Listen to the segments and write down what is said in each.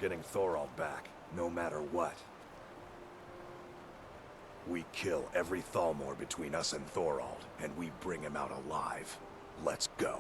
getting Thorald back, no matter what. We kill every Thalmor between us and Thorald, and we bring him out alive. Let's go.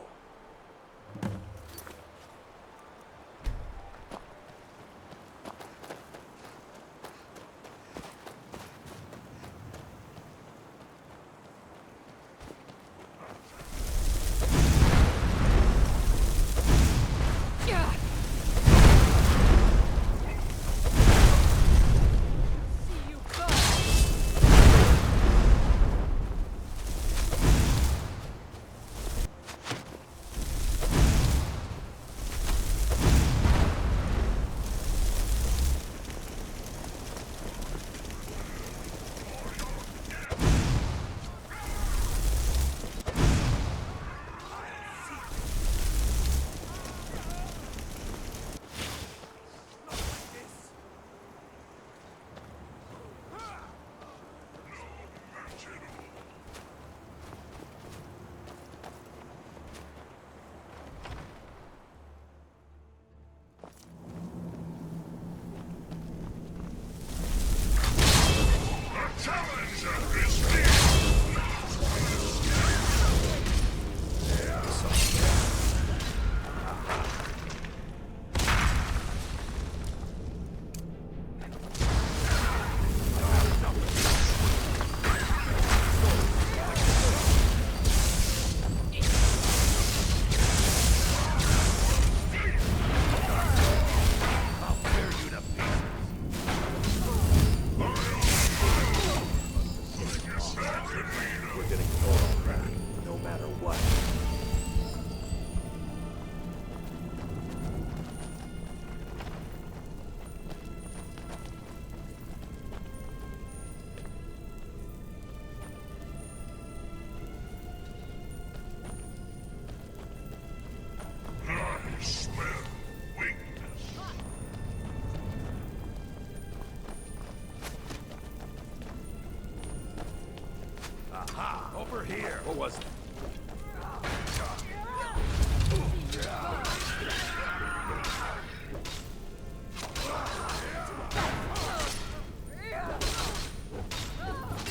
Over here. What was it?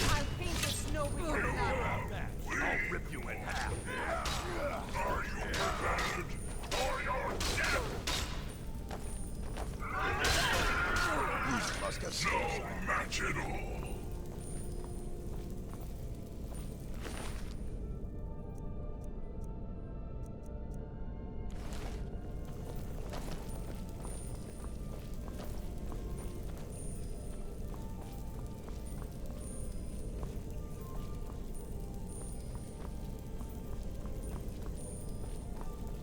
I think it's no bigger than I'll rip you in half. Are you prepared? For your death! These muskets. No match at all!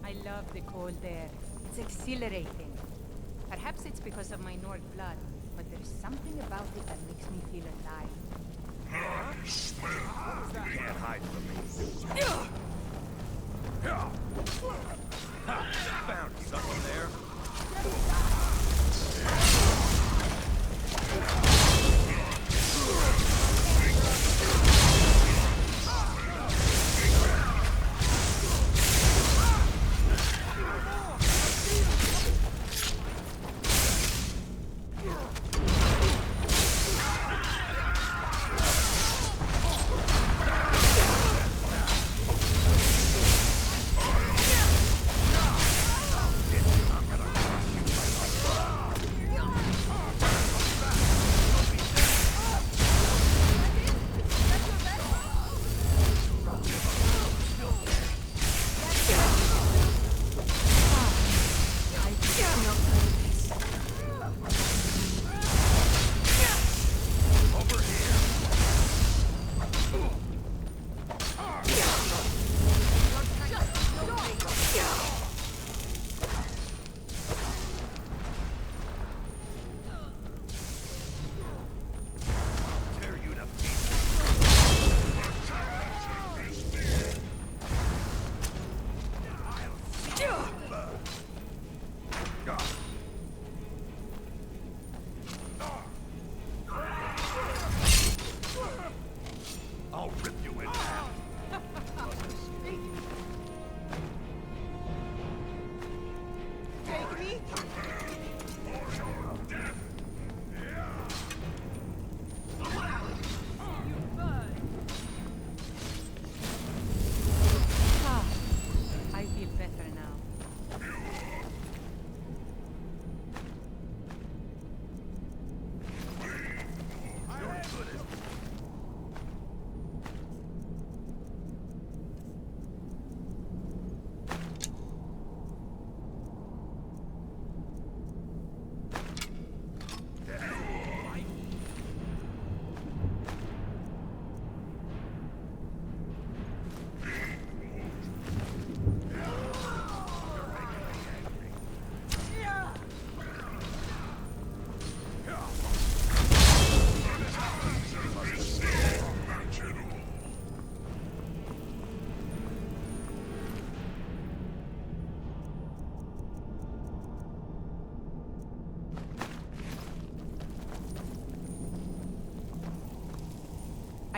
I love the cold air. It's exhilarating. Perhaps it's because of my Nord blood, but there's something about it that makes me feel alive. I smell You can't hide from me. Found someone there.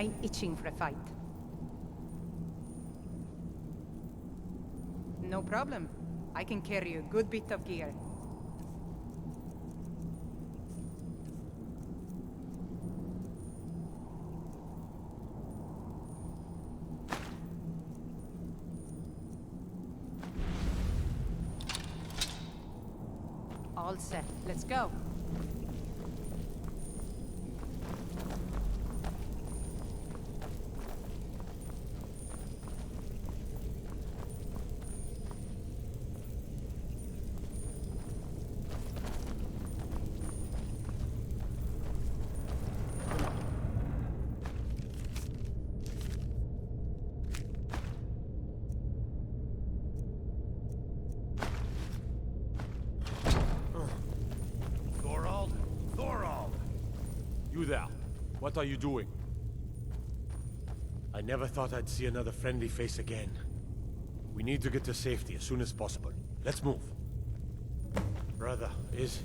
I'm itching for a fight. No problem. I can carry a good bit of gear. All set. Let's go. Thorald? Thorald! You there. What are you doing? I never thought I'd see another friendly face again. We need to get to safety as soon as possible. Let's move. Brother, is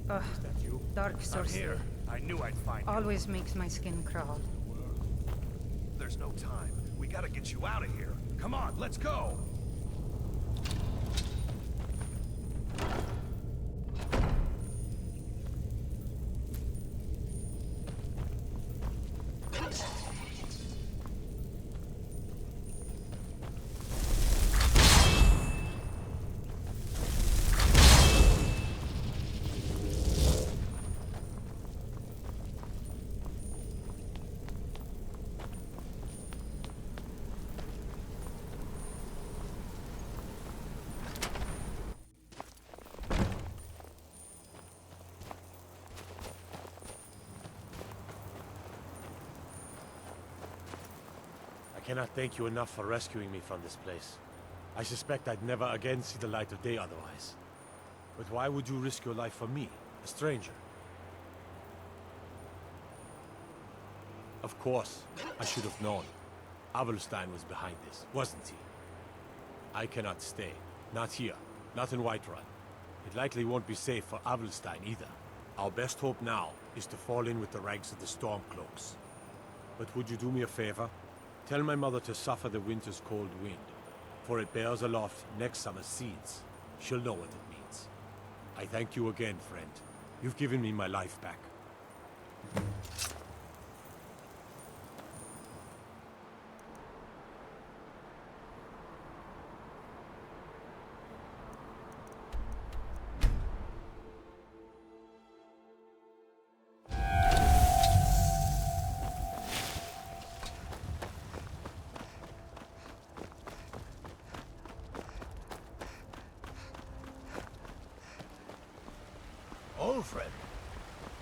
that you? Dark I'm sorcery. here. I knew I'd find you. Always makes my skin crawl. There's no time. We gotta get you out of here. Come on, let's go! I cannot thank you enough for rescuing me from this place. I suspect I'd never again see the light of day otherwise. But why would you risk your life for me, a stranger? Of course, I should have known. Avelstein was behind this, wasn't he? I cannot stay. Not here. Not in Whiterun. It likely won't be safe for Avelstein either. Our best hope now is to fall in with the ranks of the Stormcloaks. But would you do me a favor? Tell my mother to suffer the winter's cold wind, for it bears aloft next summer's seeds. She'll know what it means. I thank you again, friend. You've given me my life back. Old friend.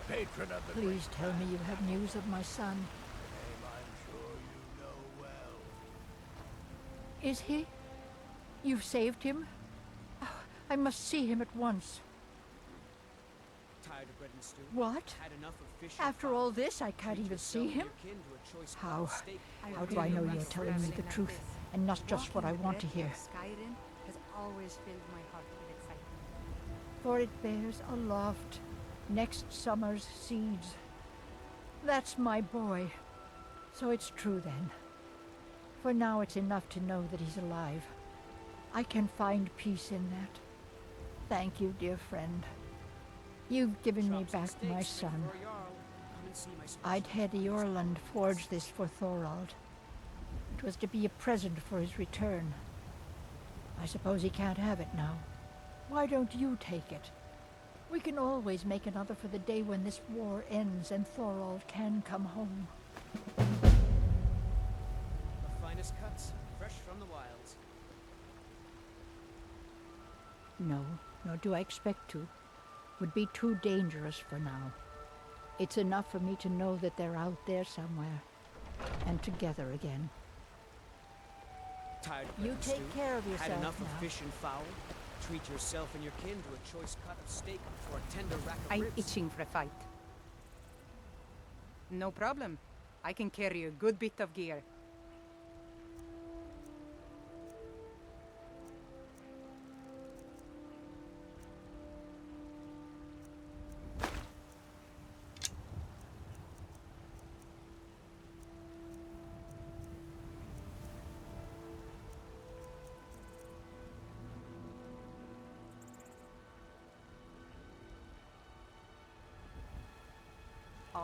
Patron of the Please tell me you have news of my son. name I'm sure you know well. Is he? You've saved him? Oh, I must see him at once. Tired of bread and stew? What? Had enough of fish and After fowl? all this, I can't Treat even yourself see and him? your kin to a choice How? cut of steak. How do I know you're telling me the truth, and not just what I want to hear? Skyrim has always filled my heart with excitement. For it bears aloft next summer's seeds. That's my boy. So it's true then. For now it's enough to know that he's alive. I can find peace in that. Thank you, dear friend. You've given me Chops and back steaks my make son. for a jarl. Come and see my special I'd had Eorlund forge this for Thorald. It was to be a present for his return. I suppose he can't have it now. Why don't you take it? We can always make another for the day when this war ends and Thorald can come home. The finest cuts, fresh from the wilds. No, nor do I expect to. Would be too dangerous for now. It's enough for me to know that they're out there somewhere, and together again. Tired of bread You and take stew? care of yourself Had enough now. of fish and fowl? Treat yourself and your kin to a choice cut of steak or a tender rack of I'm ribs. itching for a fight. No problem. I can carry a good bit of gear.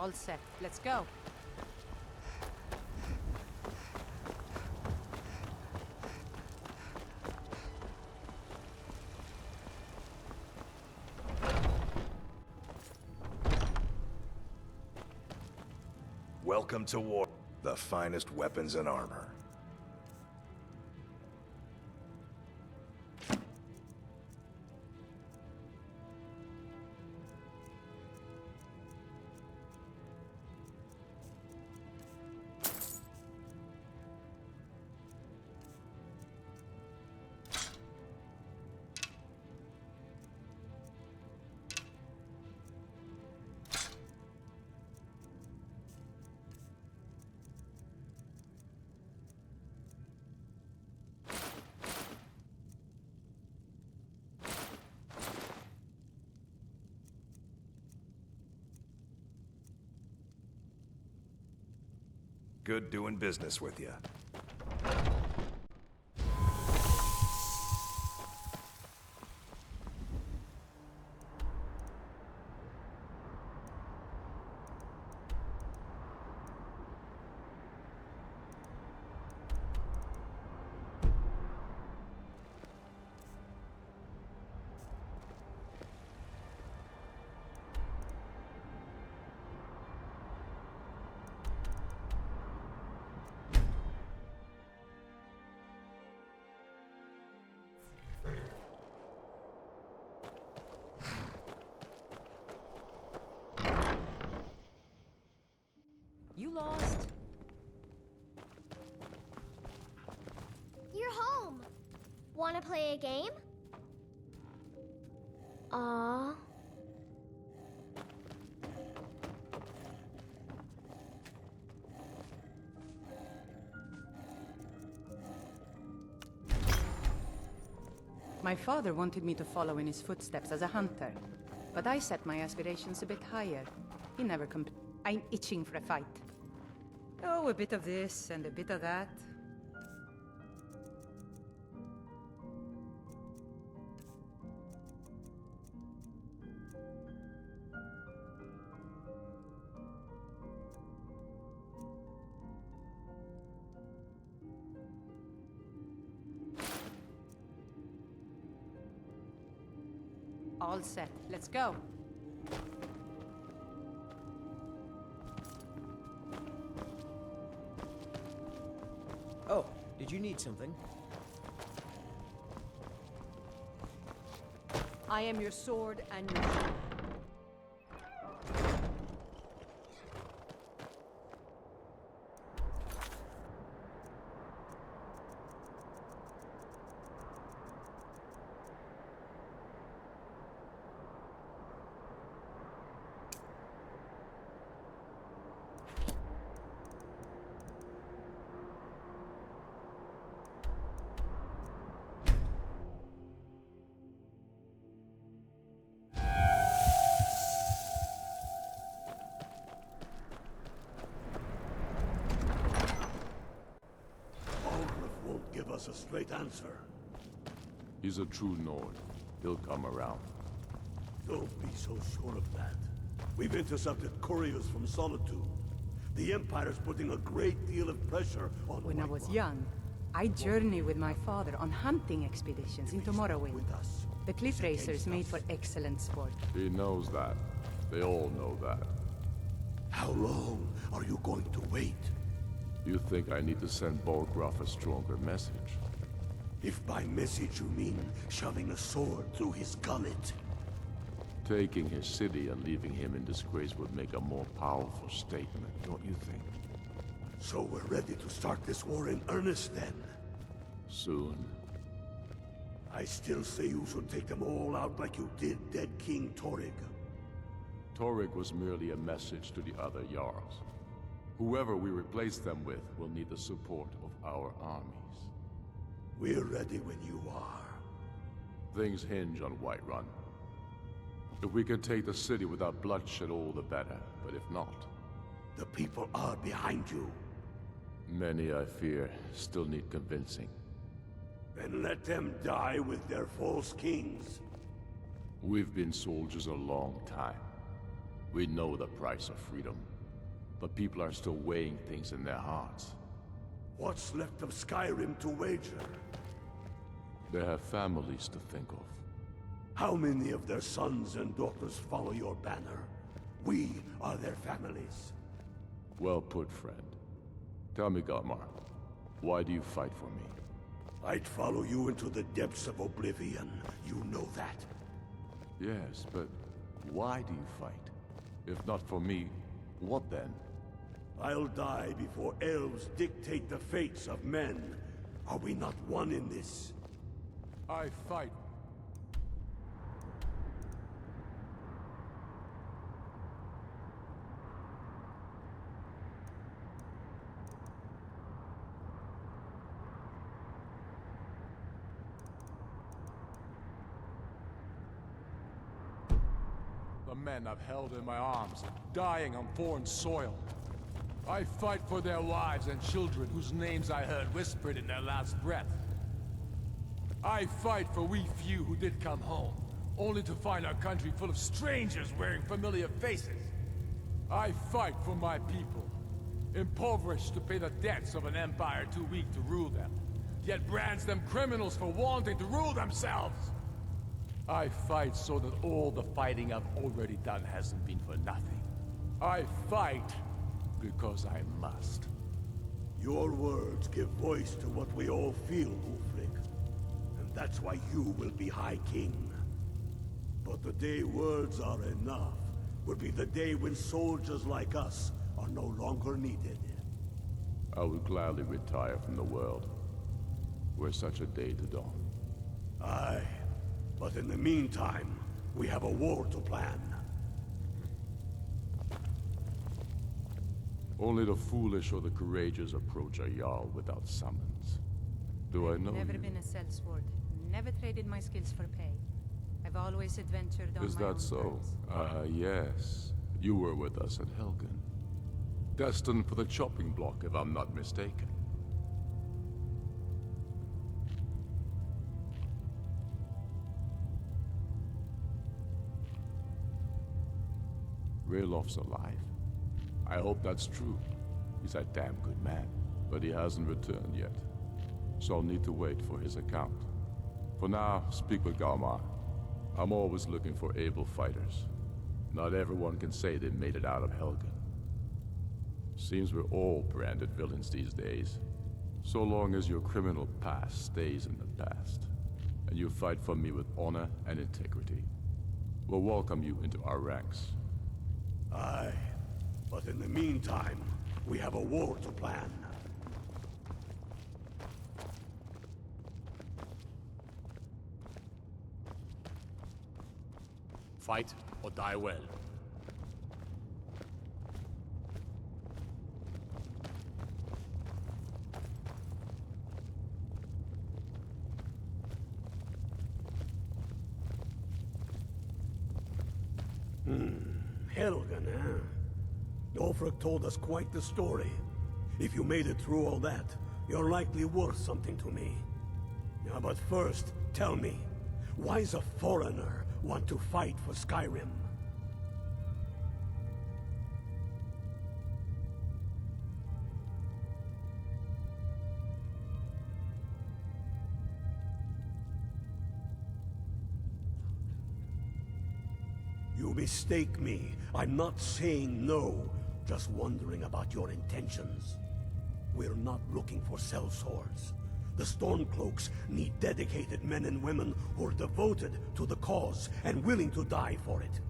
All set. Let's go. Welcome to war. The finest weapons and armor. Good doing business with you. You lost. You're home. Wanna play a game? Aww. My father wanted me to follow in his footsteps as a hunter, but I set my aspirations a bit higher. He never I'm itching for a fight. Oh, a bit of this and a bit of that. All set. Let's go. Oh, did you need something? I am your sword and your shield. Won't give us a straight answer. He's a true Nord. He'll come around. Don't be so sure of that. We've intercepted couriers from Solitude. The Empire's putting a great deal of pressure on When I was Whiterun. young, I journeyed with my father on hunting expeditions into Morrowind. With us. The cliff It's racers against made us. for excellent sport. He knows that. They all know that. How long are you going to wait? You think I need to send Bolgraf a stronger message? If by message you mean shoving a sword through his gullet. Taking his city and leaving him in disgrace would make a more powerful statement, don't you think? So we're ready to start this war in earnest then? Soon. I still say you should take them all out like you did dead King Torrig. Torrig was merely a message to the other Jarls. Whoever we replace them with will need the support of our armies. We're ready when you are. Things hinge on Whiterun. If we can take the city without bloodshed, all the better. But if not... The people are behind you. Many, I fear, still need convincing. Then let them die with their false kings. We've been soldiers a long time. We know the price of freedom. but people are still weighing things in their hearts. What's left of Skyrim to wager? They have families to think of. How many of their sons and daughters follow your banner? We are their families. Well put, friend. Tell me, Galmar, why do you fight for me? I'd follow you into the depths of oblivion. You know that. Yes, but why do you fight? If not for me, what then? I'll die before elves dictate the fates of men. Are we not one in this? I fight. The men I've held in my arms, dying on foreign soil. I fight for their wives and children whose names I heard whispered in their last breath. I fight for we few who did come home, only to find our country full of strangers wearing familiar faces. I fight for my people, impoverished to pay the debts of an empire too weak to rule them, yet brands them criminals for wanting to rule themselves. I fight so that all the fighting I've already done hasn't been for nothing. I fight because I must. Your words give voice to what we all feel, Ulfric. And that's why you will be High King. But the day words are enough will be the day when soldiers like us are no longer needed. I would gladly retire from the world, were such a day to dawn. Aye, but in the meantime, we have a war to plan. Only the foolish or the courageous approach a Jarl without summons. Do I know Never you? been a sellsword. Never traded my skills for pay. I've always adventured on Is my own that so? terms. Yes. You were with us at Helgen. Destined for the chopping block, if I'm not mistaken. Raylof's alive. I hope that's true. He's a damn good man, but he hasn't returned yet. So I'll need to wait for his account. For now, speak with Galmar. I'm always looking for able fighters. Not everyone can say they made it out of Helgen. Seems we're all branded villains these days. So long as your criminal past stays in the past, and you fight for me with honor and integrity, we'll welcome you into our ranks. Aye, but in the meantime, we have a war to plan. Fight or die well. Helgen, huh? Ulfric told us quite the story. If you made it through all that, you're likely worth something to me. Yeah, but first, tell me, why does a foreigner want to fight for Skyrim? You mistake me. I'm not saying no, just wondering about your intentions. We're not looking for sellswords. The Stormcloaks need dedicated men and women who are devoted to the cause and willing to die for it.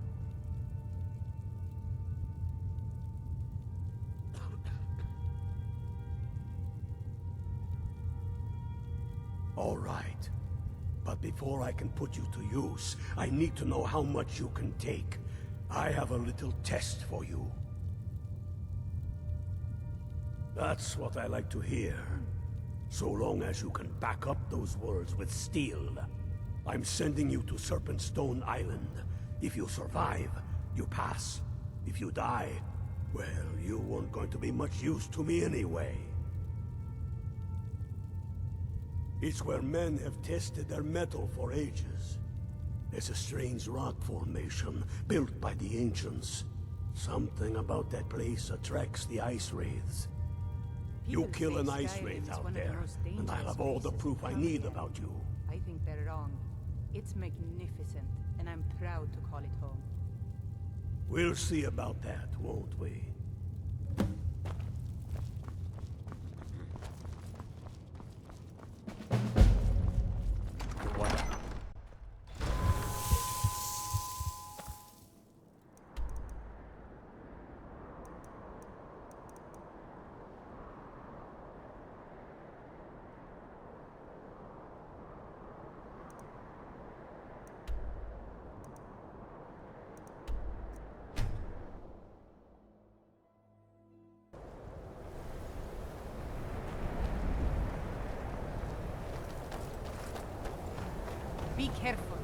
All right. But before I can put you to use, I need to know how much you can take. I have a little test for you. That's what I like to hear. So long as you can back up those words with steel. I'm sending you to Serpentstone Island. If you survive, you pass. If you die, well, you weren't going to be much use to me anyway. It's where men have tested their metal for ages. It's a strange rock formation built by the ancients. Something about that place attracts the ice wraiths. You People kill say an ice Skyrim wraith is out one of the there, most and I'll dangerous have all the places proof to I come need again. about you. I think they're wrong. It's magnificent, and I'm proud to call it home. We'll see about that, won't we? What? Be careful.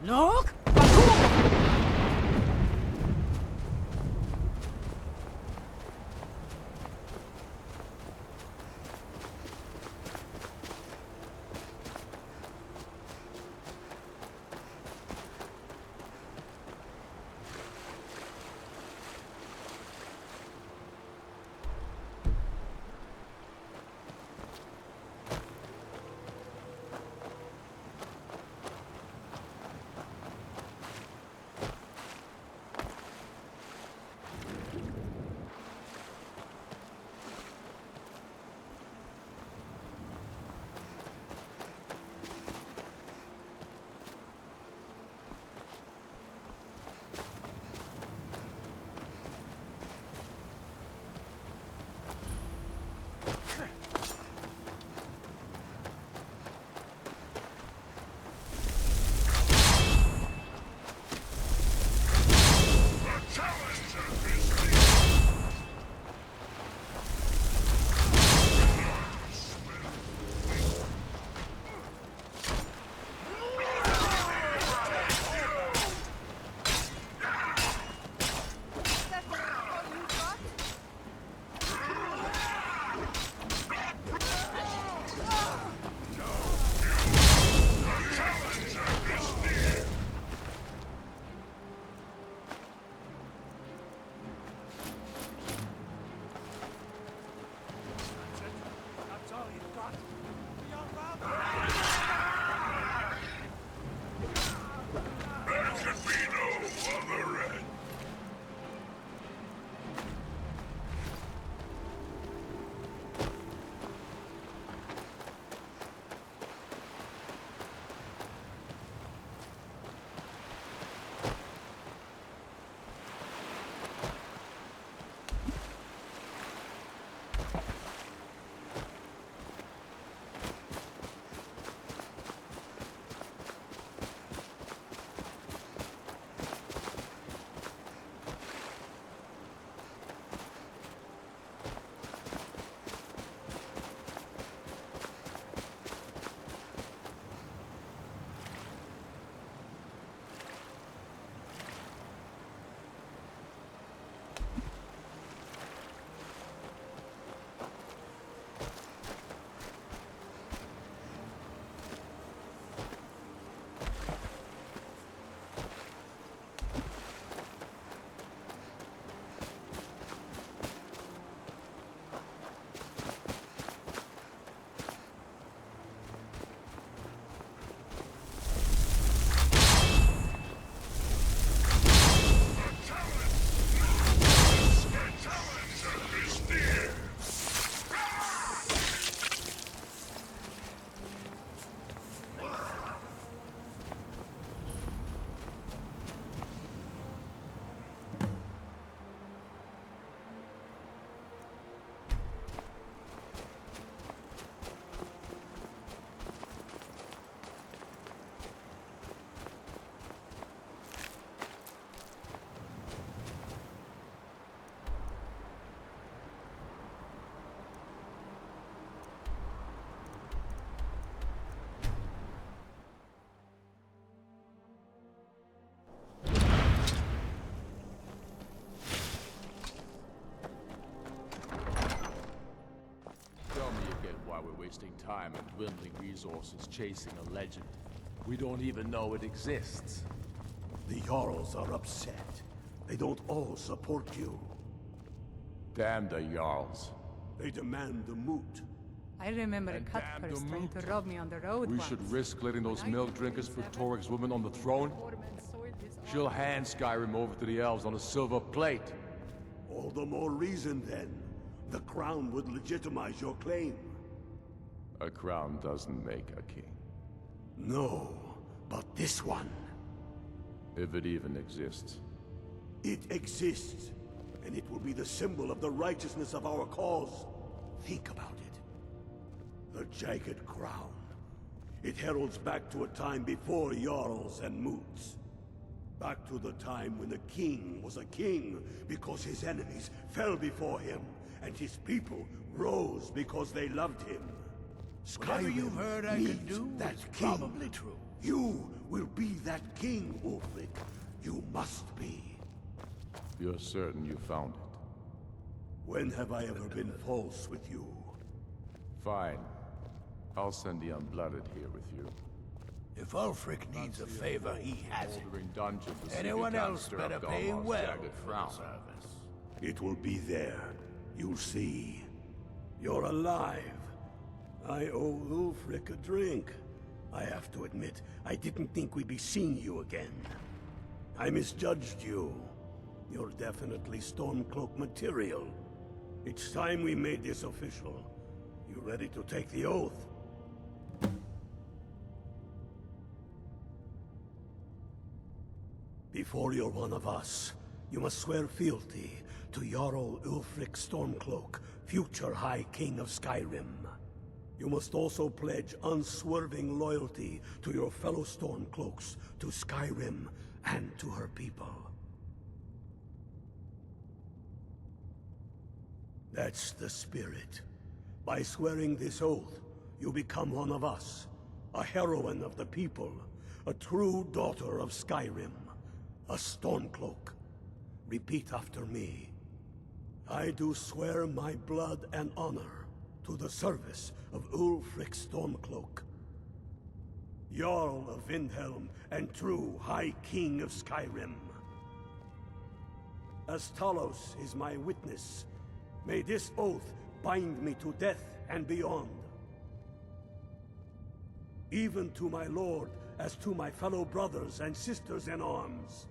Look! why we're wasting time and dwindling resources chasing a legend. We don't even know it exists. The Jarls are upset. They don't all support you. Damn the Jarls. They demand the moot. I remember a And cut damn the purse trying to moot. rob me on the road We once. should risk letting those milk drinkers put Toryg's woman on the throne? She'll hand Skyrim over to the elves on a silver plate. All the more reason, then. The crown would legitimize your claim. A crown doesn't make a king. No, but this one. If it even exists. It exists, and it will be the symbol of the righteousness of our cause. Think about it. The Jagged Crown. It heralds back to a time before Jarls and Moots. Back to the time when the king was a king because his enemies fell before him, and his people rose because they loved him. Whatever you've heard I can do, that is king. probably true. You will be that king, Ulfric. You must be. You're certain you found it? When have I ever been false with you? Fine. I'll send the Unblooded here with you. If Ulfric needs a favor, he has it. Bouldering dungeon to see if Anyone you can't else stir better up pay Galmar's well jagged for crown. the service. It will be there. You'll see. You're alive. I owe Ulfric a drink. I have to admit, I didn't think we'd be seeing you again. I misjudged you. You're definitely Stormcloak material. It's time we made this official. You ready to take the oath? Before you're one of us, you must swear fealty to Jarl Ulfric Stormcloak, future High King of Skyrim. You must also pledge unswerving loyalty to your fellow Stormcloaks, to Skyrim, and to her people. That's the spirit. By swearing this oath, you become one of us, a heroine of the people, a true daughter of Skyrim, a Stormcloak. Repeat after me. I do swear my blood and honor to the service of Ulfric Stormcloak, Jarl of Windhelm and true High King of Skyrim. As Talos is my witness, may this oath bind me to death and beyond. Even to my lord, as to my fellow brothers and sisters in arms.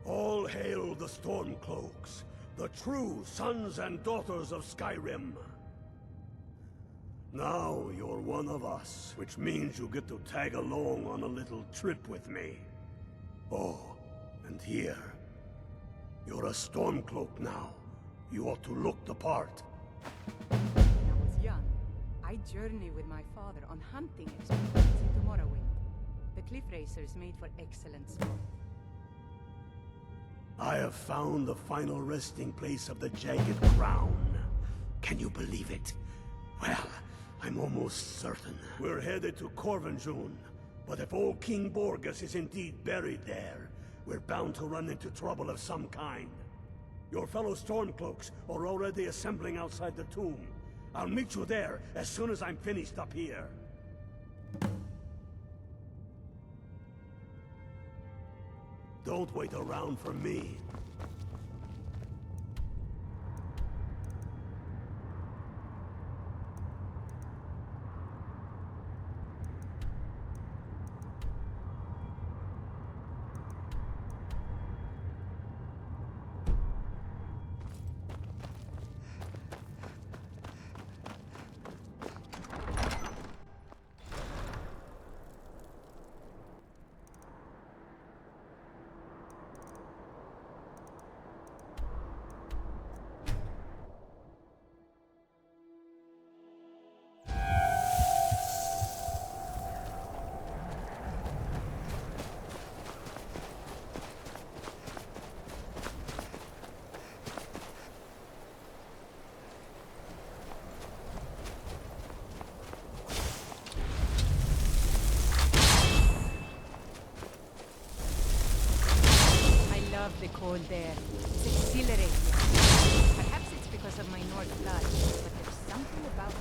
All hail the Stormcloaks, the true sons and daughters of Skyrim. Now you're one of us, which means you get to tag along on a little trip with me. Oh, and here. You're a Stormcloak now. You ought to look the part. When I was young, I journeyed with my father on hunting expeditions into Morrowind. The cliff racers made for excellent sport. I have found the final resting place of the Jagged Crown. Can you believe it? Well, I'm almost certain. We're headed to Corvinjun, but if old King Borgus is indeed buried there, we're bound to run into trouble of some kind. Your fellow Stormcloaks are already assembling outside the tomb. I'll meet you there as soon as I'm finished up here. Don't wait around for me. The cold air. It's exhilarating. Perhaps it's because of my North blood, but there's something about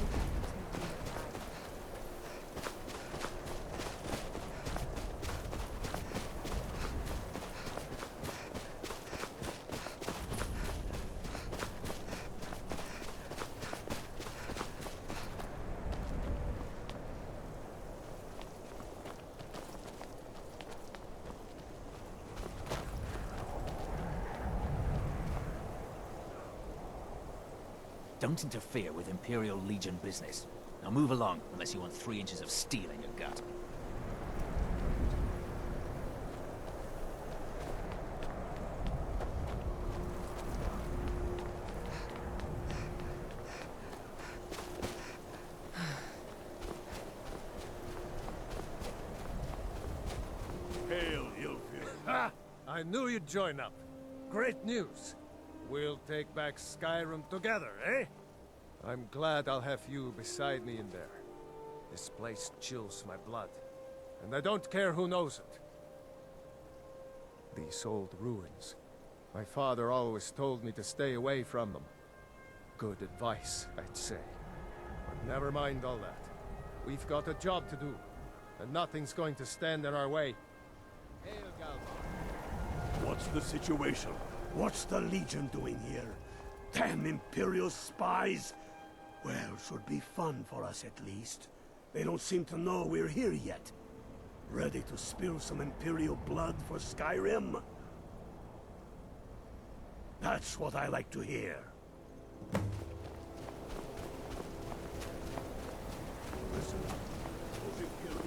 Don't interfere with Imperial Legion business. Now move along, unless you want 3 inches of steel in your gut. Hail, Ilfil. Ha! I knew you'd join up. Great news. We'll take back Skyrim together, eh? I'm glad I'll have you beside me in there. This place chills my blood, and I don't care who knows it. These old ruins. My father always told me to stay away from them. Good advice, I'd say. But never mind all that. We've got a job to do, and nothing's going to stand in our way. Hail, Galvan. What's the situation? What's the Legion doing here? Damn Imperial spies! Well, should be fun for us at least. They don't seem to know we're here yet. Ready to spill some Imperial blood for Skyrim? That's what I like to hear. Listen up. Those Imperials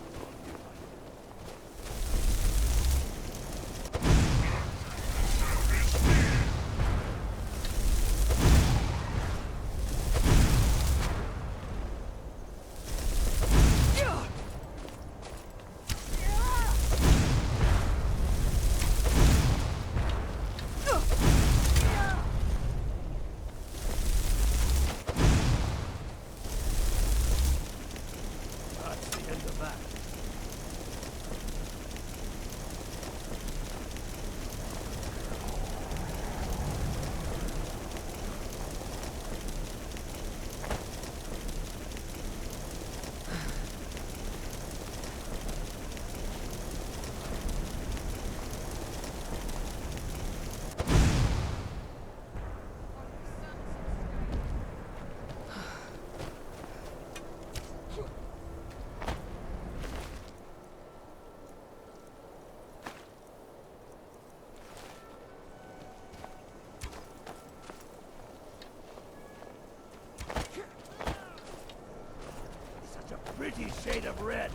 are pretty shade of red.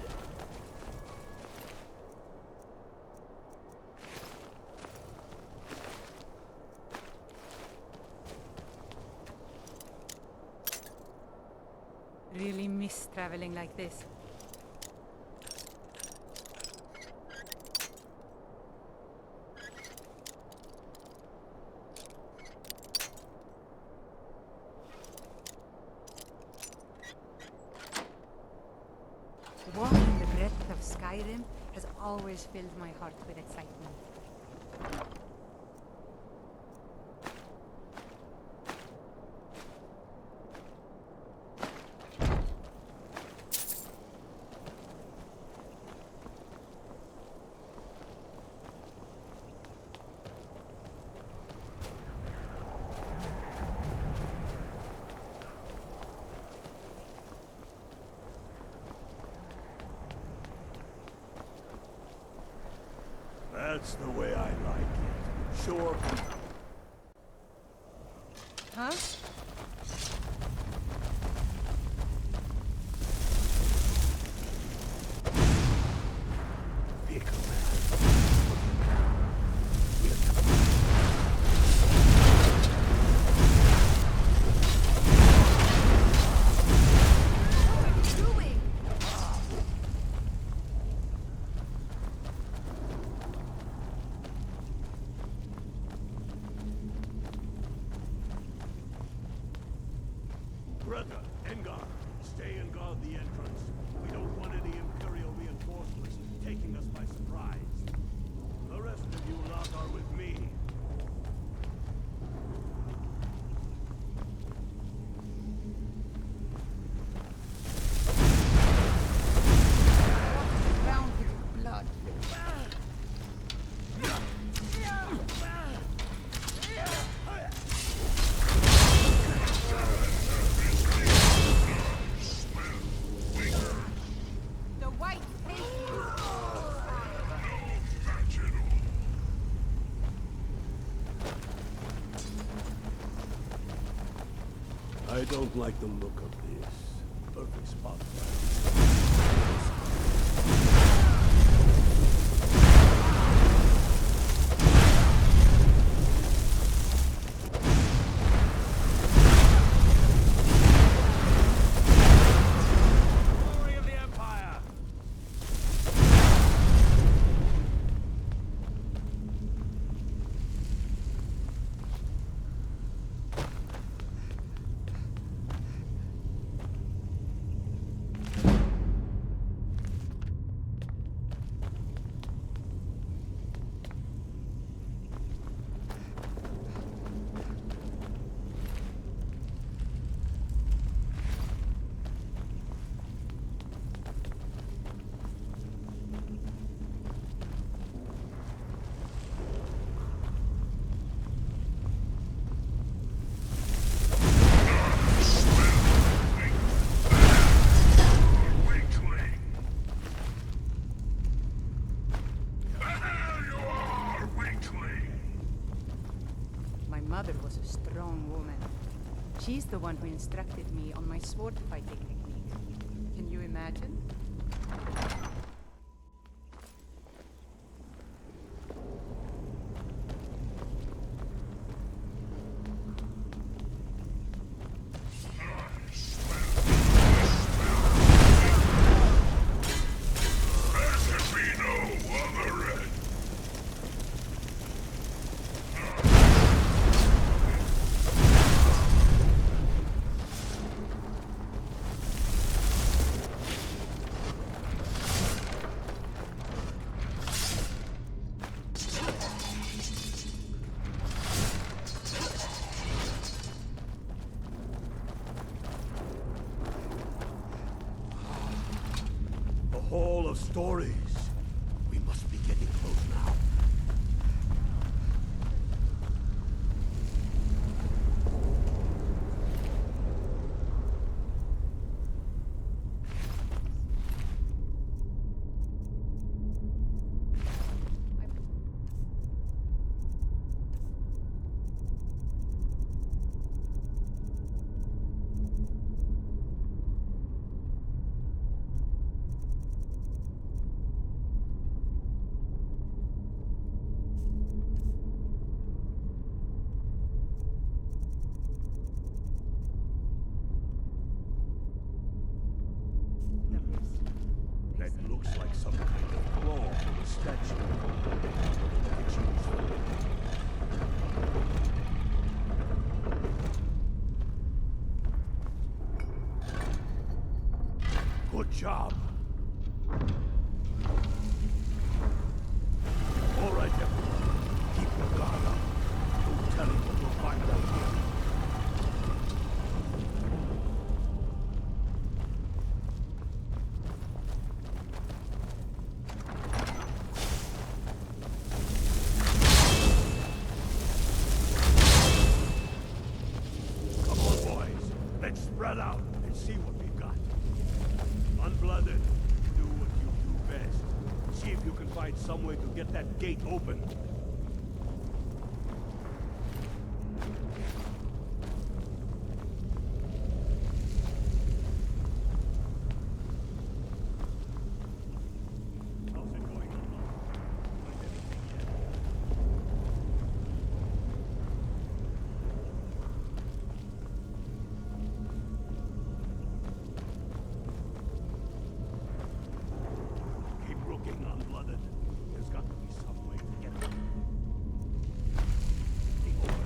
Really miss traveling like this. Walking the breadth of Skyrim has always filled my heart with excitement. That's the way I like it. Sure. Huh? Greta, Engar, stay and guard the entrance. We don't want any Imperial reinforcements taking us by surprise. The rest of you lot are with me. Drowned with blood. Wake I don't like the look of this. Perfect spot. Glory of the Empire! Weakling! There you are, weakling! My mother was a strong woman. She's the one who instructed me on my sword fighting technique. Can you imagine? There can be no other end. A hall of stories. We must be getting close now. That looks like some kind of claw from a statue. It's useful. Good job. All right, everyone. Keep your guard up. Don't tell him what you'll find out here. Come on, boys. Let's spread out and see what we've got. Unblooded, do what you do best. See if you can find some way to get that gate open. How's it going, Unblooded? Find anything yet? Keep looking, Unblooded. There's got to be some way to get it. Thing open.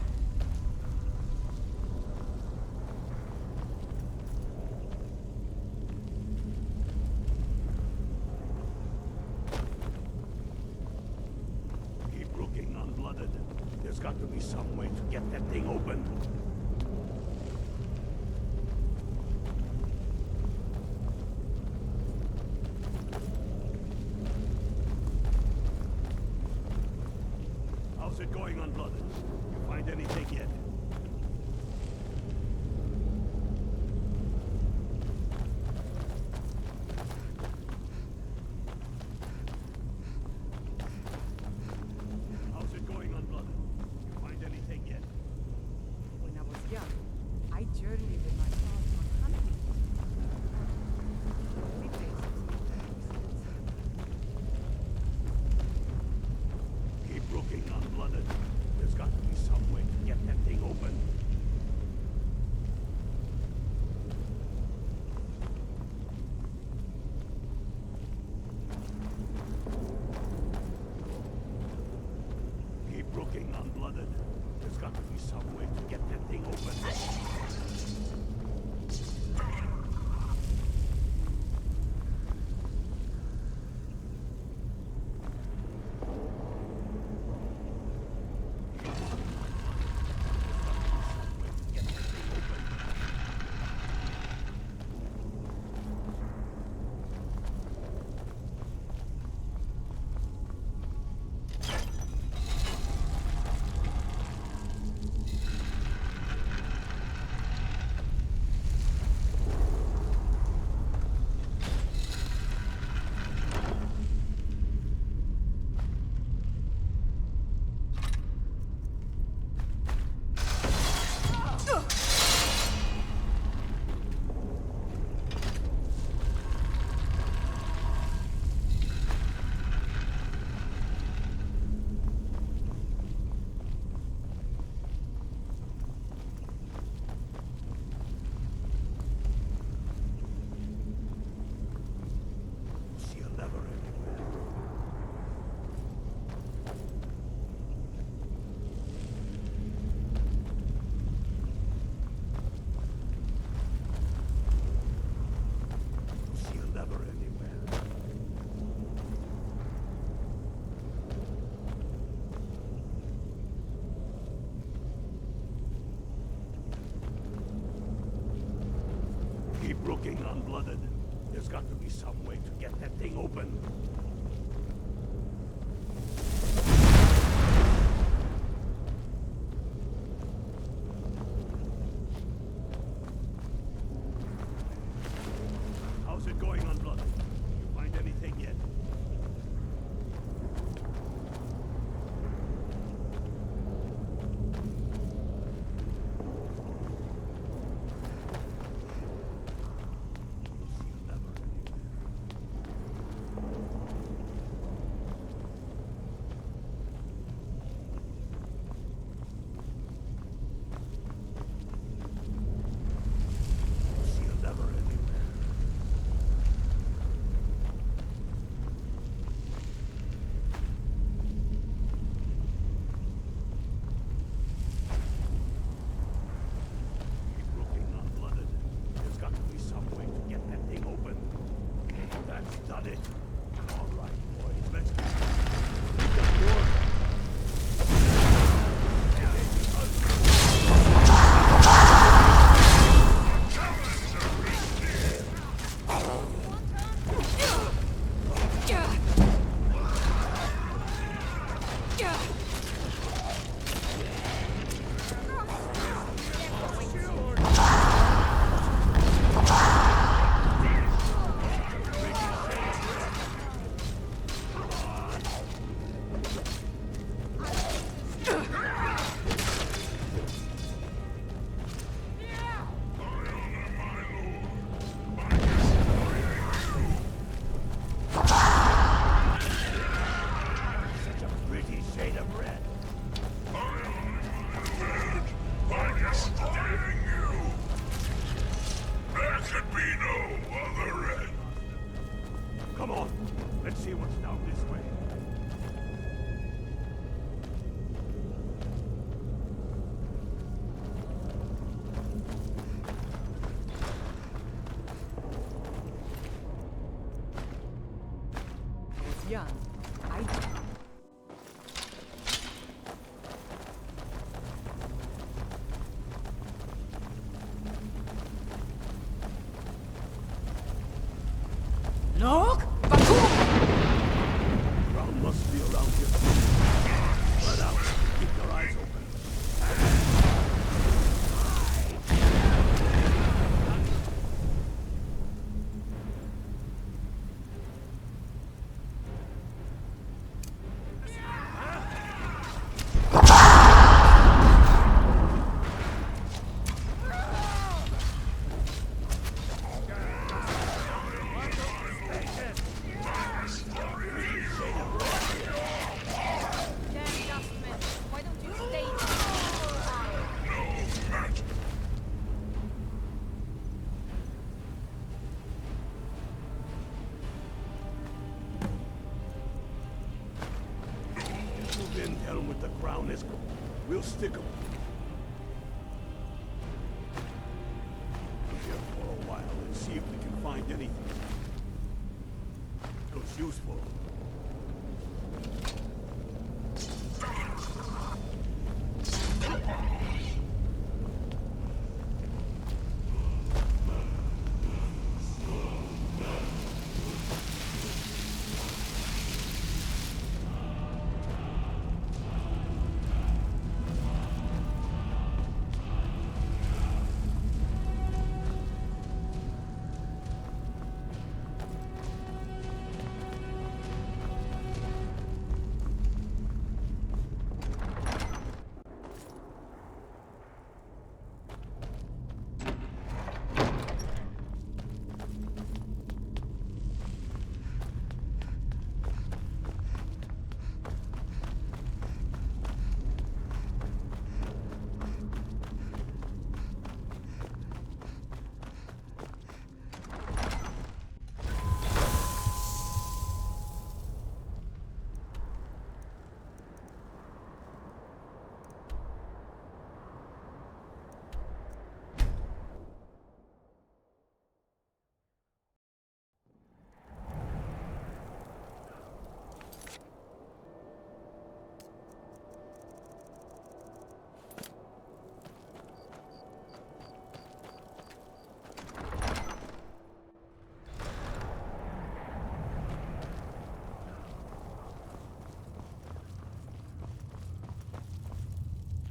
Keep looking, Unblooded. There's got to be some way to get that thing open. How's it going, Unblooded? You find anything yet? How's it going, Unblooded? You find anything yet? When I was young, I journey with my father on hunting. We face Keep looking, unblooded. There's got to be some way to get that thing open. Keep looking, unblooded. There's got to be some way to get that thing open. See a lever everywhere. See a lever everywhere. Keep looking, unblooded. There's got to be some way to get that thing open. How's it going, unblooded? You find anything yet? See a lever anywhere. See a lever anywhere. Keep looking, unblooded. There's got to be some way to get that thing open. That's done it. All right, boys, let's get the door. Such a pretty shade of red. By destroying you, there could be no other end. Come on, let's see what's down this way. it's young. I Look! Ground must be around here. Spread out. Keep your eyes open. We'll stick 'em. Here for a while and see if we can find anything. Looks useful.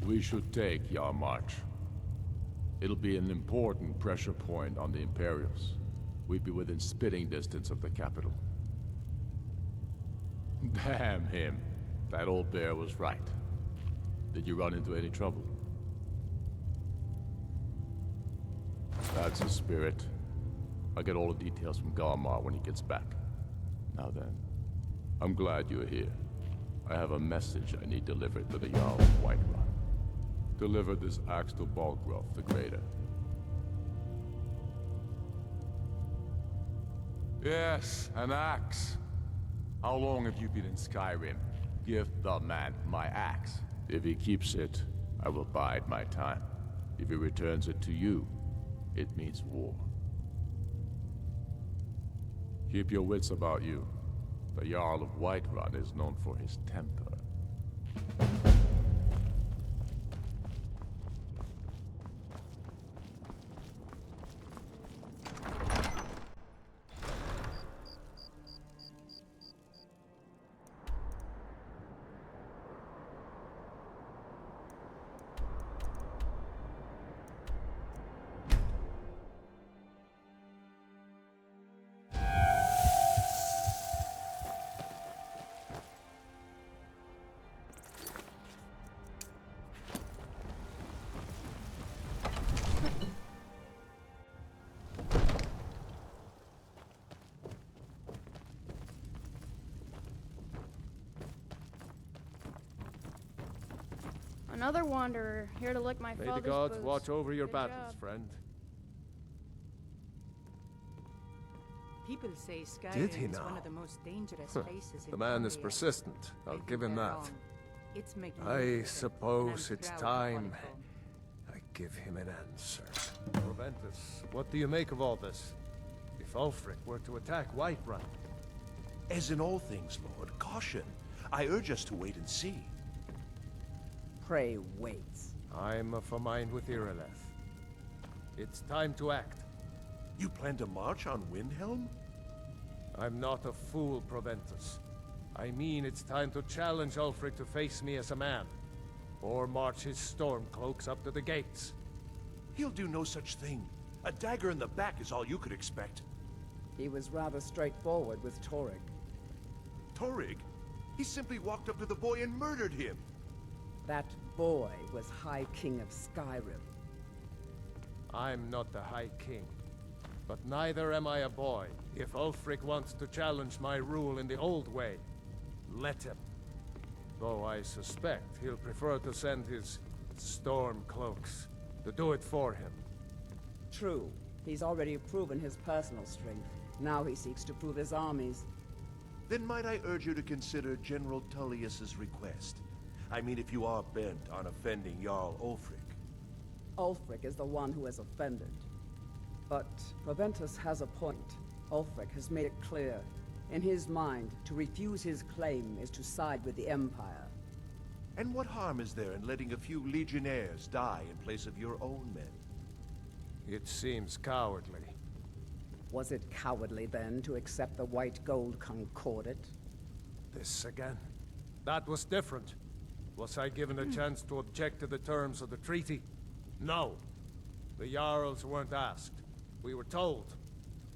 We should take Yarmarch. It'll be an important pressure point on the Imperials. We'd be within spitting distance of the capital. Damn him. That old bear was right. Did you run into any trouble? That's the spirit. I'll get all the details from Garmar when he gets back. Now then, I'm glad you're here. I have a message I need delivered to the Jarl of Whiterun. Deliver this axe to Balgrove the Greater. Yes, an axe. How long have you been in Skyrim? Give the man my axe. If he keeps it, I will bide my time. If he returns it to you, it means war. Keep your wits about you. The Jarl of Whiterun is known for his temper. Another wanderer, here to lick my May father's the gods boots. watch over your Good battles, job. friend. People say Skyrim Did he is now? one of the most dangerous Huh. places in The man is Gondor. persistent. I'll I give think him they're that. wrong. It's making I me suppose it's proud of time Polyphone. I give him an answer. Proventus, what do you make of all this? If Ulfric were to attack Whiterun, As in all things, Lord, caution. I urge us to wait and see. Pray wait. I'm of a mind with Irileth. It's time to act. You plan to march on Windhelm? I'm not a fool, Proventus. I mean it's time to challenge Ulfric to face me as a man. Or march his stormcloaks up to the gates. He'll do no such thing. A dagger in the back is all you could expect. He was rather straightforward with Torrig. Torrig? He simply walked up to the boy and murdered him. That boy was High King of Skyrim. I'm not the High King. But neither am I a boy. If Ulfric wants to challenge my rule in the old way, let him. Though I suspect he'll prefer to send his stormcloaks to do it for him. True. He's already proven his personal strength. Now he seeks to prove his armies. Then might I urge you to consider General Tullius's request. I mean if you are bent on offending Jarl Ulfric. Ulfric is the one who has offended. But Proventus has a point. Ulfric has made it clear. In his mind, to refuse his claim is to side with the Empire. And what harm is there in letting a few legionnaires die in place of your own men? It seems cowardly. Was it cowardly then to accept the white gold concordat? This again? That was different. Was I given a chance to object to the terms of the treaty? No. The Jarls weren't asked. We were told.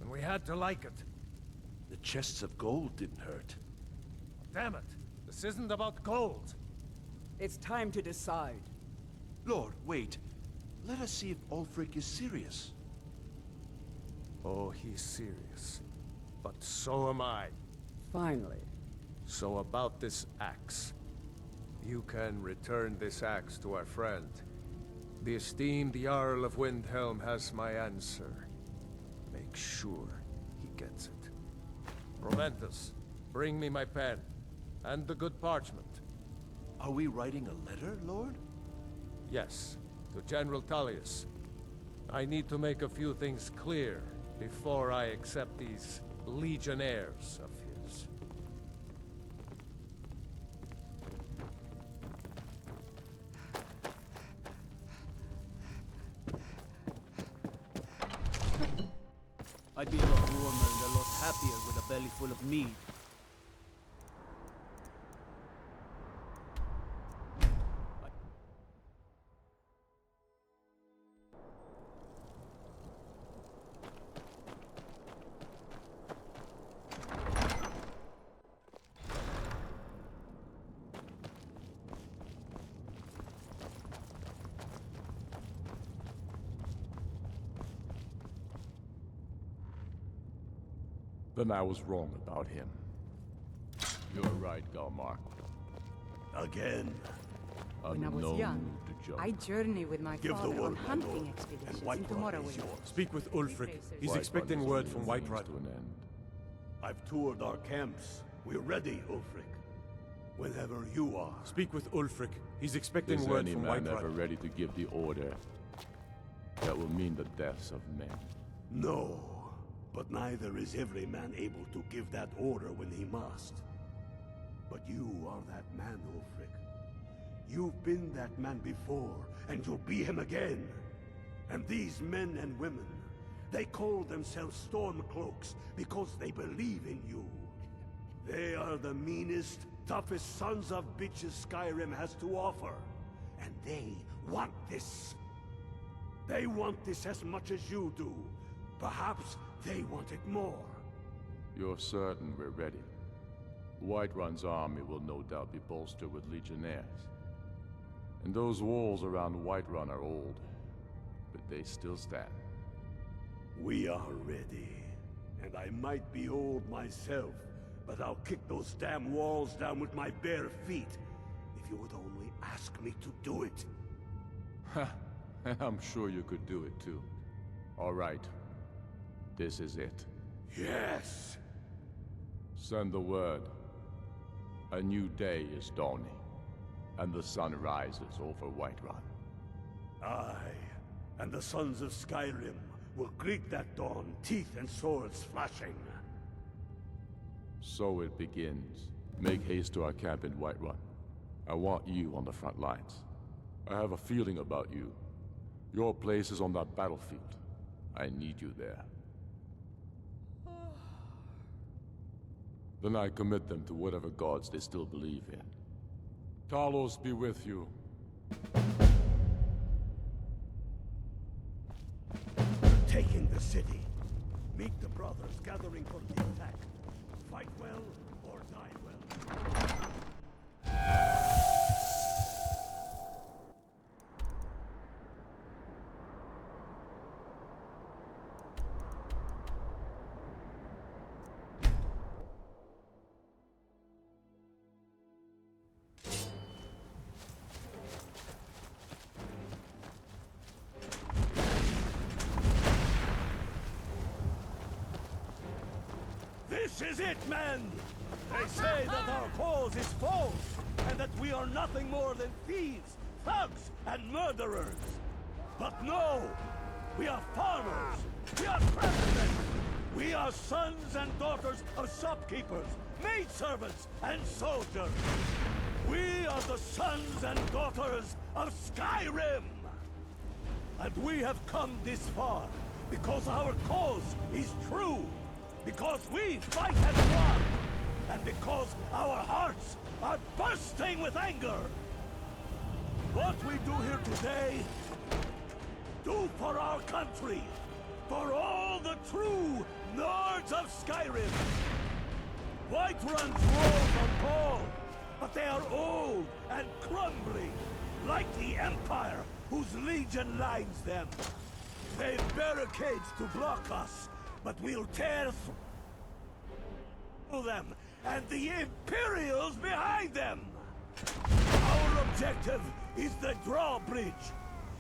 And we had to like it. The chests of gold didn't hurt. Damn it! This isn't about gold! It's time to decide. Lord, wait. Let us see if Ulfric is serious. Oh, he's serious. But so am I. Finally. So about this axe. You can return this axe to our friend. The esteemed Jarl of Windhelm has my answer. Make sure he gets it. Proventus, bring me my pen. And the good parchment. Are we writing a letter, Lord? Yes, to General Tullius. I need to make a few things clear before I accept these legionnaires of his. I'd be a lot warmer and a lot happier with a belly full of meat. Then I was wrong about him. You're right, Galmark. Again. When I was young, I journeyed with my father on hunting expeditions into Morrowind. Speak with Ulfric. He's expecting word from Whiterun. I've toured our camps. We're ready, Ulfric. Whenever you are. Speak with Ulfric. He's expecting Is word any from man Whiterun. ever ready to give the order that will mean the deaths of men? No. But neither is every man able to give that order when he must. But you are that man, Ulfric. You've been that man before, and you'll be him again. And these men and women, they call themselves Stormcloaks because they believe in you. They are the meanest, toughest sons of bitches Skyrim has to offer. And they want this. They want this as much as you do. Perhaps they want it more. You're certain we're ready? Whiterun's army will no doubt be bolstered with legionnaires. And those walls around Whiterun are old, but they still stand. We are ready. And I might be old myself, but I'll kick those damn walls down with my bare feet, if you would only ask me to do it. Ha! And I'm sure you could do it too. All right. This is it. Yes! Send the word. A new day is dawning, and the sun rises over Whiterun. Aye, and the sons of Skyrim will greet that dawn, teeth and swords flashing. So it begins. Make haste to our camp in Whiterun. I want you on the front lines. I have a feeling about you. Your place is on that battlefield. I need you there. Then I commit them to whatever gods they still believe in. Talos be with you. Taking the city. Meet the brothers gathering for the attack. Fight well or die well. This is it, men! They say that our cause is false, and that we are nothing more than thieves, thugs, and murderers. But no! We are farmers! We are craftsmen! We are sons and daughters of shopkeepers, maidservants, and soldiers! We are the sons and daughters of Skyrim! And we have come this far because our cause is true! Because we fight as one! And because our hearts are bursting with anger! What we do here today, do for our country! For all the true Nords of Skyrim! Whiterun's walls are tall, but they are old and crumbling, like the Empire whose legion lines them. They've barricades to block us, but we'll tear through them, and the Imperials behind them! Our objective is the drawbridge.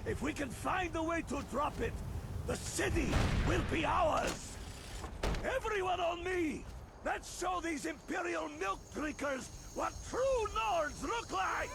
If we can find a way to drop it, the city will be ours! Everyone on me! Let's show these Imperial milk drinkers what true Nords look like!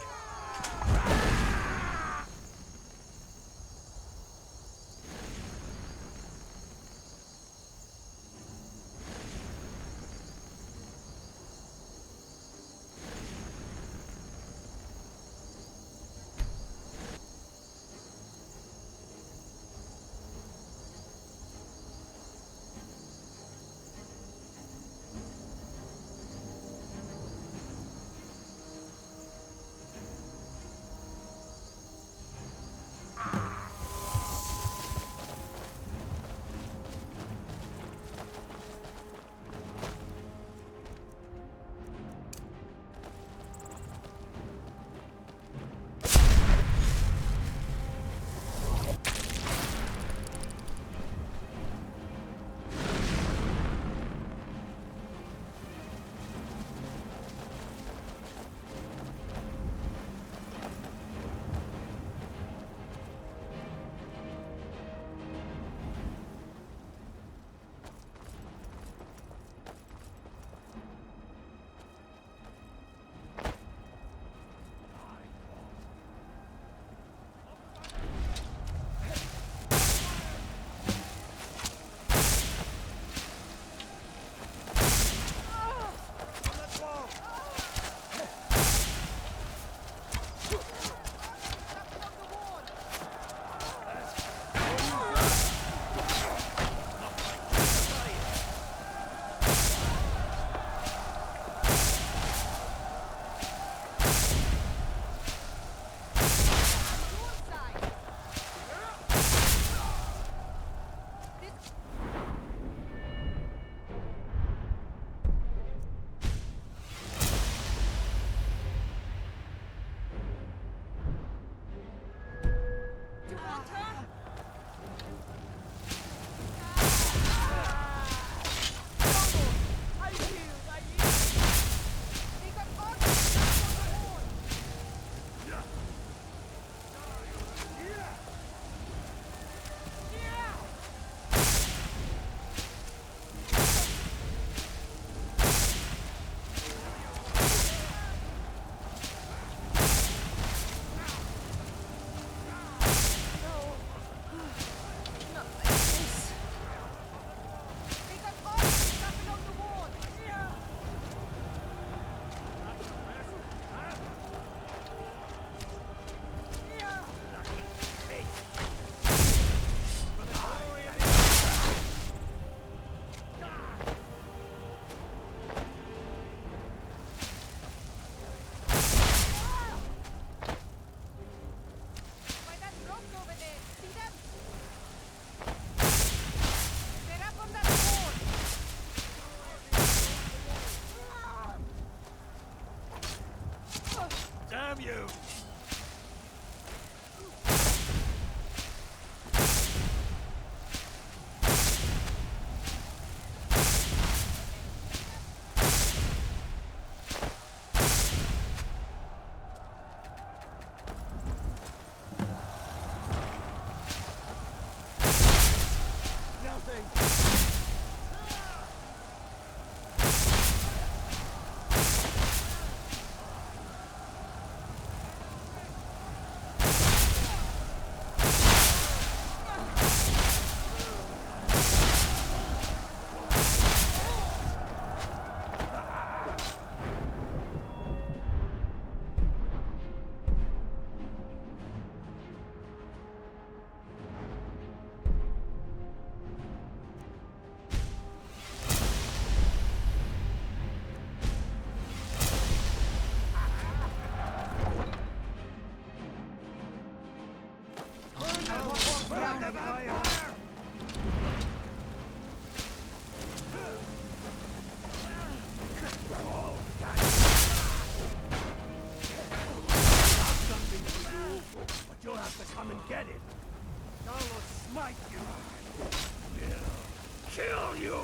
Kill you!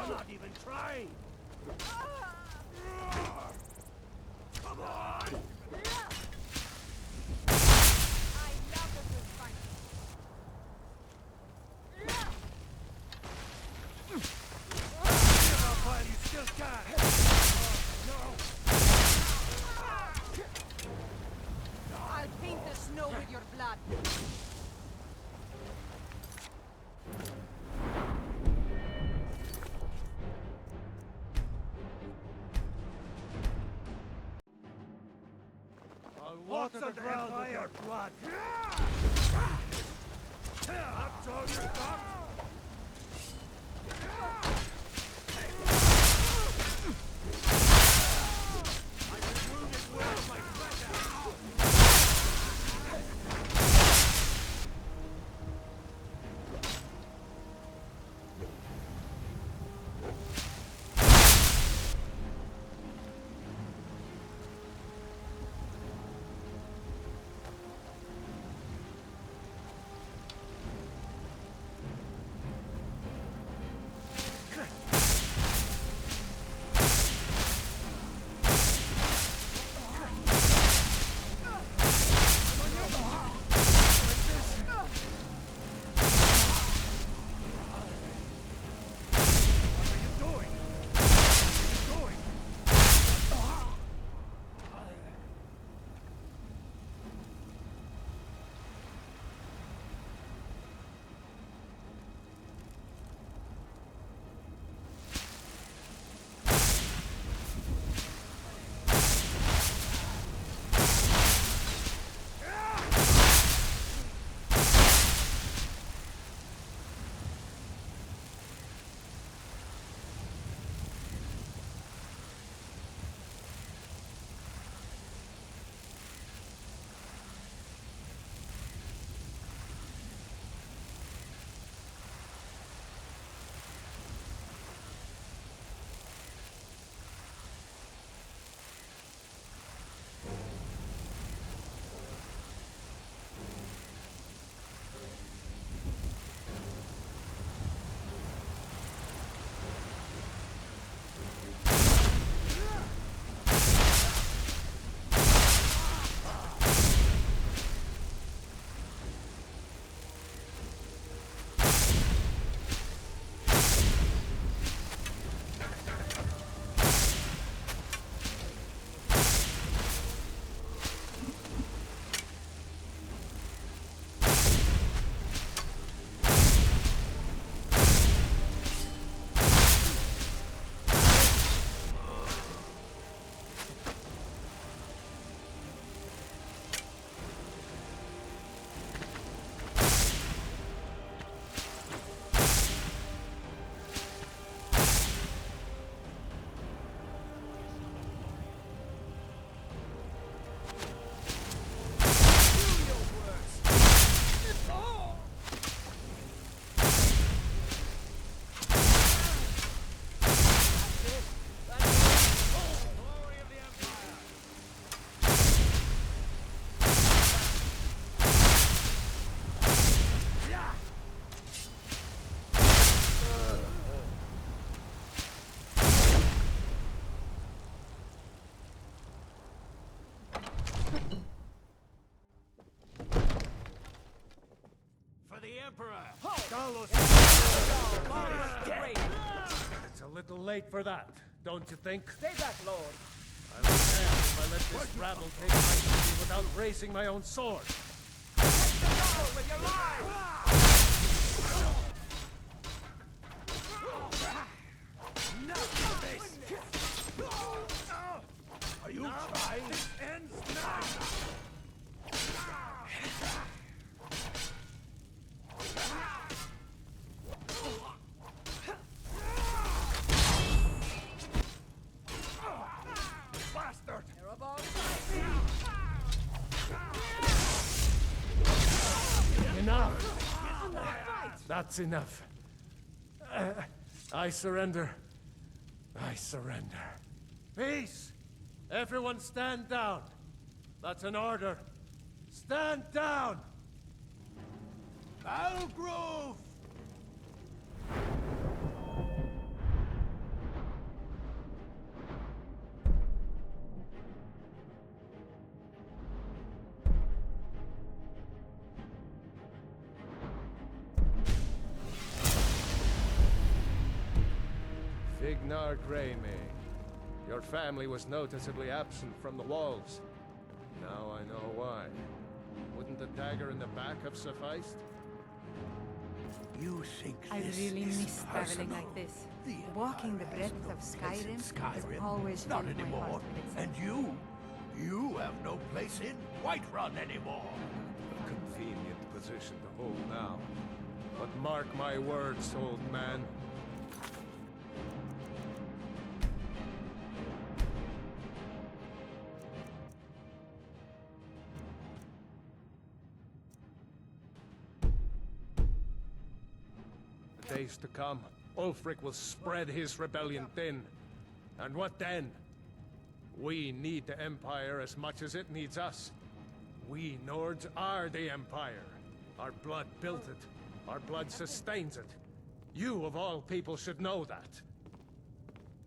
I'm not even trying! Come on! I'll paint the snow with your blood. I'll water the ground with your blood. That's all you got? It's a little late for that, don't you think? Stay back, Lord. I'll be damned if I let this rabble take my city without raising my own sword. With your Are you trying? This ends now! bastard! Enough! That's enough. I surrender. I surrender. Peace! Everyone stand down. That's an order. Stand down! Algrove! Vignar Greymane. Your family was noticeably absent from the walls. Now I know why. Wouldn't the dagger in the back have sufficed? You think I this really is miss traveling personal? like this. The Walking the Empire has breadth no of place in Skyrim has Skyrim. always Not filled my anymore. heart with its And you have no place in Whiterun anymore. A convenient position to hold now. But mark my words, old man. The days to come, Ulfric will spread his rebellion thin. And what then? We need the Empire as much as it needs us. We Nords are the Empire. Our blood built it. Our blood sustains it. You, of all people, should know that.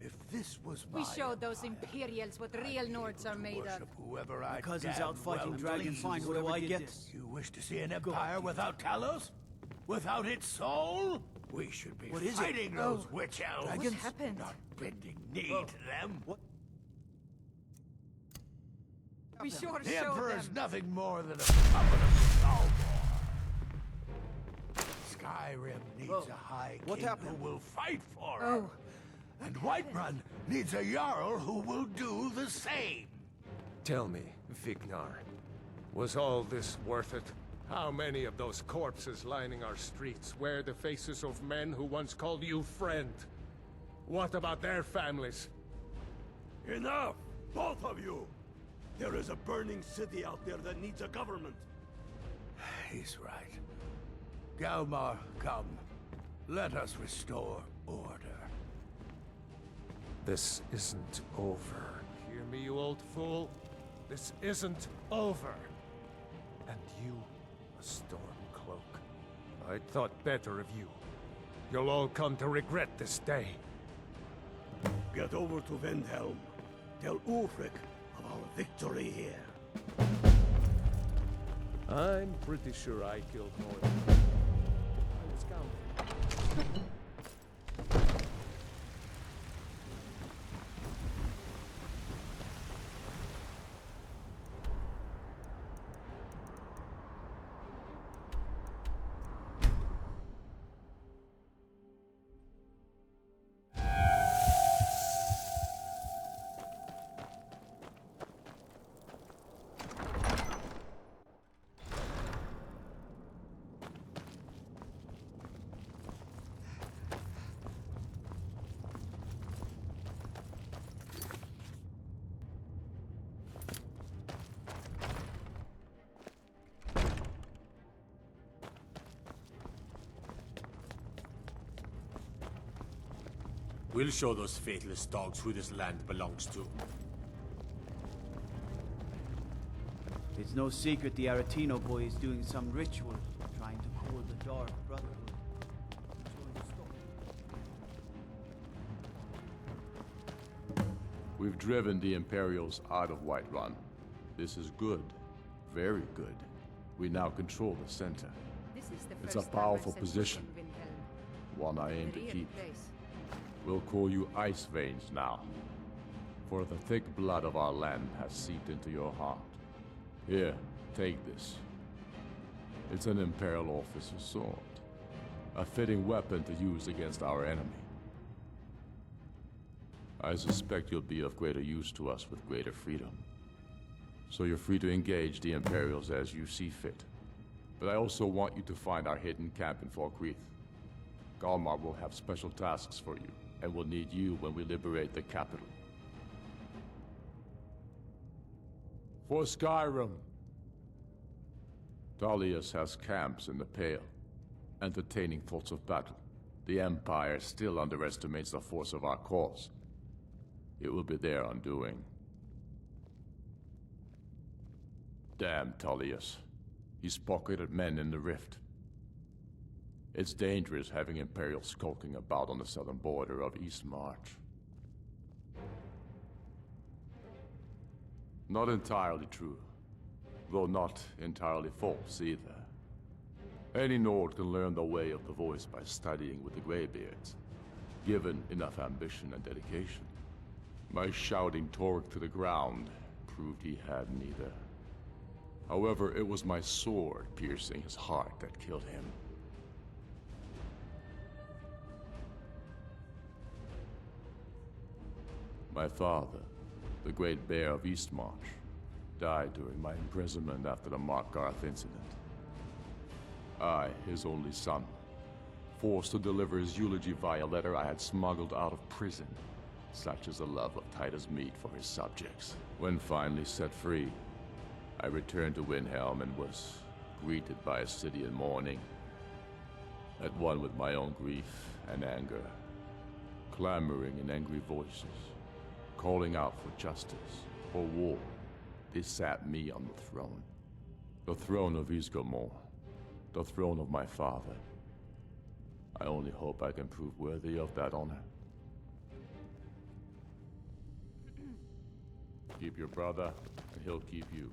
If this was my We showed those Imperials what real Nords are made of. worship whoever I cousin's damn out fighting well dragons. please. What do I get? You wish to see an empire without Talos? Without its soul? We should be What is it? fighting those witch elves. What happened? Not bending knee to them. What? We sure The showed Emperor them. is nothing more than a puppet of the Thalmor. Skyrim needs a high What king happened? who will fight for it. Oh. And Whiterun needs a Jarl who will do the same. Tell me, Vignar, was all this worth it? How many of those corpses lining our streets wear the faces of men who once called you friend? What about their families? Enough! Both of you! There is a burning city out there that needs a government. He's right. Galmar, come. Let us restore order. This isn't over. Hear me, you old fool? This isn't over. And you, a Stormcloak. I thought better of you. You'll all come to regret this day. Get over to Windhelm. Tell Ulfric of our victory here. I'm pretty sure I killed more than you. I was counting. We'll show those faithless dogs who this land belongs to. It's no secret the Aretino boy is doing some ritual, trying to call the Dark Brotherhood. We've driven the Imperials out of Whiterun. This is good. Very good. We now control the center. This is the It's first a time I've powerful set foot position. in Windhelm. One I aim to Weird keep. place. We'll call you Ice Veins now. For the thick blood of our land has seeped into your heart. Here, take this. It's an Imperial officer's sword. A fitting weapon to use against our enemy. I suspect you'll be of greater use to us with greater freedom. So you're free to engage the Imperials as you see fit. But I also want you to find our hidden camp in Falkreath. Galmar will have special tasks for you, and will need you when we liberate the capital. For Skyrim! Dalius has camps in the Pale, entertaining thoughts of battle. The Empire still underestimates the force of our cause. It will be their undoing. Damn Tullius. He's pocketed men in the Rift. It's dangerous having Imperials skulking about on the southern border of East March. Not entirely true, though not entirely false either. Any Nord can learn the way of the voice by studying with the Greybeards, given enough ambition and dedication. My shouting Torg to the ground proved he had neither. However, it was my sword piercing his heart that killed him. My father, the Great Bear of Eastmarch, died during my imprisonment after the Markarth incident. I, his only son, forced to deliver his eulogy via letter I had smuggled out of prison, such is the love of Titus meat for his subjects. When finally set free, I returned to Windhelm and was greeted by a city in mourning, at one with my own grief and anger, clamoring in angry voices, calling out for justice, for war. They sat me on the throne of Ysgramor, the throne of my father. I only hope I can prove worthy of that honor. Keep your brother, and he'll keep you.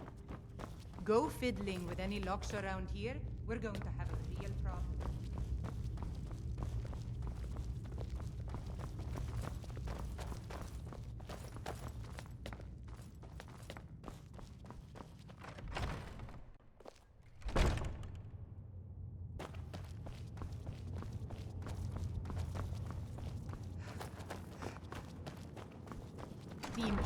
Go fiddling with any locks around here, we're going to have a real problem. Team.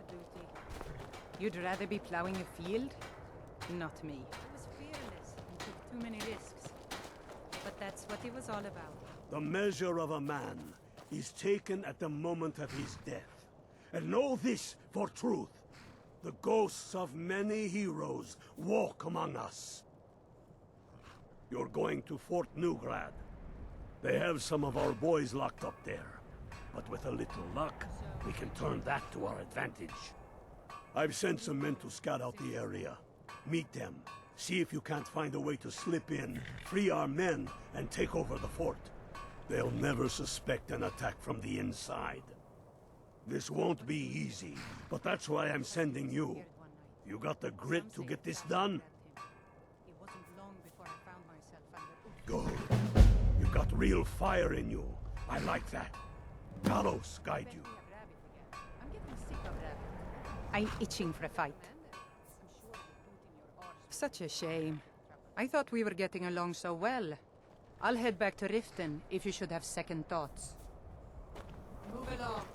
Duty. You'd rather be plowing a field? Not me. He was fearless and took too many risks. But that's what it was all about. The measure of a man is taken at the moment of his death. And know this for truth. The ghosts of many heroes walk among us. You're going to Fort Newgrad. They have some of our boys locked up there. But with a little luck, we can turn that to our advantage. I've sent some men to scout out the area. Meet them. See if you can't find a way to slip in, free our men, and take over the fort. They'll never suspect an attack from the inside. This won't be easy, but that's why I'm sending you. You got the grit to get this done? It wasn't long before I found myself under... Good. You've got real fire in you. I like that. Talos guide you. I'm getting sick of rabbit. I'm itching for a fight. Such a shame. I thought we were getting along so well. I'll head back to Riften if you should have second thoughts. Move along.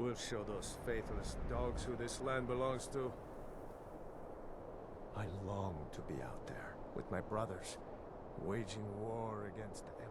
We'll show those faithless dogs who this land belongs to. I long to be out there with my brothers, waging war against the Empire.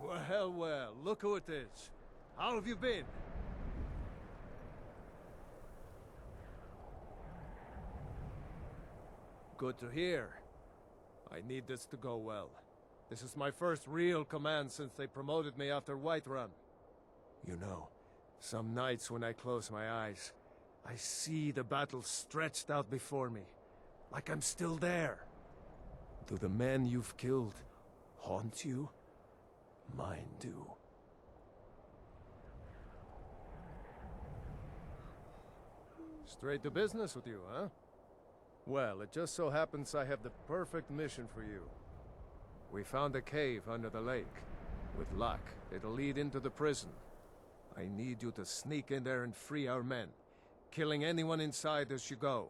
Well, well, look who it is. How have you been? Good to hear. I need this to go well. This is my first real command since they promoted me after Whiterun. You know, some nights when I close my eyes, I see the battle stretched out before me, like I'm still there. Do the men you've killed haunt you? Mine do. Straight to business with you, huh? Well, it just so happens I have the perfect mission for you. We found a cave under the lake. With luck, it'll lead into the prison. I need you to sneak in there and free our men, killing anyone inside as you go.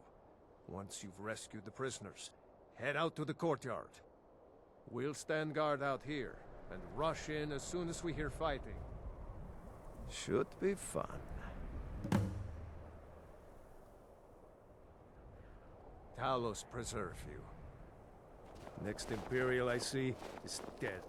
Once you've rescued the prisoners, head out to the courtyard. We'll stand guard out here, and rush in as soon as we hear fighting. Should be fun. Talos preserve you. Next Imperial I see is dead.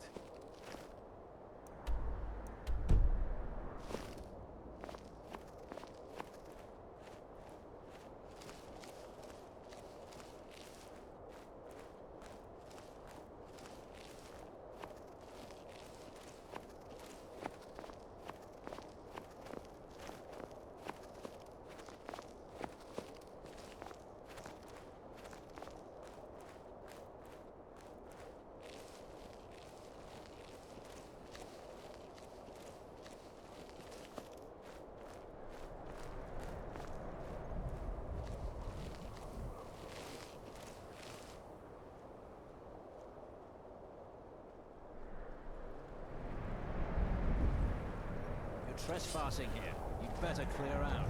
Trespassing here. You'd better clear out.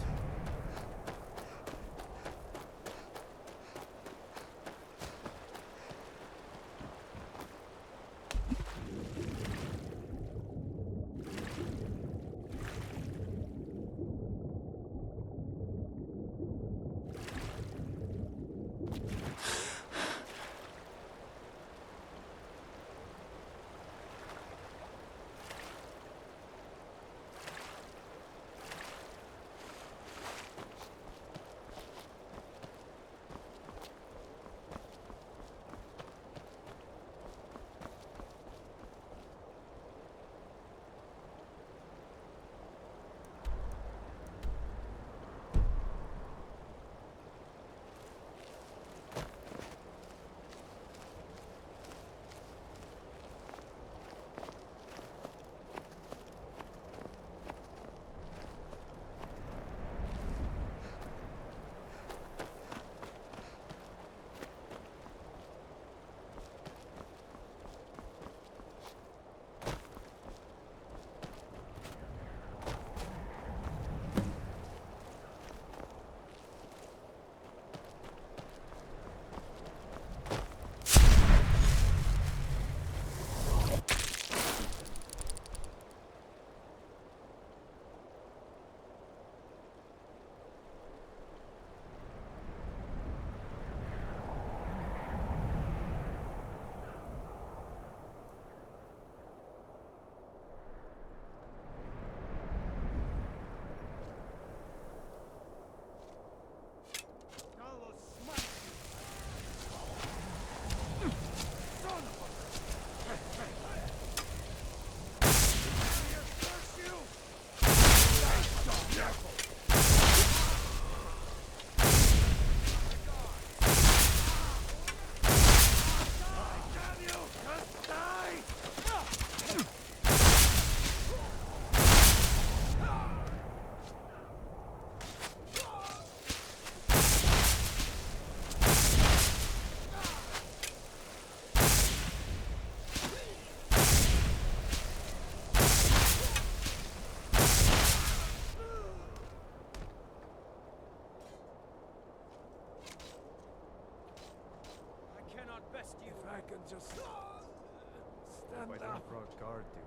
just stand Hope I up. don't brought guard duty.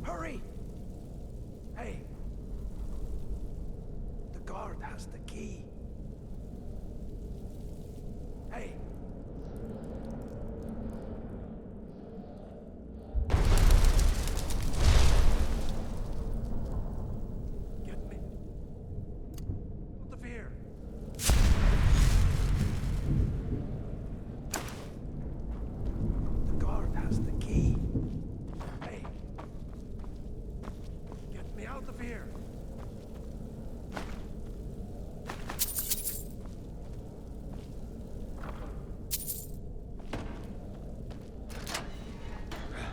Hurry! Hey! The guard has the key. Hey! Get me out of here! The guard has the key. Hey! Get me out of here!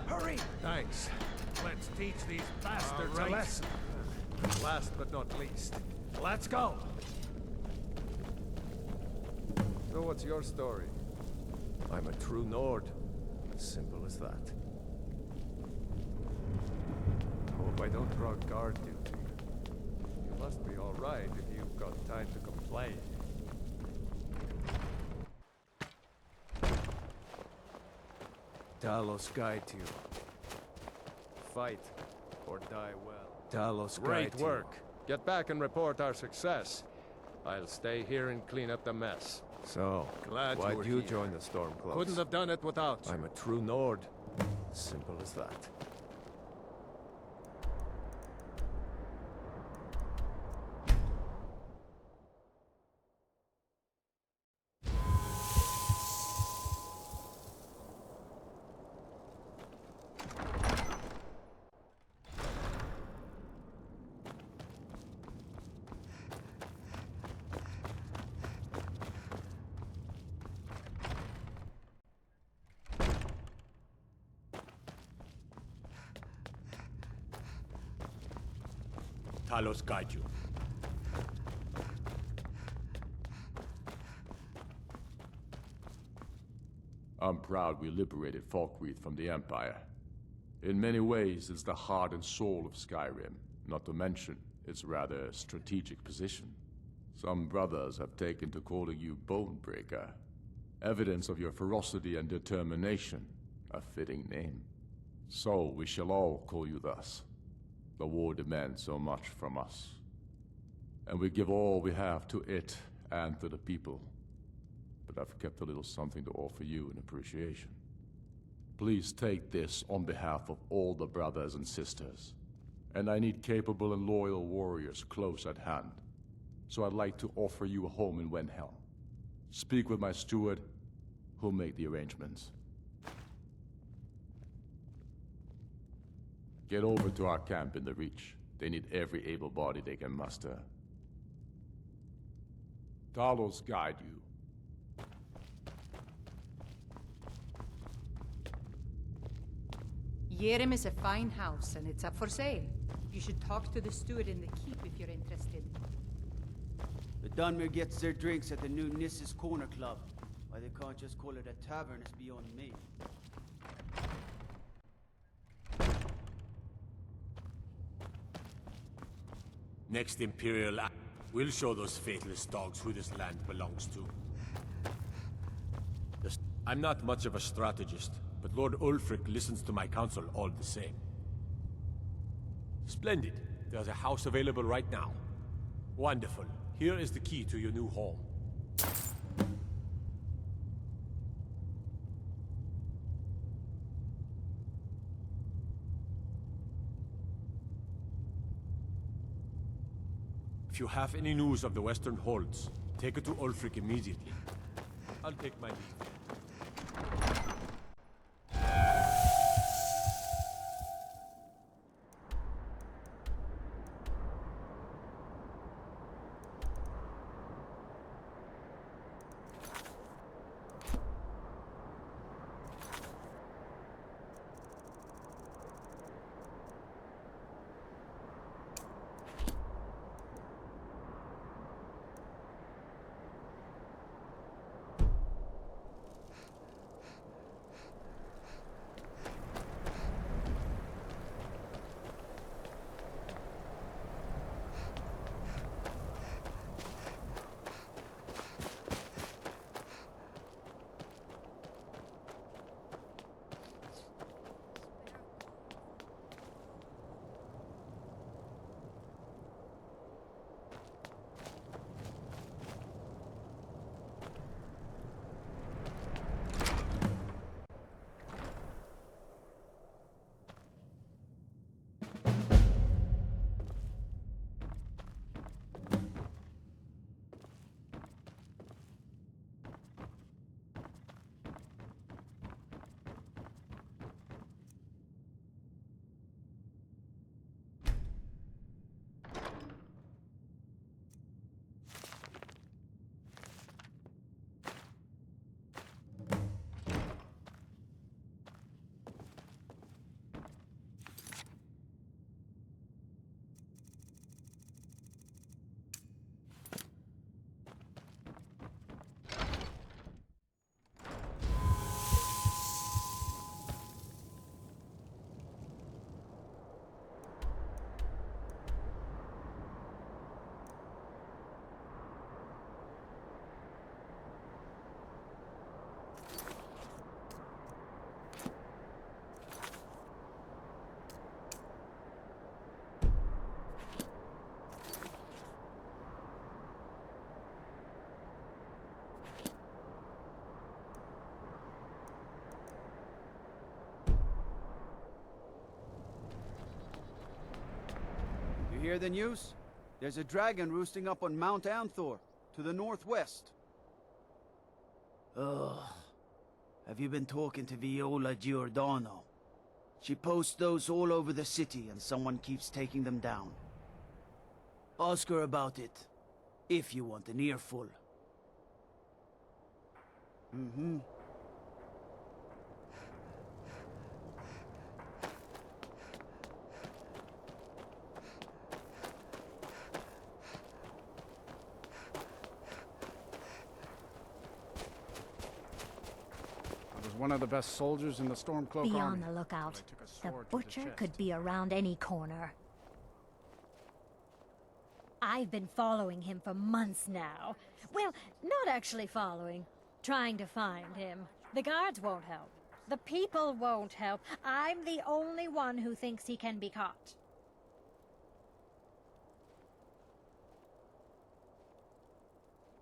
Hurry! Thanks. Let's teach these bastards a lesson. Last but not least, let's go! So what's your story? I'm a true Nord. As simple as that. Hope I don't draw guard duty. You must be alright if you've got time to complain. Talos guide you. Fight or die well. Talos guide you. Great work. Get back and report our success. I'll stay here and clean up the mess. So, why'd you join the Stormcloaks? Couldn't have done it without you. I'm a true Nord. Simple as that. Talos guide you. I'm proud we liberated Falkreath from the Empire. In many ways, it's the heart and soul of Skyrim, not to mention its rather strategic position. Some brothers have taken to calling you Bonebreaker. Evidence of your ferocity and determination. A fitting name. So we shall all call you thus. The war demands so much from us. And we give all we have to it and to the people. But I've kept a little something to offer you in appreciation. Please take this on behalf of all the brothers and sisters. And I need capable and loyal warriors close at hand. So I'd like to offer you a home in Wenhel. Speak with my steward, who'll make the arrangements. Get over to our camp in the Reach. They need every able body they can muster. Talos guide you. Yerim is a fine house, and it's up for sale. You should talk to the steward in the keep if you're interested. The Dunmer gets their drinks at the new Nissa's Corner Club. Why they can't just call it a tavern is beyond me. Next Imperial Act, we'll show those faithless dogs who this land belongs to. I'm not much of a strategist, but Lord Ulfric listens to my counsel all the same. Splendid. There's a house available right now. Wonderful. Here is the key to your new home. If you have any news of the Western Holds, take it to Ulfric immediately. I'll take my leave. You hear the news? There's a dragon roosting up on Mount Anthor, to the northwest. Ugh. Have you been talking to Viola Giordano? She posts those all over the city and someone keeps taking them down. Ask her about it, if you want an earful. Mm-hmm. One of the best soldiers in the Stormcloak Be army. on the lookout. The sword to the butcher chest. could be around any corner. I've been following him for months now. Well, not actually following. Trying to find him. The guards won't help. The people won't help. I'm the only one who thinks he can be caught.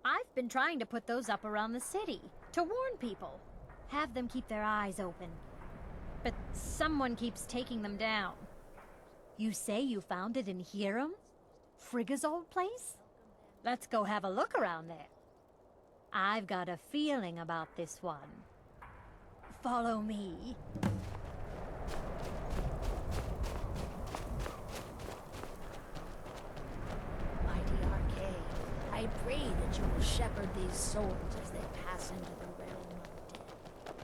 I've been trying to put those up around the city, to warn people. Have them keep their eyes open. But someone keeps taking them down. You say you found it in Hiram? Frigga's old place? Let's go have a look around there. I've got a feeling about this one. Follow me. Mighty Arcade, I pray that you will shepherd these souls as they pass into the realm of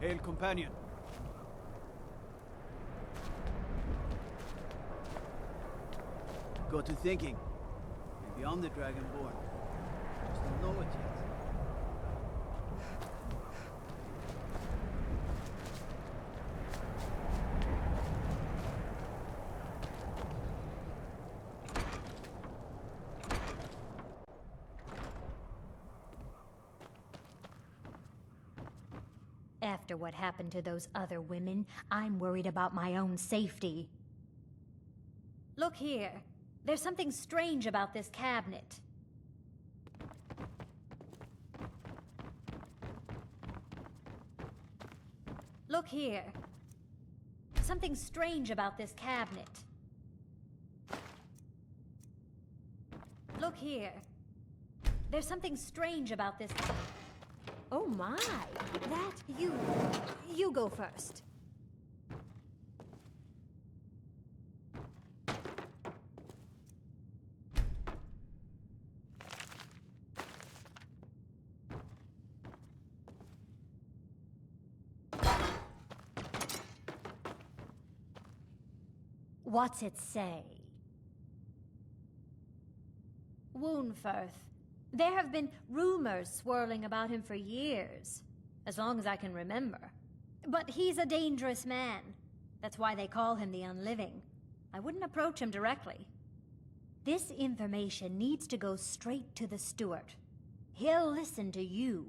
dead. Hail, companion. Got to thinking. Maybe I'm the Dragonborn. Just don't know it yet. After what happened to those other women, I'm worried about my own safety. Look here. There's something strange about this cabinet. Look here. Something strange about this cabinet. Look here. There's something strange about this... Oh my! You go first. What's it say? Woundfirth. There have been rumors swirling about him for years, as long as I can remember. But he's a dangerous man. That's why they call him the Unliving. I wouldn't approach him directly. This information needs to go straight to the steward. He'll listen to you.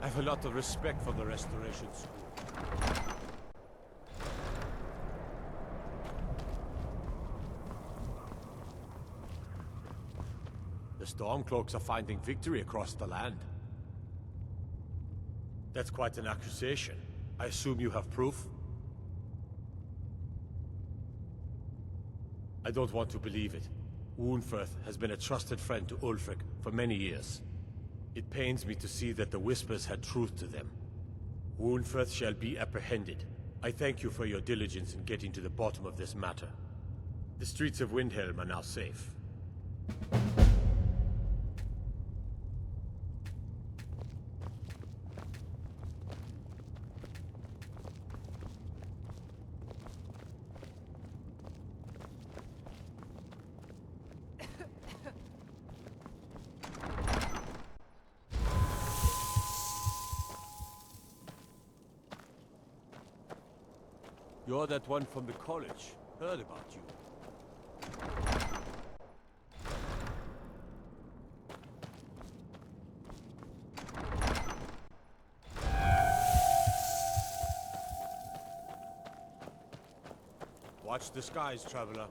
I have a lot of respect for the Restoration School. The Stormcloaks are finding victory across the land. That's quite an accusation. I assume you have proof? I don't want to believe it. Woundfirth has been a trusted friend to Ulfric for many years. It pains me to see that the Whispers had truth to them. Woundfirth shall be apprehended. I thank you for your diligence in getting to the bottom of this matter. The streets of Windhelm are now safe. You're that one from the college. Heard about you. Watch the skies, traveler.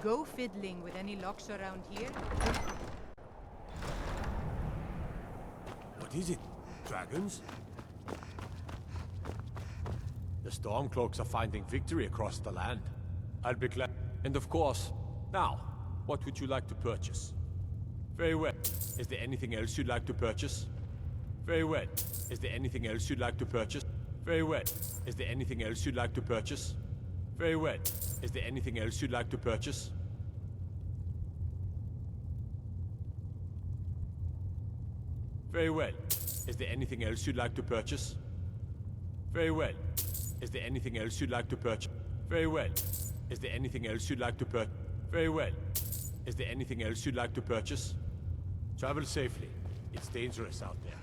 Go fiddling with any locks around here. What is it? Dragons? The Stormcloaks are finding victory across the land. I'll be glad. And of course, now, what would you like to purchase? Very well. Is there anything else you'd like to purchase? Very well. Is there anything else you'd like to purchase? Very well. Is there anything else you'd like to purchase? Very well. Is there anything else you'd like to purchase? Very well. Is there anything else you'd like to purchase? Very well. Is there anything else you'd like to purchase? Very well. Is there anything else you'd like to purchase? Very well. Is there anything else you'd like to purchase? Travel safely. It's dangerous out there.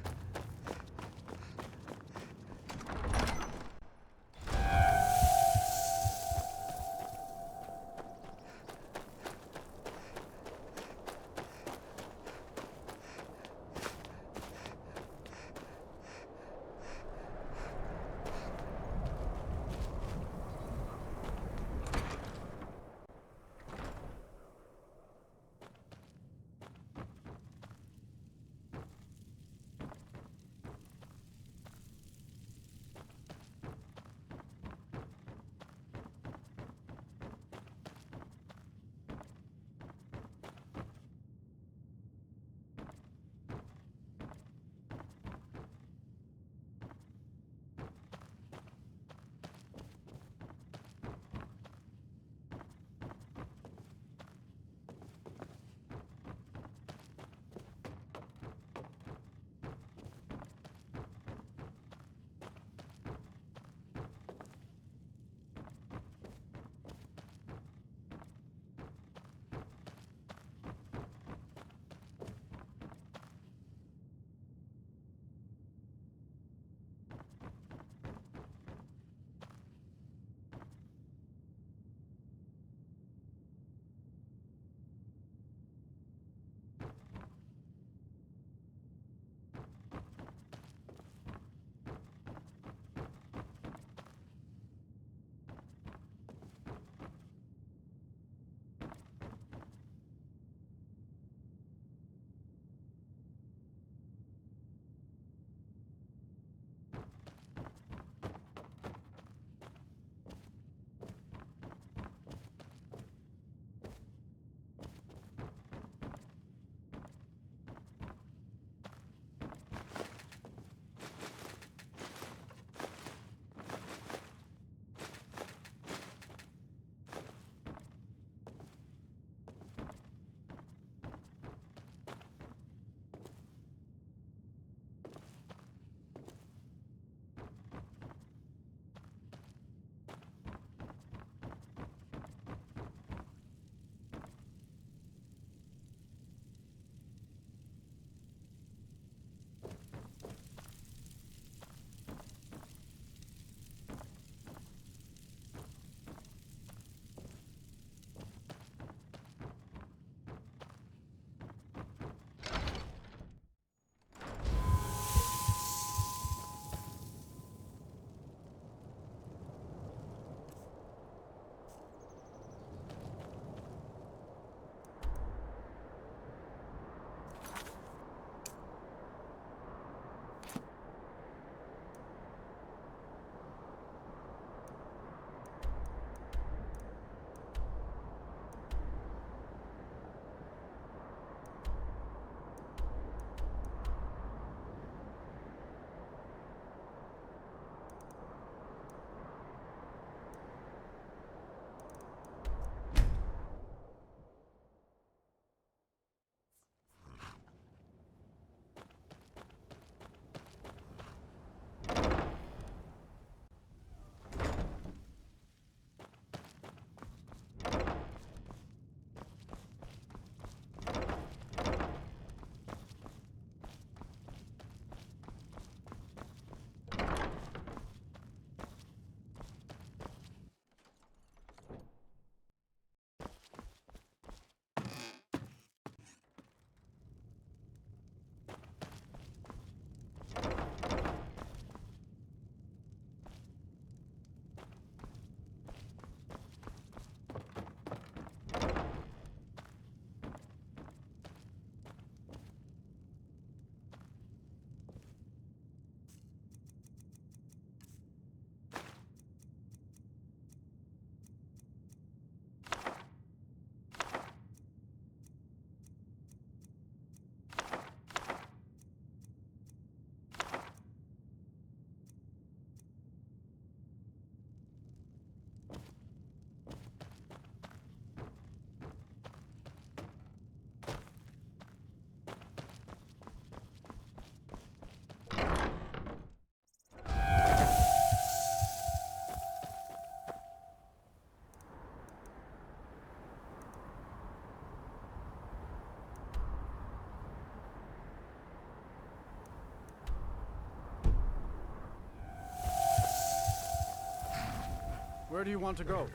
Where do you want to go?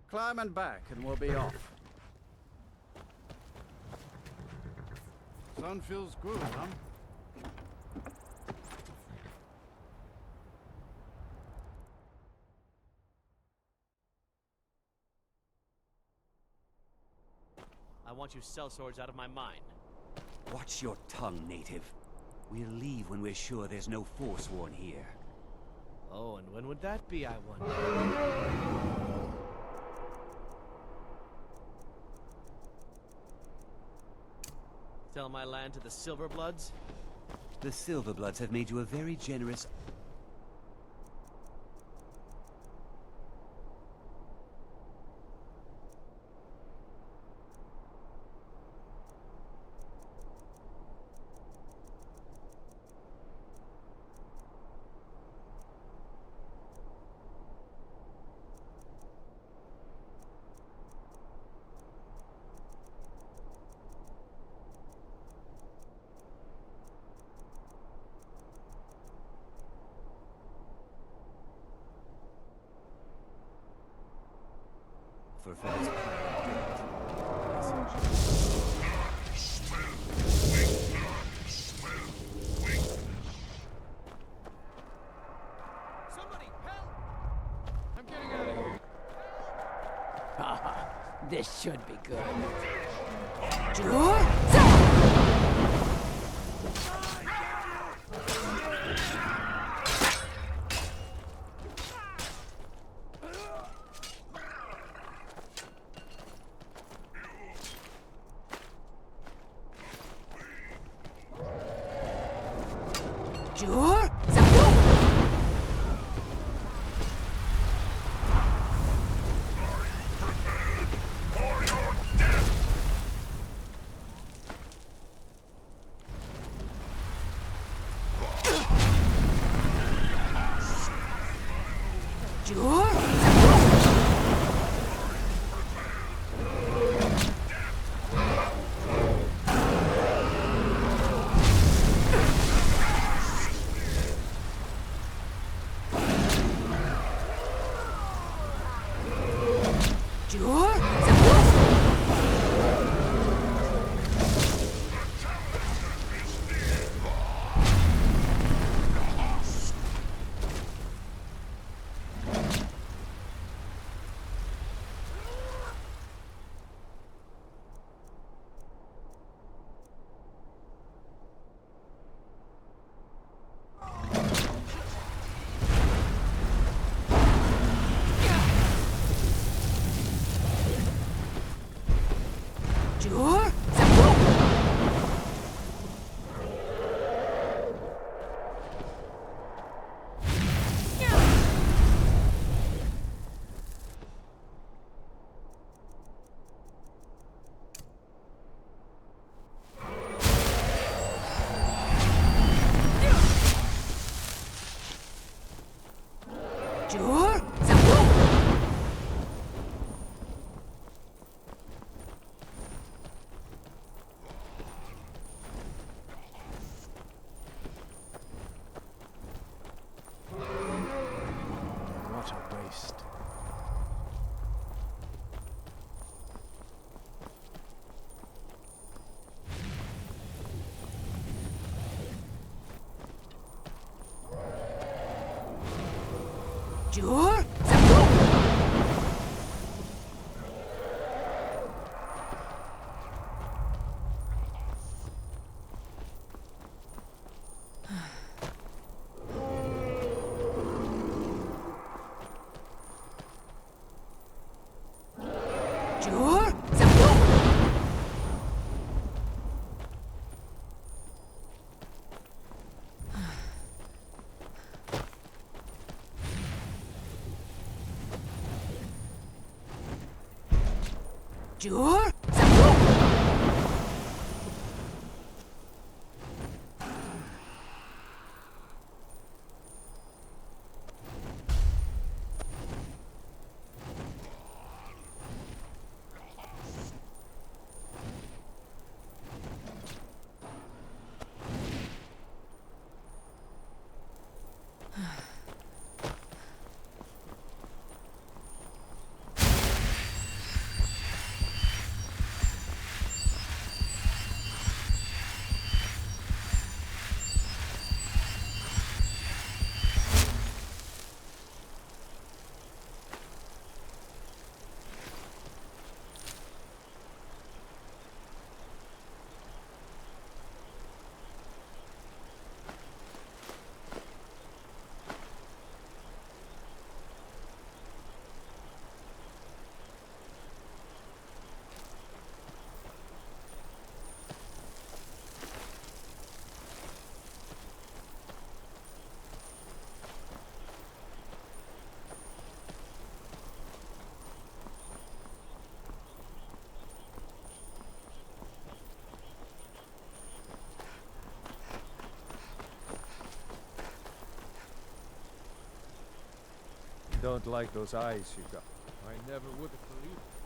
Climb and back, and we'll be off. Sun feels good, huh? I want you sellswords out of my mind. Watch your tongue, native. We'll leave when we're sure there's no Forsworn here. Oh, and when would that be, I wonder? Sell my land to the Silverbloods? The Silverbloods have made you a very generous... for Feathers. Somebody, help! I'm getting out of here. Haha, this should be good. What a waste. don't like those eyes you got. I never would have believed it.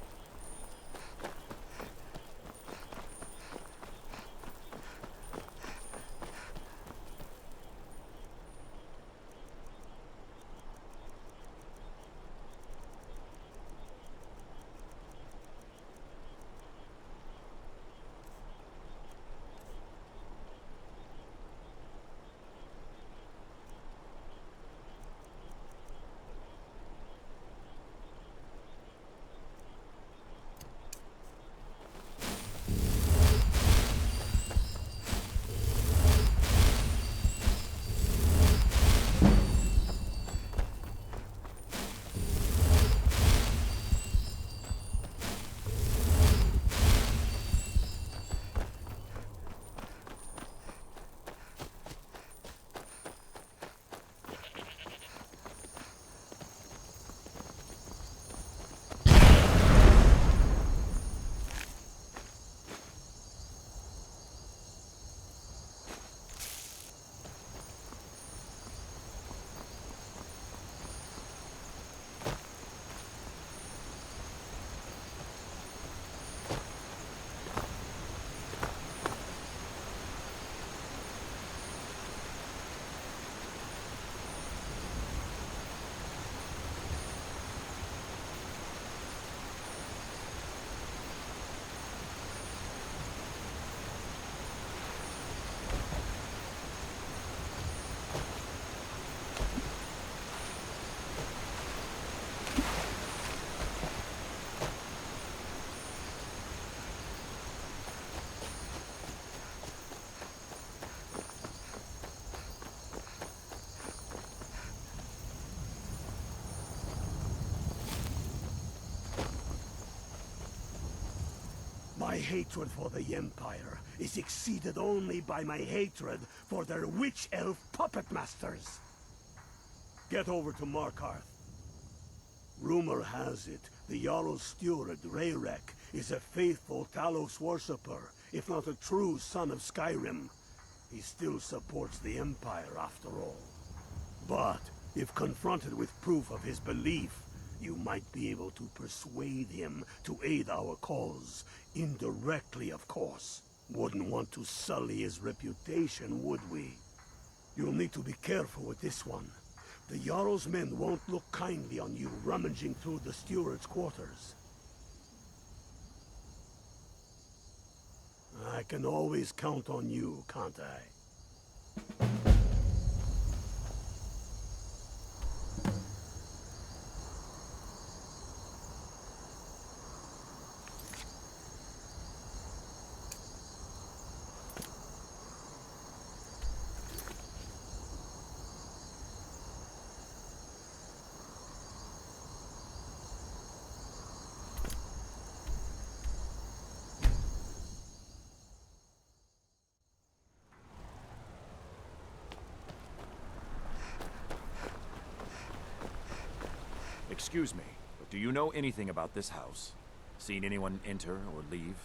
My hatred for the Empire is exceeded only by my hatred for their witch-elf puppet masters. Get over to Markarth. Rumor has it, the Jarl's steward, Rayrek, is a faithful Talos worshipper, if not a true son of Skyrim. He still supports the Empire after all. But, if confronted with proof of his belief, you might be able to persuade him to aid our cause. Indirectly, of course. Wouldn't want to sully his reputation, would we? You'll need to be careful with this one. The Jarl's men won't look kindly on you rummaging through the steward's quarters. I can always count on you, can't I? Excuse me, but do you know anything about this house? Seen anyone enter or leave?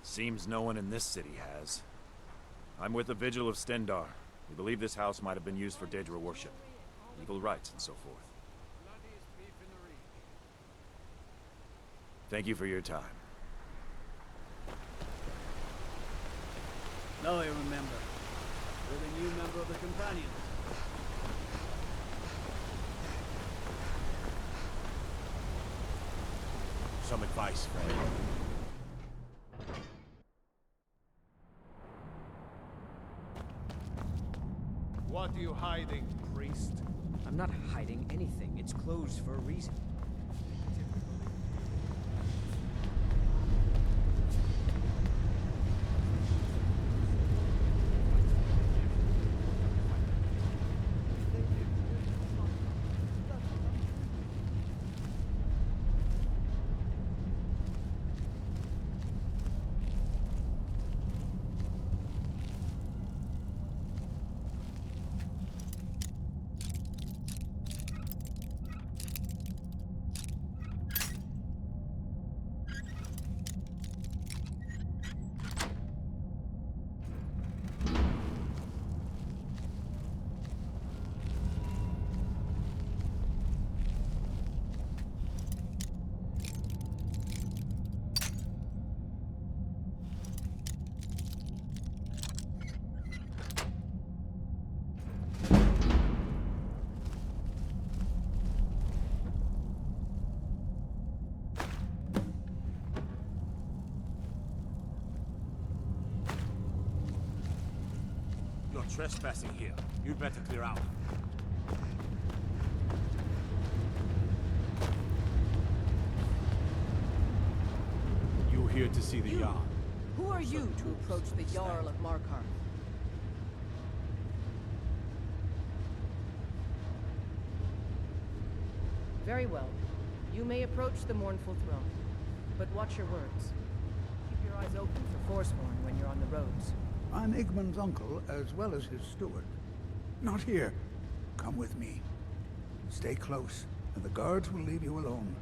Seems no one in this city has. I'm with the Vigil of Stendar. We believe this house might have been used for Daedra worship, evil rites, and so forth. Thank you for your time. Now I remember. You're the new member of the Companions. Some advice, friend. What are you hiding, priest? I'm not hiding anything. It's closed for a reason. trespassing here. You'd better clear out. You here to see the Jarl? Who are you to approach the Jarl of Markarth? Very well. You may approach the mournful throne. But watch your words. Keep your eyes open for Forsworn when you're on the roads. I'm Igmund's uncle, as well as his steward. Not here. Come with me. Stay close, and the guards will leave you alone.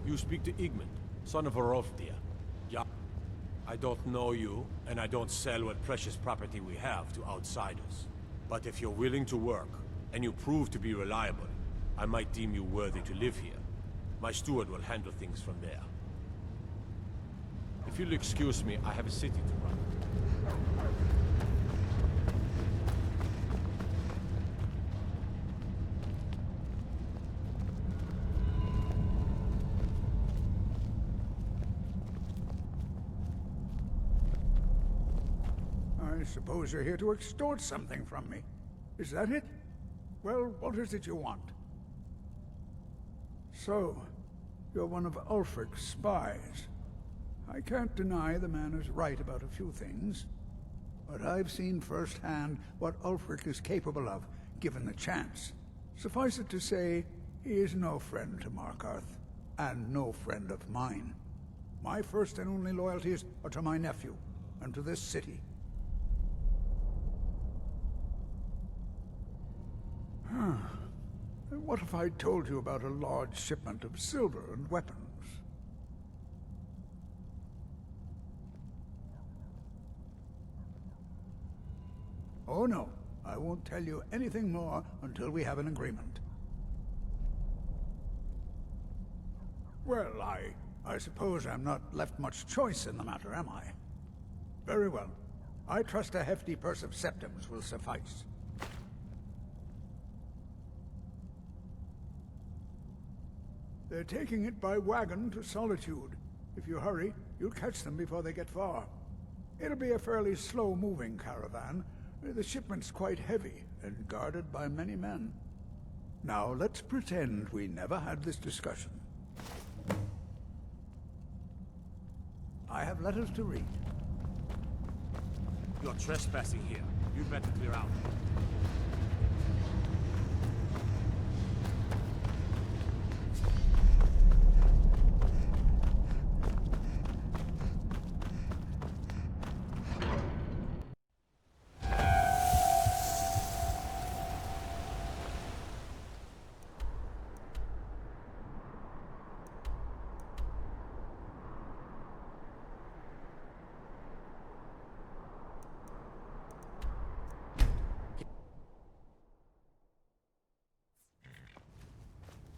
You speak to Igmund, son of Hrolfdir. Yeah. I don't know you, and I don't sell what precious property we have to outsiders. But if you're willing to work, and you prove to be reliable, I might deem you worthy to live here. My steward will handle things from there. If you'll excuse me, I have a city to run. I suppose you're here to extort something from me. Is that it? Well, what is it you want? So, you're one of Ulfric's spies. I can't deny the man is right about a few things, but I've seen firsthand what Ulfric is capable of, given the chance. Suffice it to say, he is no friend to Markarth, and no friend of mine. My first and only loyalties are to my nephew, and to this city. What if I told you about a large shipment of silver and weapons? Oh no, I won't tell you anything more until we have an agreement. Well, I suppose I'm not left much choice in the matter, am I? Very well. I trust a hefty purse of septims will suffice. They're taking it by wagon to Solitude. If you hurry, you'll catch them before they get far. It'll be a fairly slow-moving caravan. The shipment's quite heavy and guarded by many men. Now, let's pretend we never had this discussion. I have letters to read. You're trespassing here. You'd better clear out.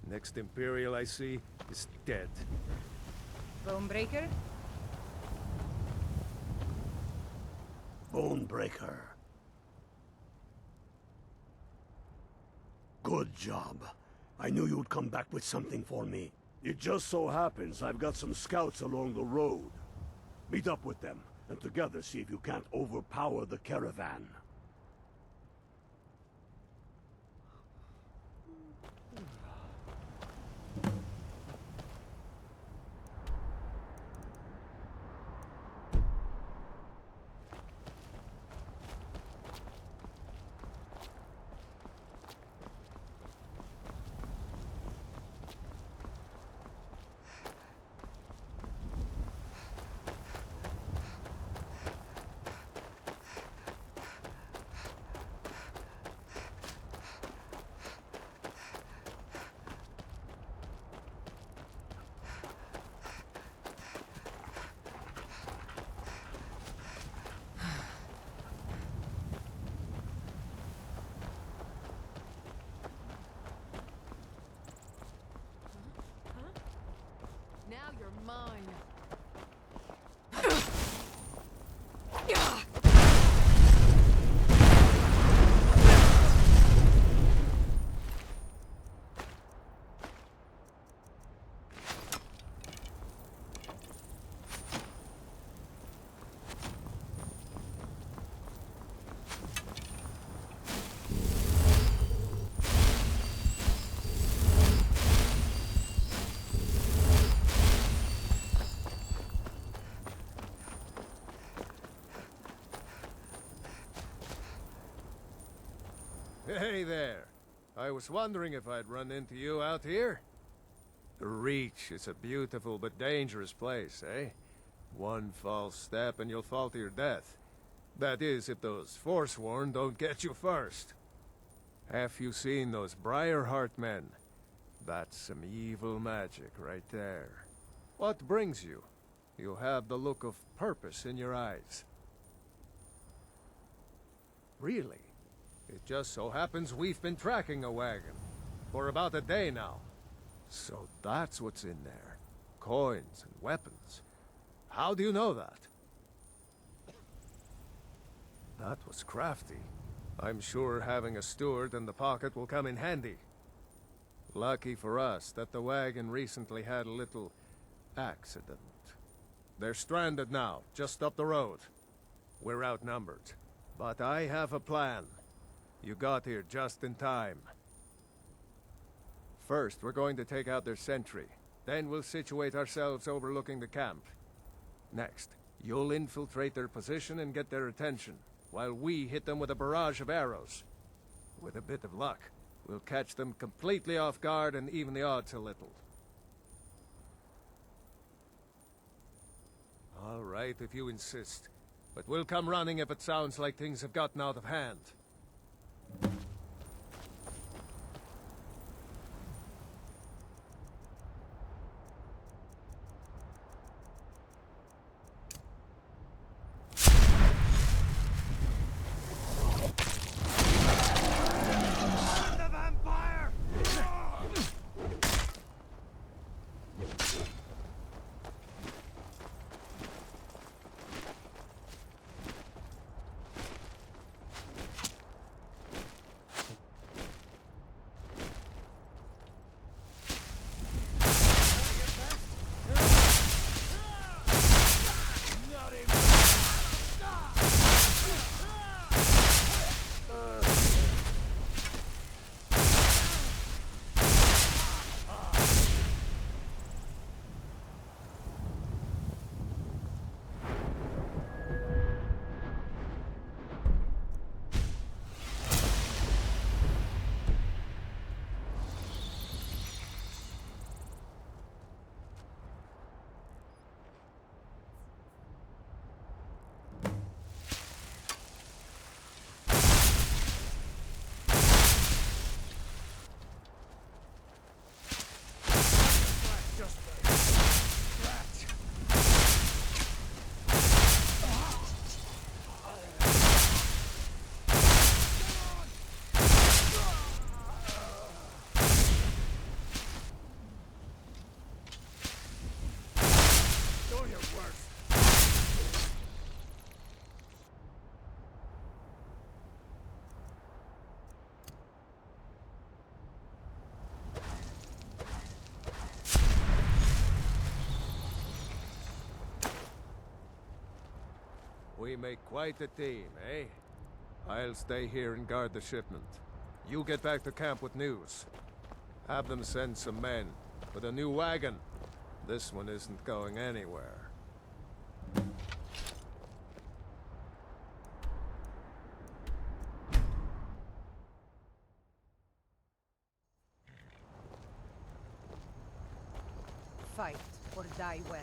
Next Imperial I see is dead. Bonebreaker? Bonebreaker. Good job. I knew you'd come back with something for me. It just so happens I've got some scouts along the road. Meet up with them, and together see if you can't overpower the caravan. Hey there. I was wondering if I'd run into you out here. The Reach is a beautiful but dangerous place, eh? One false step and you'll fall to your death. That is, if those Forsworn don't get you first. Have you seen those Briarheart men? That's some evil magic right there. What brings you? You have the look of purpose in your eyes. Really? It just so happens we've been tracking a wagon for about a day now. So that's what's in there. Coins and weapons. How do you know that? That was crafty. I'm sure having a steward in the pocket will come in handy. Lucky for us that the wagon recently had a little accident. They're stranded now, just up the road. We're outnumbered, but I have a plan. You got here just in time. First, we're going to take out their sentry. Then we'll situate ourselves overlooking the camp. Next, you'll infiltrate their position and get their attention, while we hit them with a barrage of arrows. With a bit of luck, we'll catch them completely off guard and even the odds a little. All right, if you insist. But we'll come running if it sounds like things have gotten out of hand. We make quite a team, eh? I'll stay here and guard the shipment. You get back to camp with news. Have them send some men with a new wagon. This one isn't going anywhere. Fight or die well.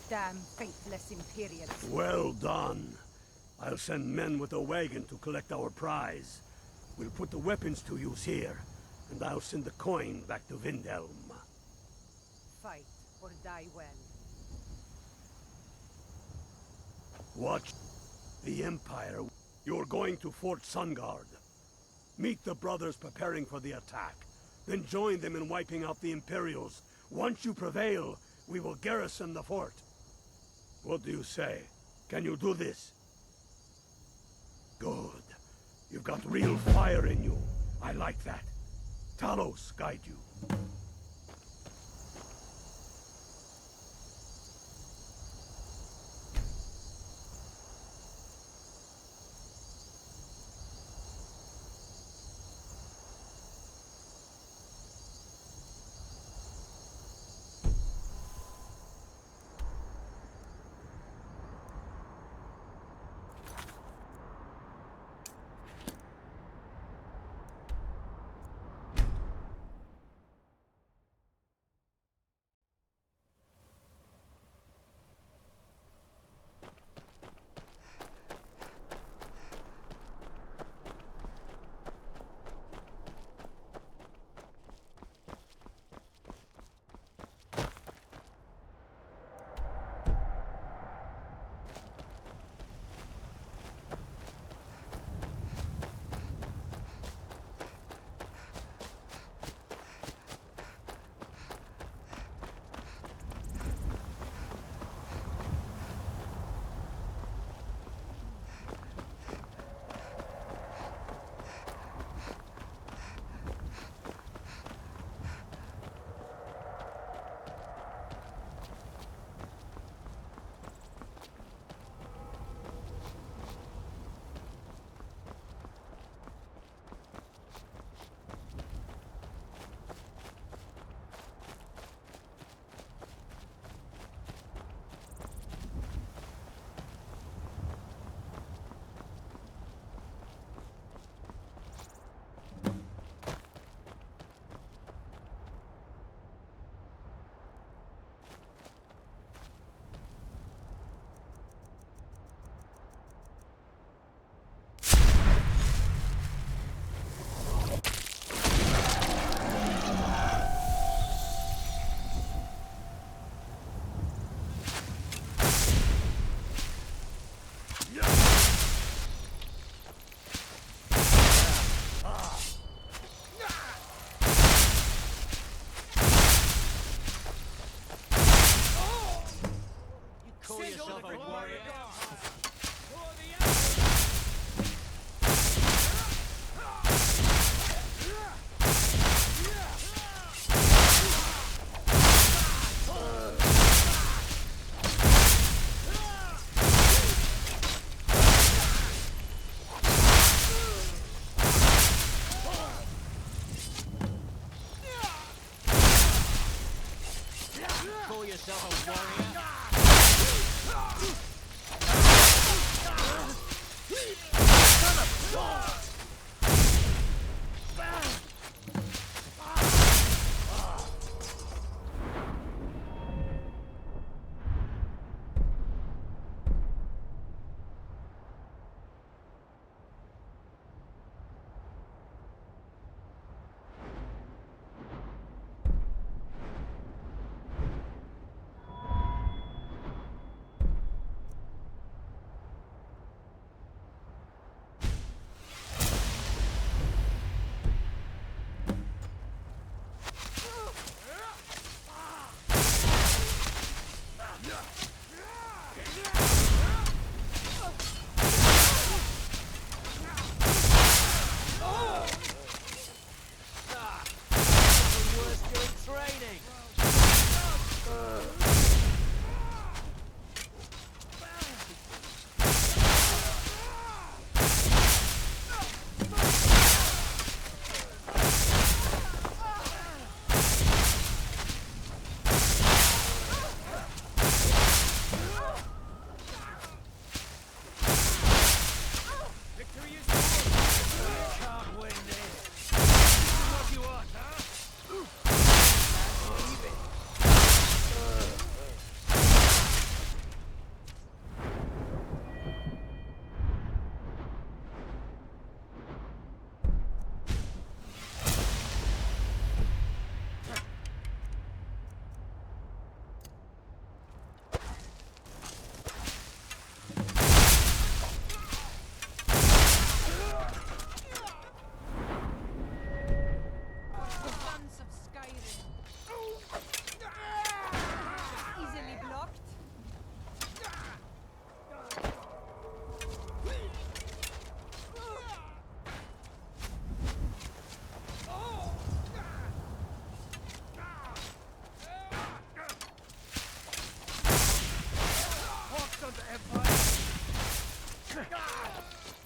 Damn faithless Imperials. Well done. I'll send men with a wagon to collect our prize. We'll put the weapons to use here, and I'll send the coin back to Windhelm. Fight or die well. Watch the Empire. You're going to Fort Sungard. Meet the brothers preparing for the attack. Then join them in wiping out the Imperials. Once you prevail, we will garrison the fort. What do you say? Can you do this? Good. You've got real fire in you. I like that. Talos guide you. yourself a warrior?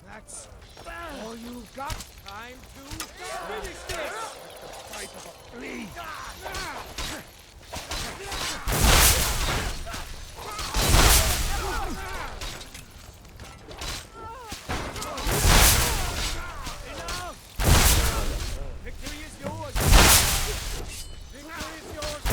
That's all you got? Time to finish this! Like the fight of a flea! Enough! Victory is yours! Victory is yours!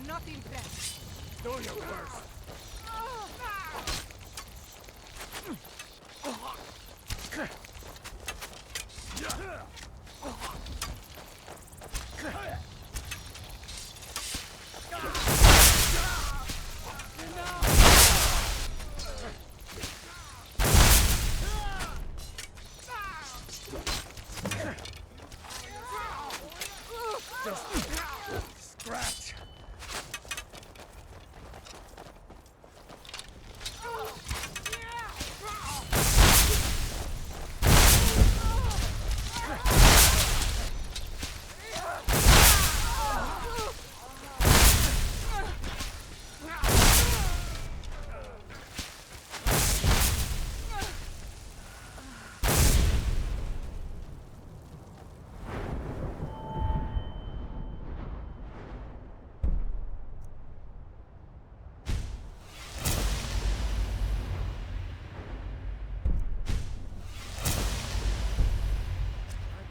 Nothing best. Do your worst. Just scratch.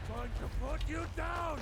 I'm going to put you down!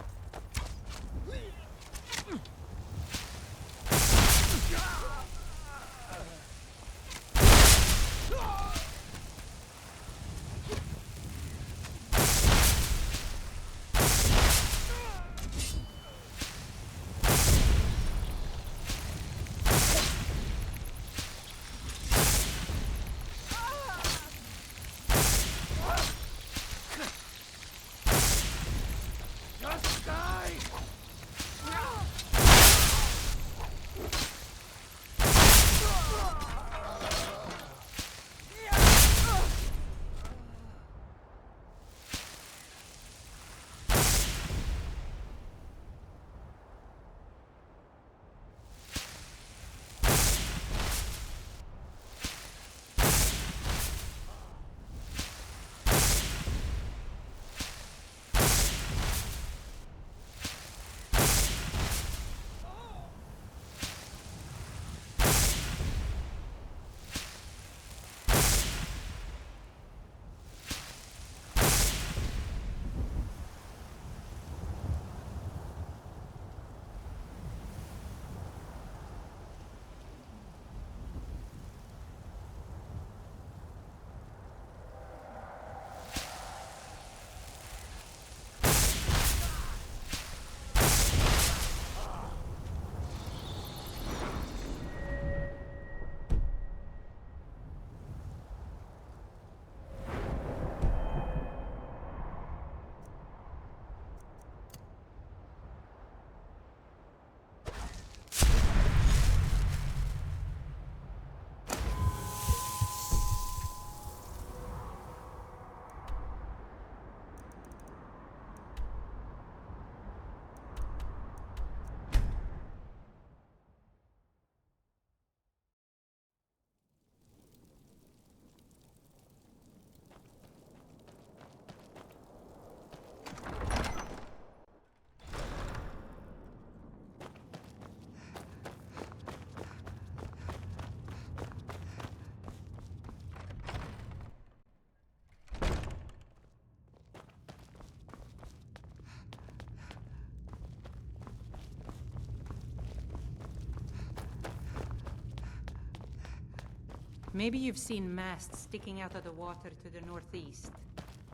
Maybe you've seen masts sticking out of the water to the northeast.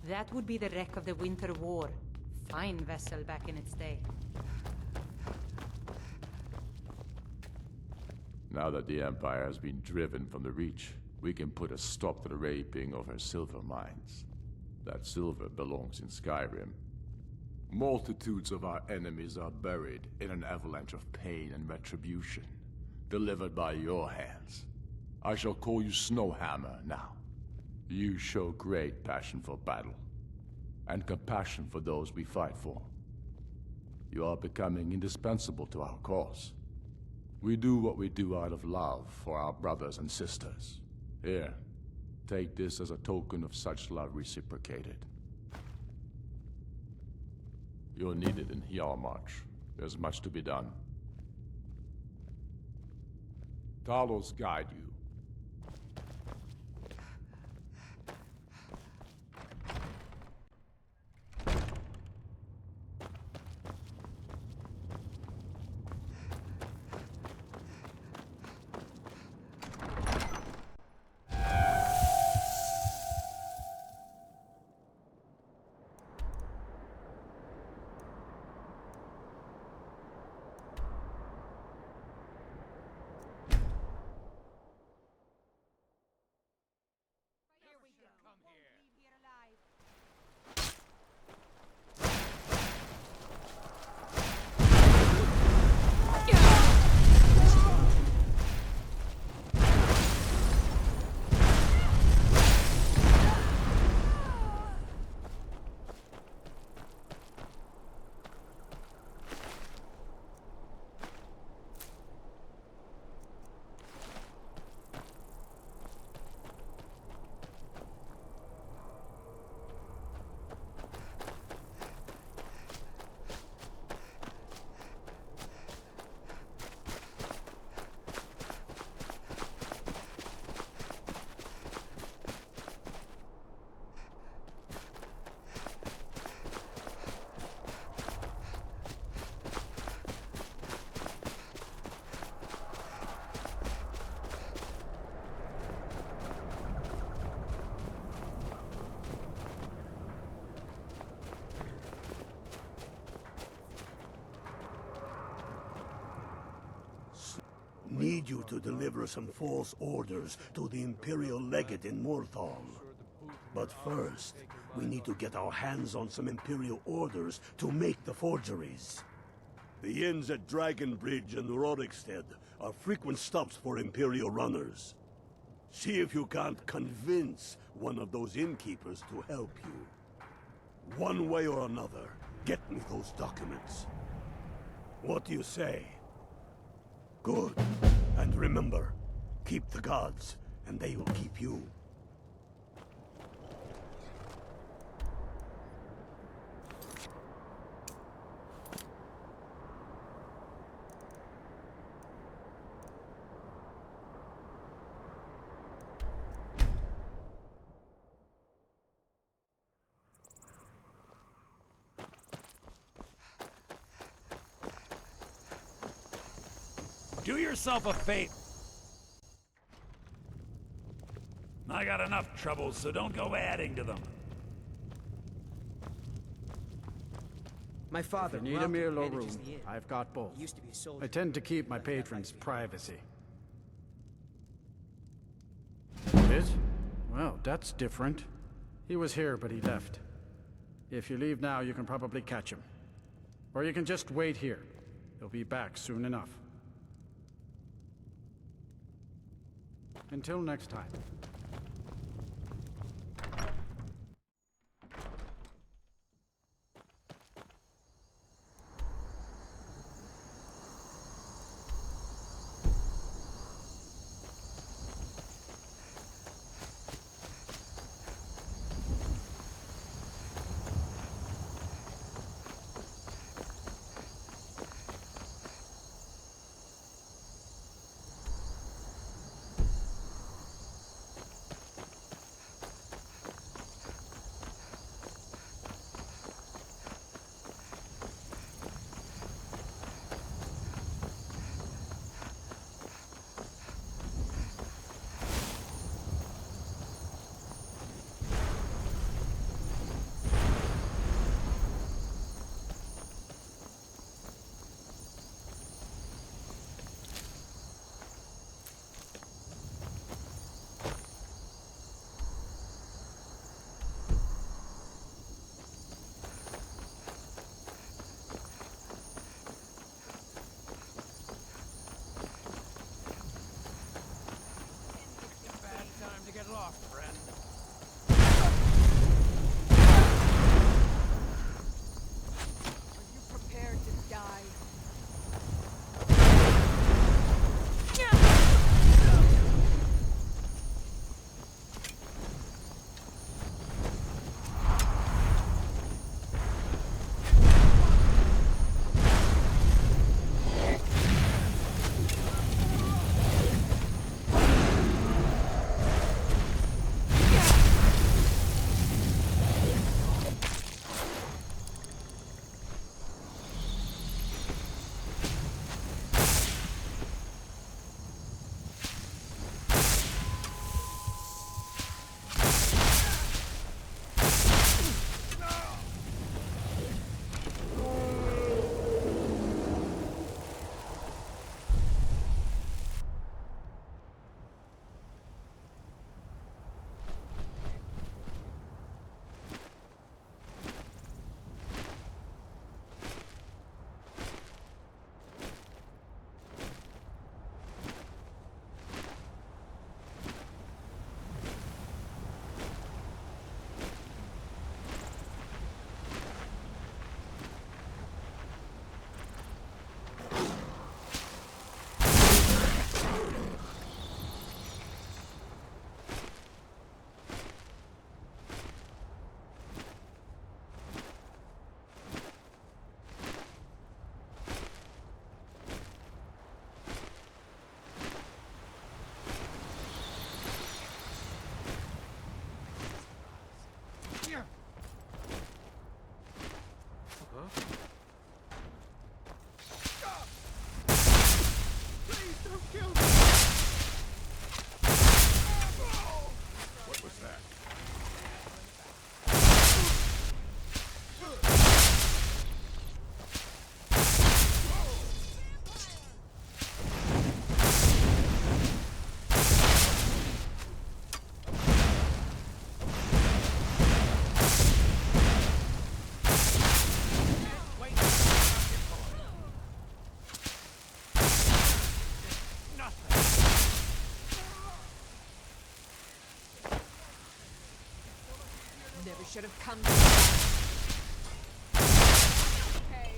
That would be the wreck of the Winter War. Fine vessel back in its day. Now that the Empire has been driven from the Reach, we can put a stop to the raping of her silver mines. That silver belongs in Skyrim. Multitudes of our enemies are buried in an avalanche of pain and retribution, delivered by your hands. I shall call you Snowhammer now. You show great passion for battle, and compassion for those we fight for. You are becoming indispensable to our cause. We do what we do out of love for our brothers and sisters. Here, take this as a token of such love reciprocated. You're needed in Hjalmarch. There's much to be done. Talos guide you. Need you to deliver some false orders to the Imperial Legate in Morthal. But first, we need to get our hands on some Imperial orders to make the forgeries. The inns at Dragon Bridge and Rorikstead are frequent stops for Imperial runners. See if you can't convince one of those innkeepers to help you. One way or another, get me those documents. What do you say? Good. And remember, keep the gods, and they will keep you. Do yourself a favor. I got enough troubles, so don't go adding to them. My father If you need a meal or room, I've got both. I tend to keep my patrons' privacy. It? Well, that's different. He was here, but he left. If you leave now, you can probably catch him. Or you can just wait here. He'll be back soon enough. Until next time. Never should have come. Okay.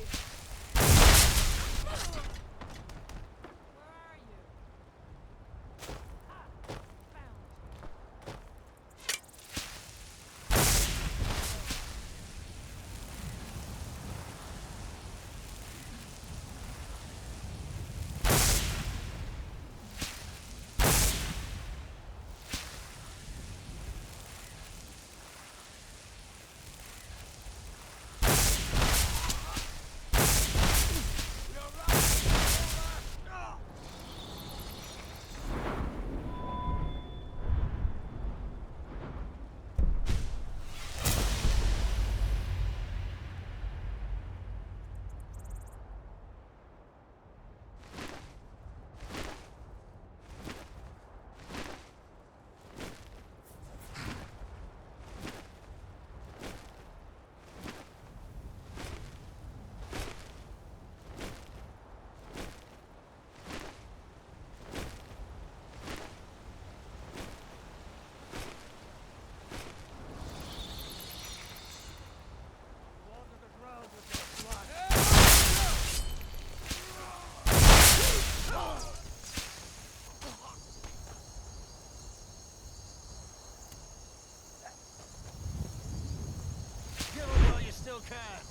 Still can.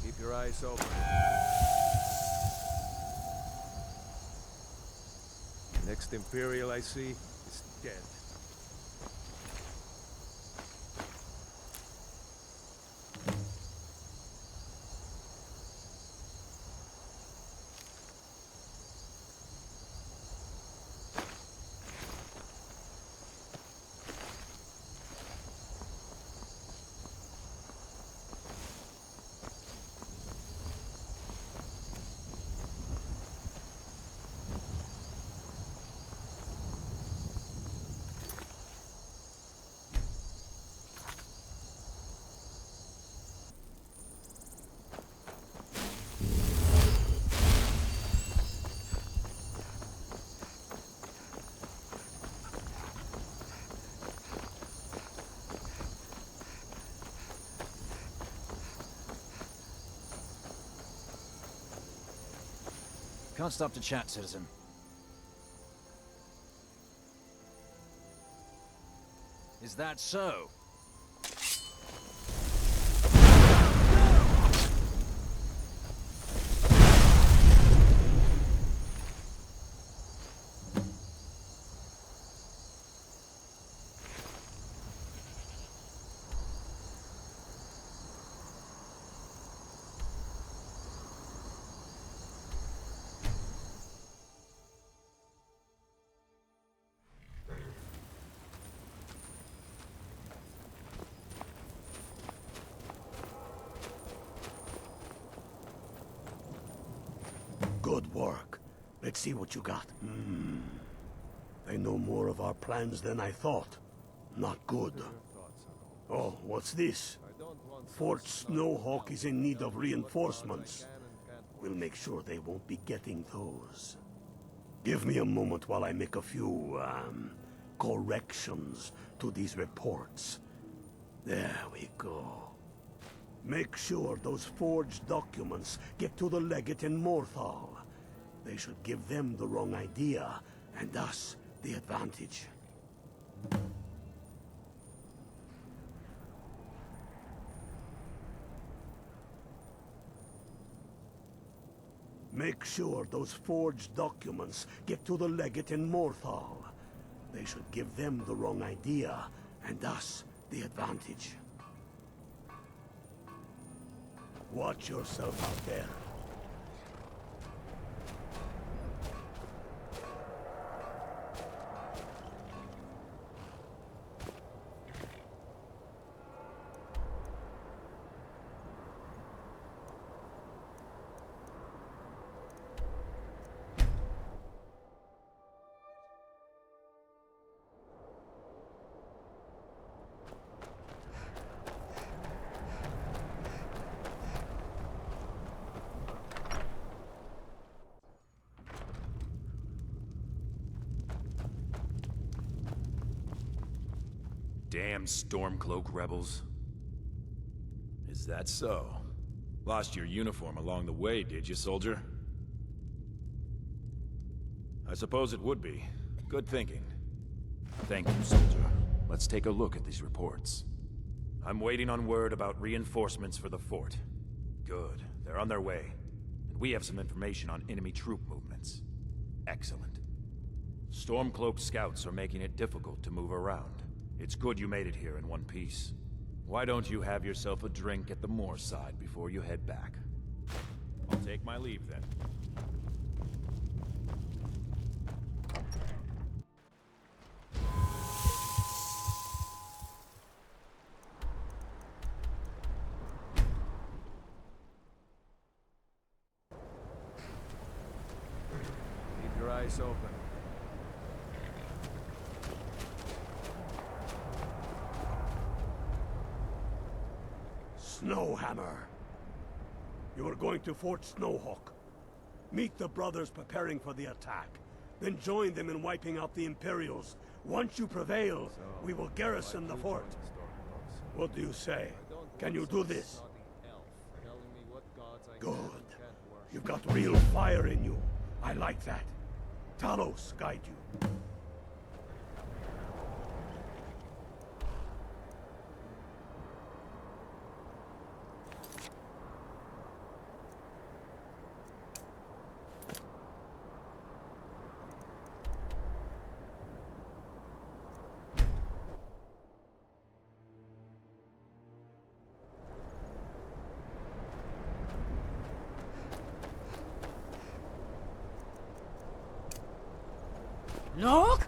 Keep your eyes open. Next Imperial I see is dead. Can't stop to chat, citizen. Is that so? Good work. Let's see what you got. They know more of our plans than I thought. Not good. Oh, what's this? Fort Snowhawk is in need of reinforcements. We'll make sure they won't be getting those. Give me a moment while I make a few, corrections to these reports. There we go. Make sure those forged documents get to the legate in Morthal. They should give them the wrong idea, and us the advantage. Make sure those forged documents get to the legate in Morthal. They should give them the wrong idea, and us the advantage. Watch yourself out there. Damn Stormcloak rebels. Is that so? Lost your uniform along the way, did you, soldier? I suppose it would be. Good thinking. Thank you, soldier. Let's take a look at these reports. I'm waiting on word about reinforcements for the fort. Good. They're on their way. And we have some information on enemy troop movements. Excellent. Stormcloak scouts are making it difficult to move around. It's good you made it here in one piece. Why don't you have yourself a drink at the moorside before you head back? I'll take my leave then. Keep your eyes open. Snowhammer. You are going to Fort Snowhawk. Meet the brothers preparing for the attack. Then join them in wiping out the Imperials. Once you prevail, we will garrison the fort. What do you say? Can you do this? Good. You've got real fire in you. I like that. Talos guide you. Look!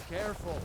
Careful.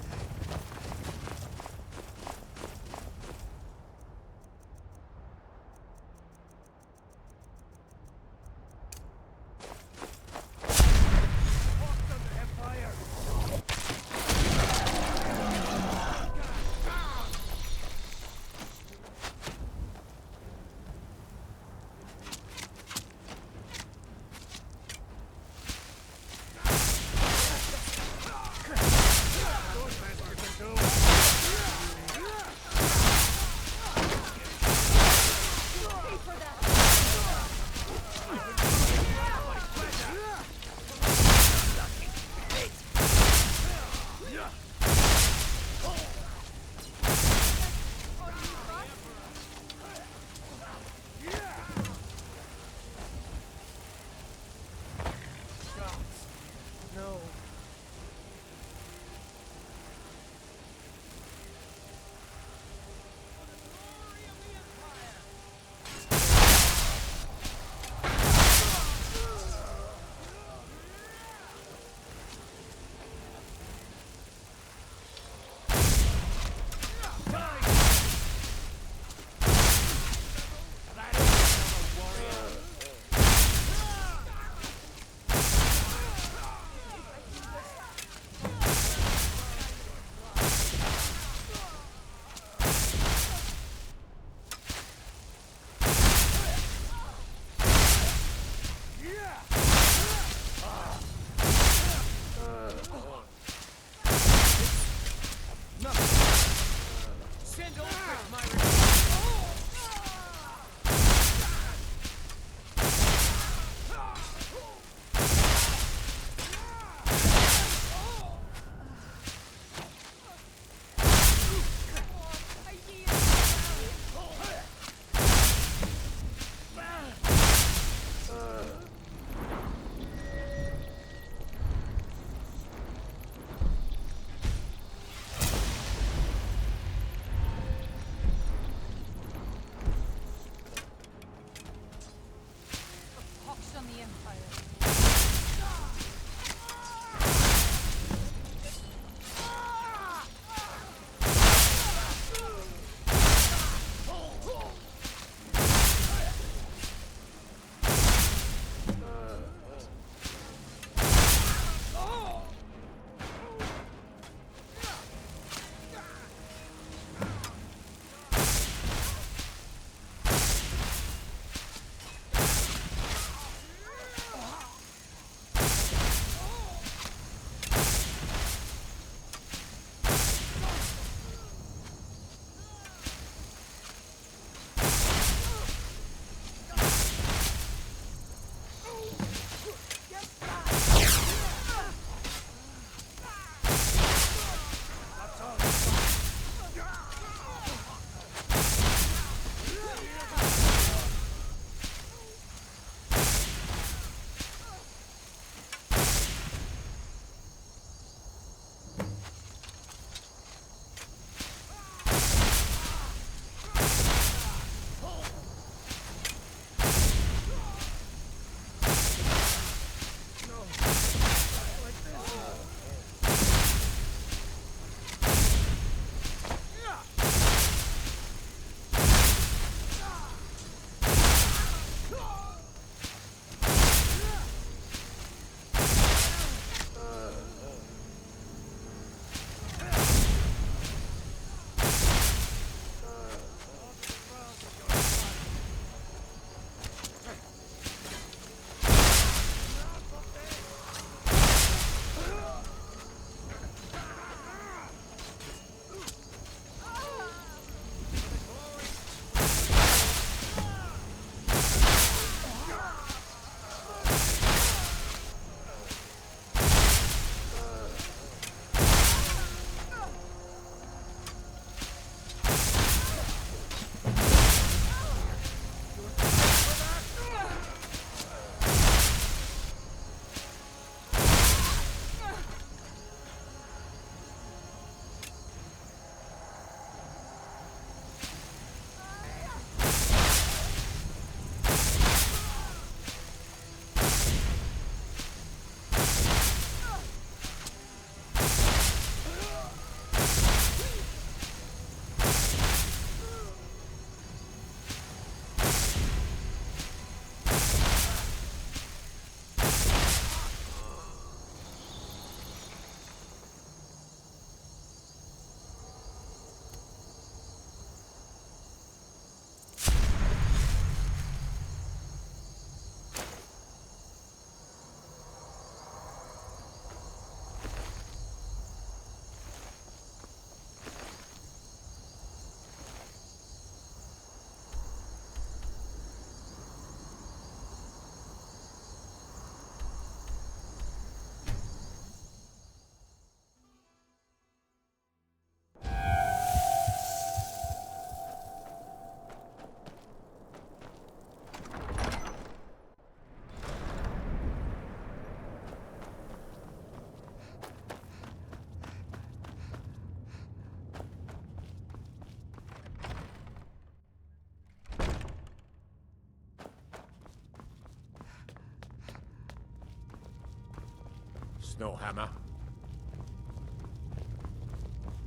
no hammer.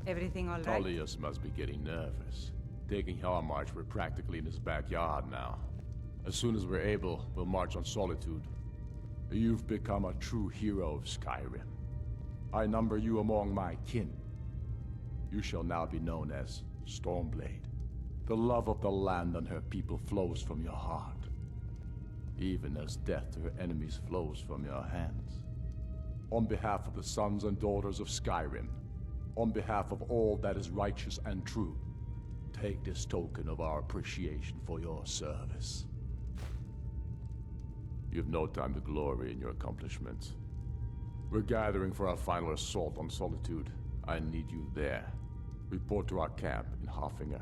Everything all right? Tullius must be getting nervous. Taking Hellmarch, we're practically in his backyard now. As soon as we're able, we'll march on Solitude. You've become a true hero of Skyrim. I number you among my kin. You shall now be known as Stormblade. The love of the land and her people flows from your heart, even as death to her enemies flows from your hands. On behalf of the sons and daughters of Skyrim, on behalf of all that is righteous and true, take this token of our appreciation for your service. You've no time to glory in your accomplishments. We're gathering for our final assault on Solitude. I need you there. Report to our camp in Hoffinger.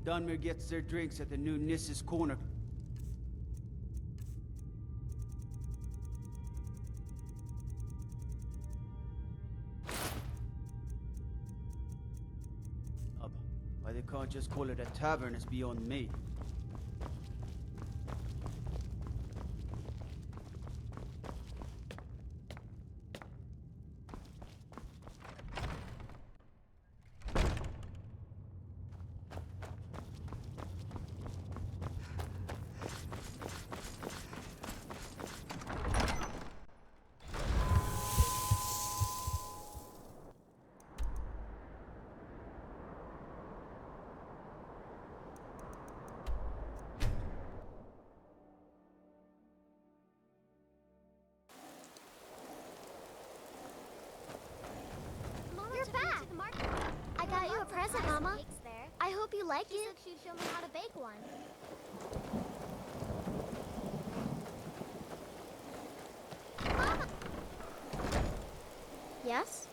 Dunmer gets their drinks at the new Nissa's Corner. Why they can't just call it a tavern is beyond me. You're back! I got you a present, Mama. I hope you like it. She said she'd show me how to bake one. Mama! Yes?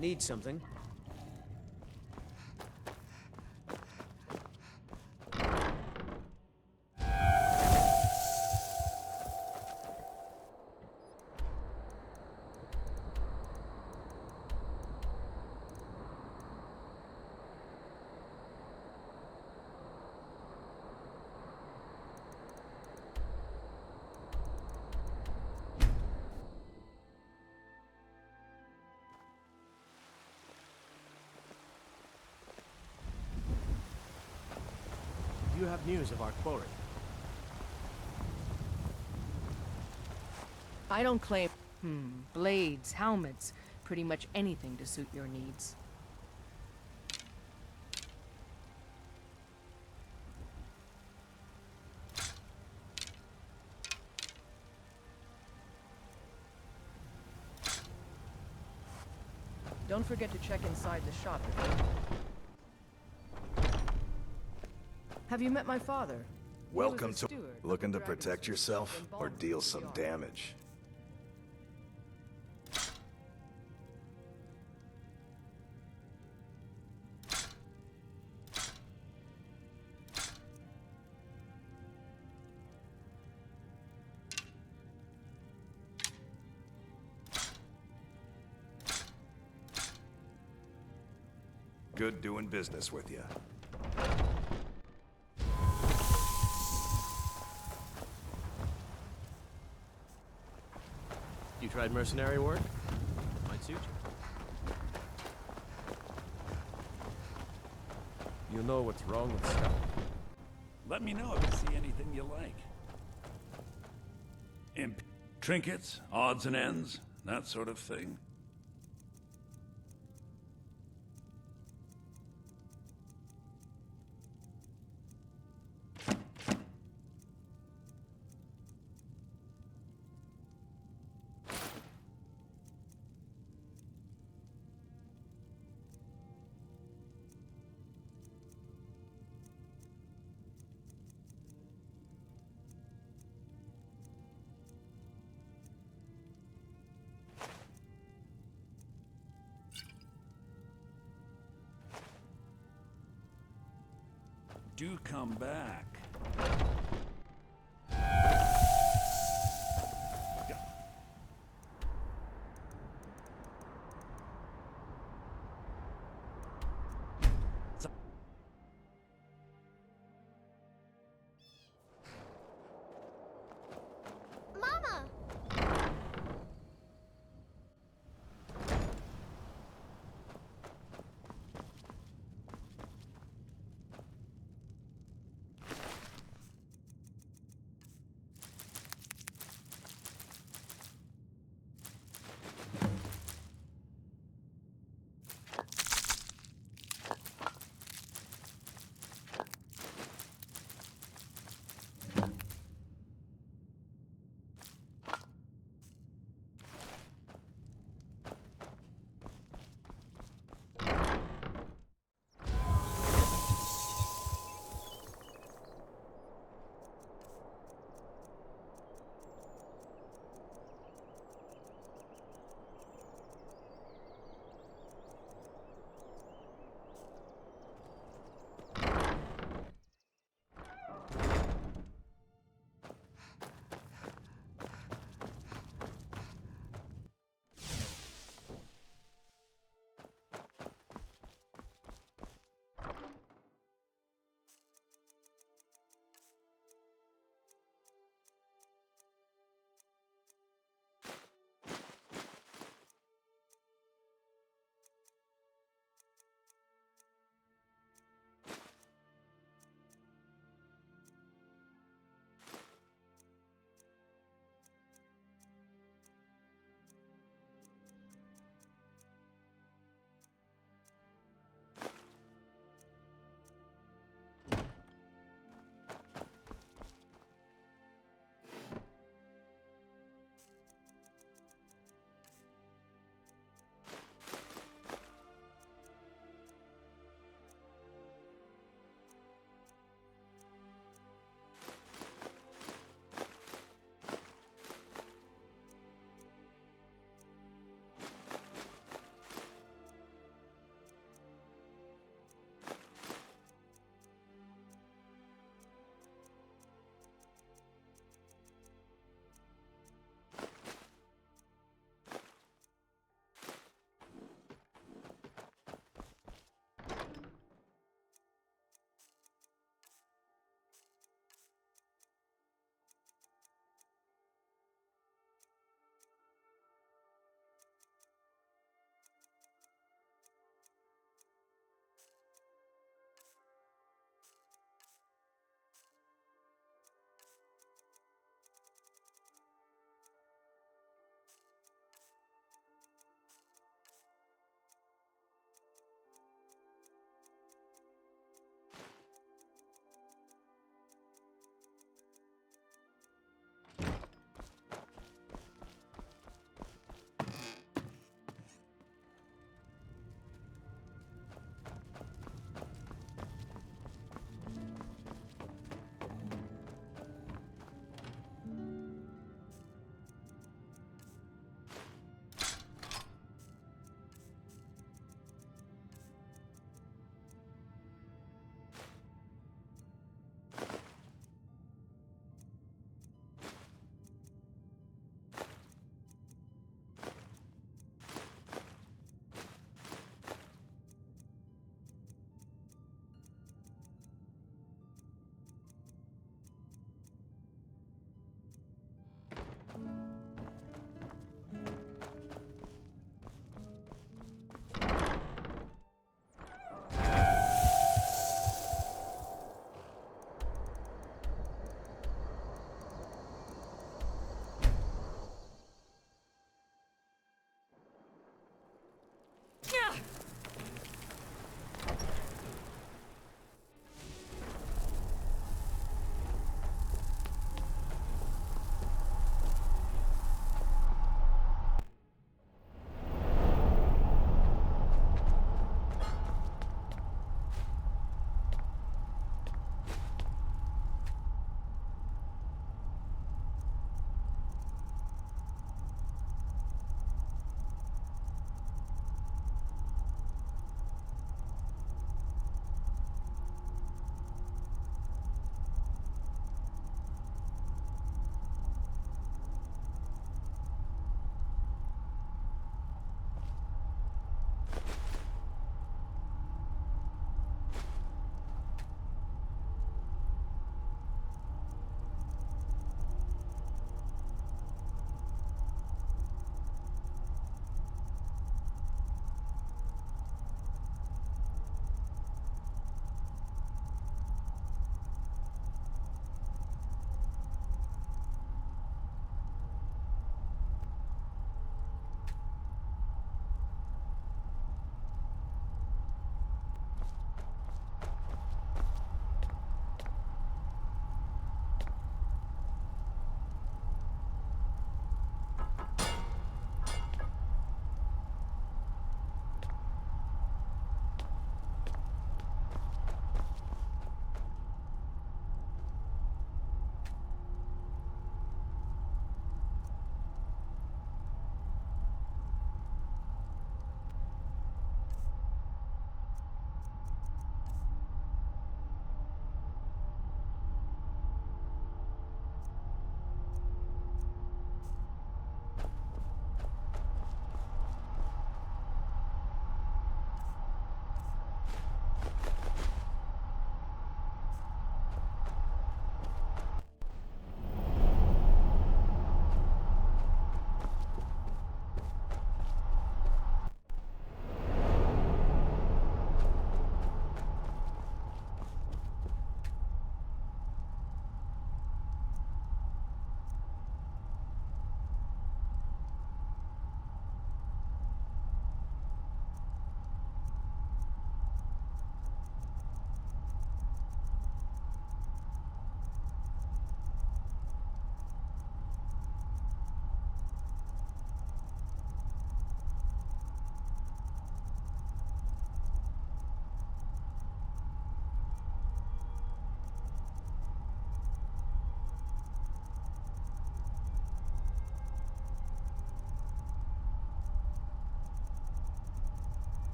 Need something? Do you have news of our quarry? I don't claim... blades, helmets, pretty much anything to suit your needs. Don't forget to check inside the shop. Have you met my father? Welcome to... Looking to protect yourself or deal some damage? Good doing business with you. You tried mercenary work? Might suit you. You know what's wrong with stuff. Let me know if you see anything you like. Imp trinkets, odds and ends, that sort of thing. Do come back. Mama!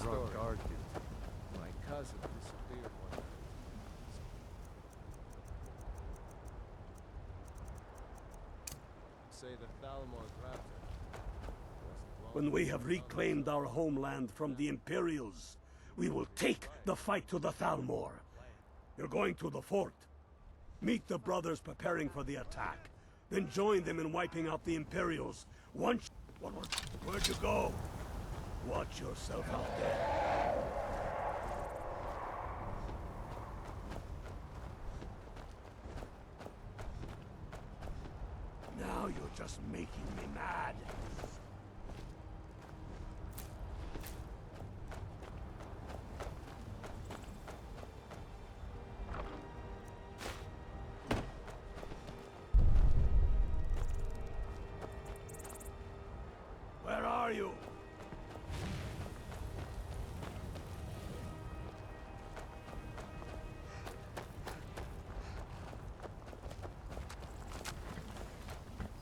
story. My cousin disappeared one night. Say the Thalmor grabbed her. When we have reclaimed our homeland from the Imperials, we will take the fight to the Thalmor. You're going to the fort. Meet the brothers preparing for the attack. Then join them in wiping out the Imperials. Where'd you go? Watch yourself out there. Now you're just making me mad. Where are you?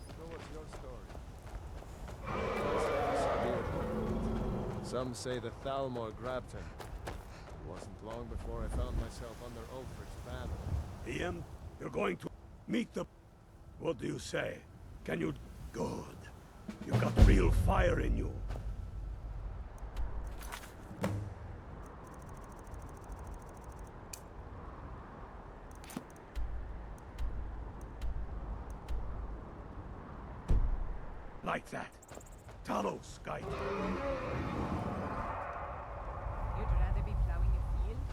So what's your story? Some say the Thalmor grabbed him. It wasn't long before I found myself under Ulfric's banner. Ian, you're going to meet the... What do you say? Can you... Good. You've got real fire in you. Like that. Talos, guide. You'd rather be plowing a field?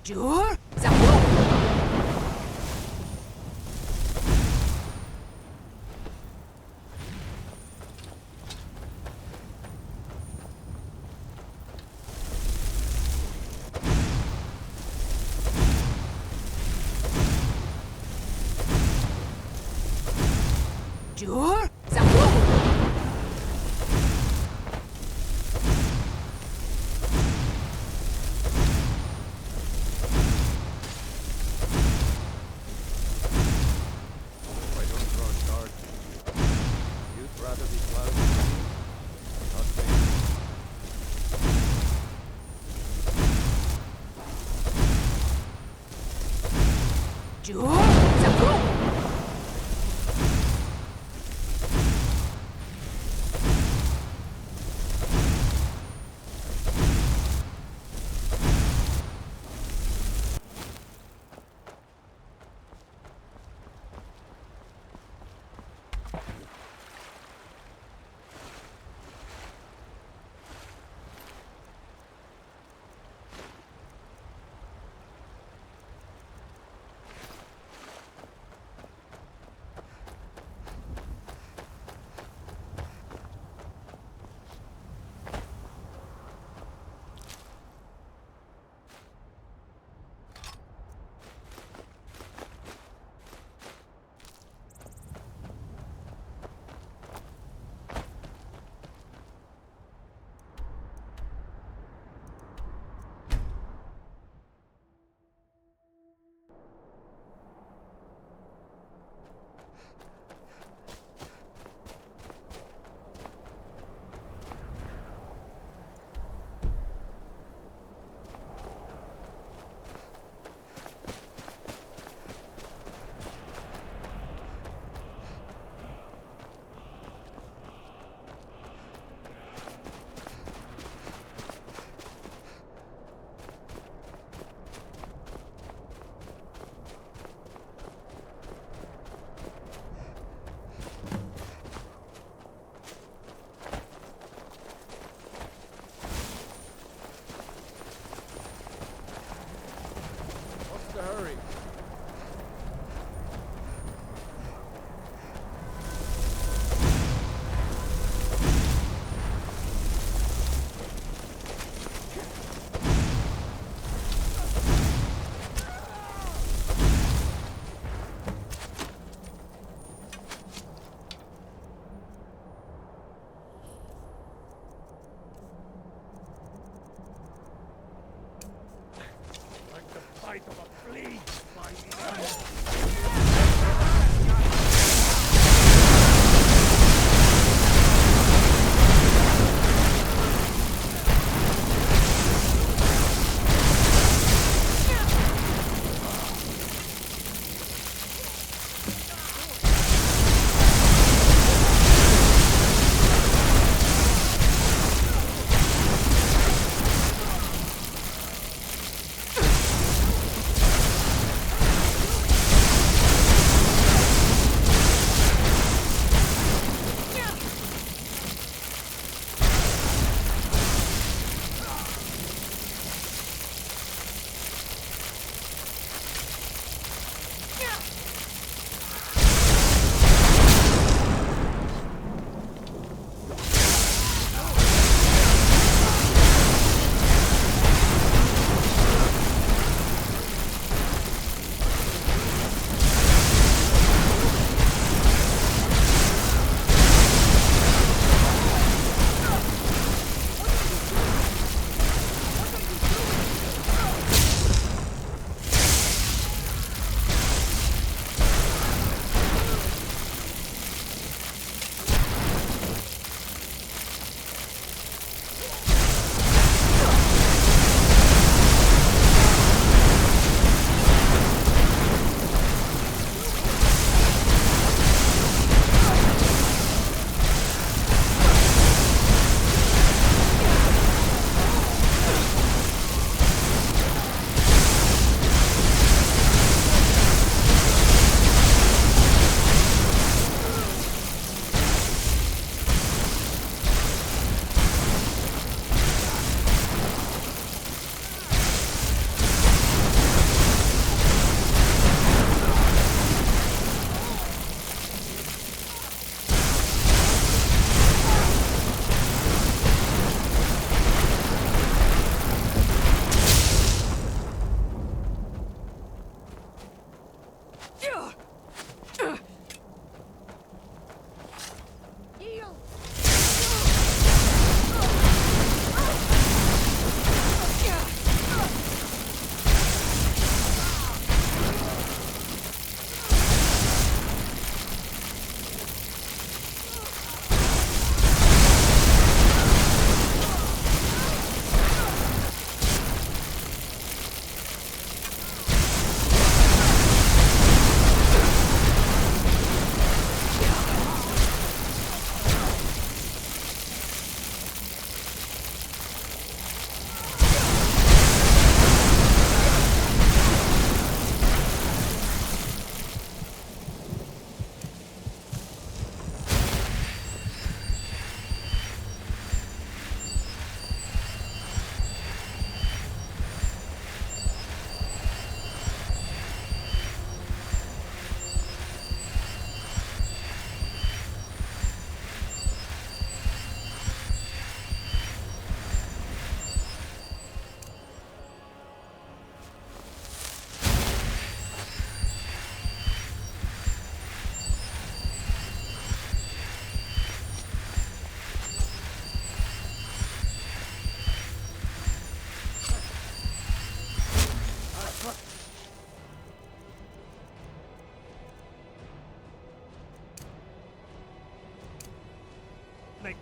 Jur? Jur? I don't draw guard. You'd rather be plowed in the field? Not me. Jur?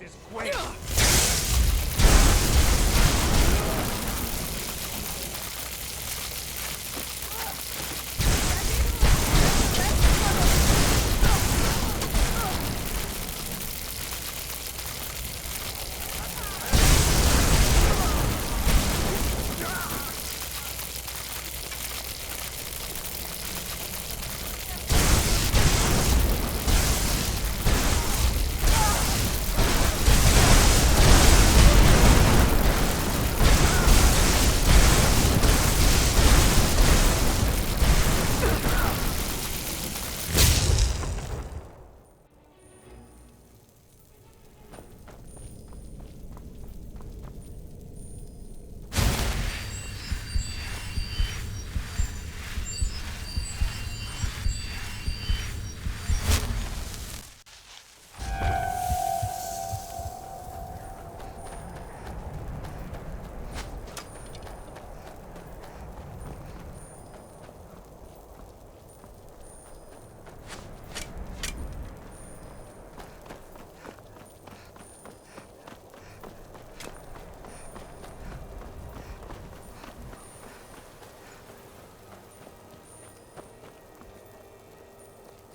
is great!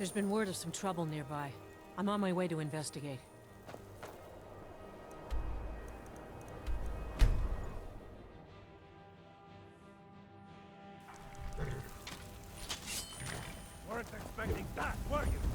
There's been word of some trouble nearby. I'm on my way to investigate. Weren't expecting that, were you?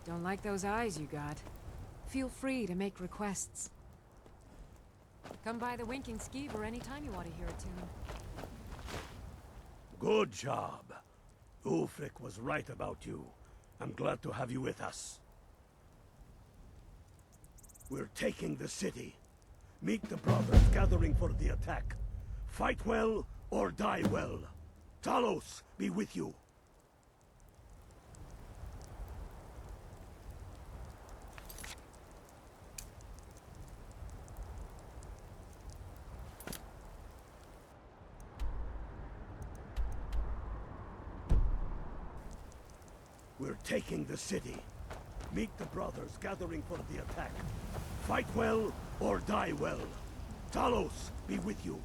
Don't like those eyes you got. Feel free to make requests. Come by the Winking Skeever anytime you want to hear a tune. Good job. Ulfric was right about you. I'm glad to have you with us. We're taking the city. Meet the brothers gathering for the attack. Fight well or die well. Talos be with you. We're taking the city. Meet the brothers gathering for the attack. Fight well or die well. Talos be with you.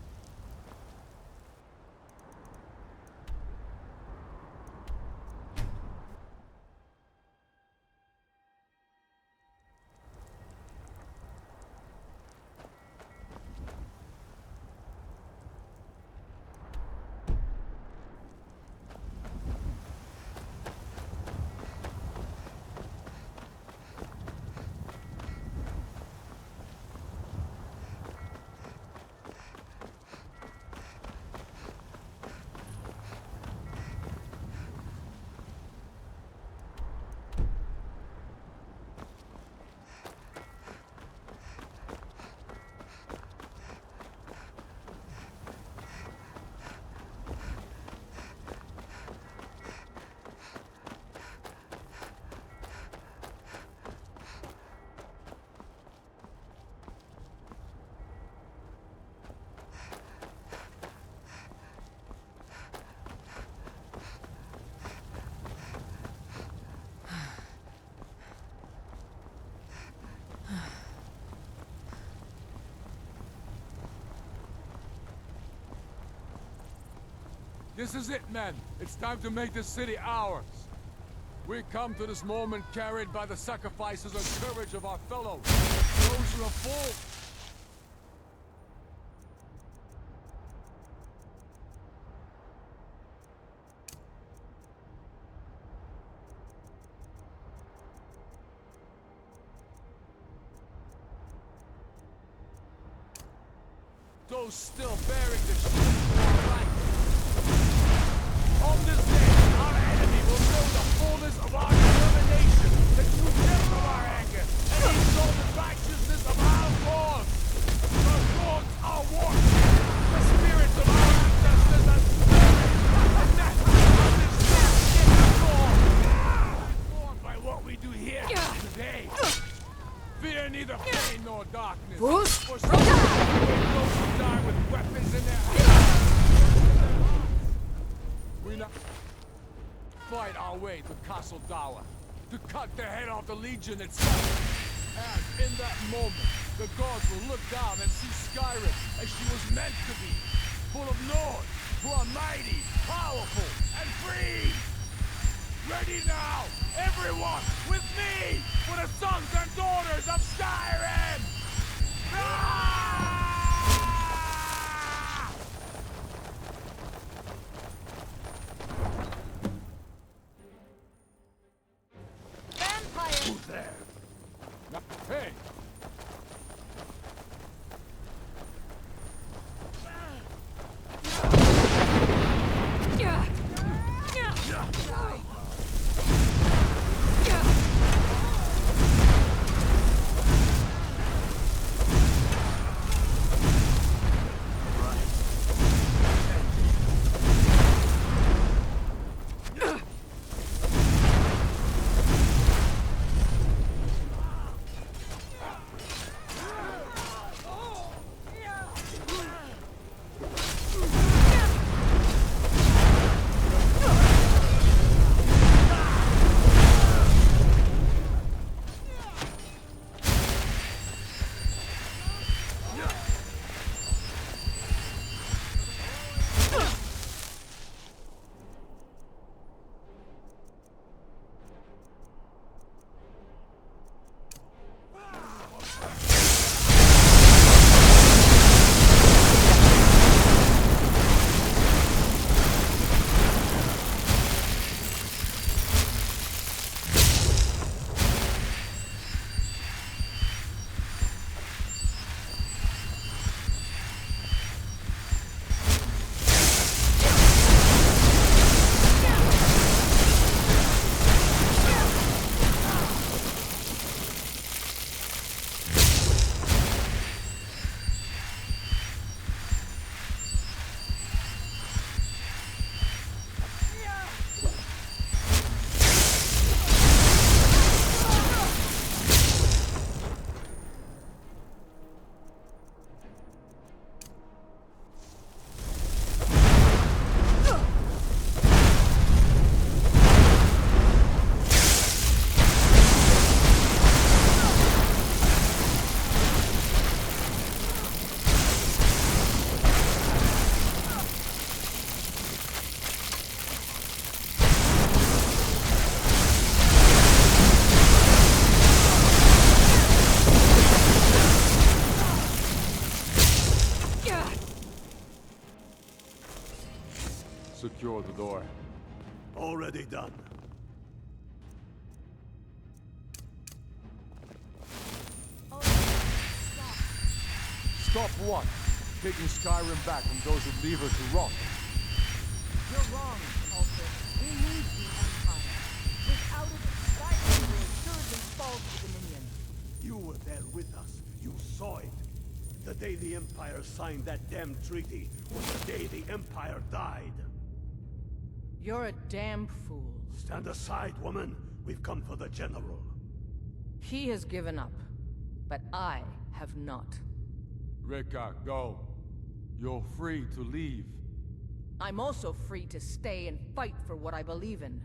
This is it, men. It's time to make this city ours. We come to this moment carried by the sacrifices and courage of our fellows, those who have fought. those still bearing the shield to our right. On this day, our enemy will know the fullness of our determination, the true depth of our anger, and the exalted righteousness of our cause. The gods are one. The spirits of our ancestors are stirring, and that's how this ship gets born. Born by what we do here today. Fear neither pain nor darkness. For some those who die with weapons in their hands. We now fight our way to Castle Dawa, to cut the head off the Legion itself. And in that moment, the gods will look down and see Skyrim as she was meant to be, full of lords who are mighty, powerful, and free. Ready now, everyone, with me, for the sons and daughters of Skyrim! Ah! Vampire! Who's there? Hey! Secure the door. Already done. Stop what? Taking Skyrim back from those who leave her to rot. You're wrong, Alfred. We need the Empire. Without it, Skyrim will assuredly fall to the Dominion. You were there with us. You saw it. The day the Empire signed that damn treaty was the day the Empire died. You're a damn fool. Stand aside, woman. We've come for the General. He has given up, but I have not. Rika, go. You're free to leave. I'm also free to stay and fight for what I believe in.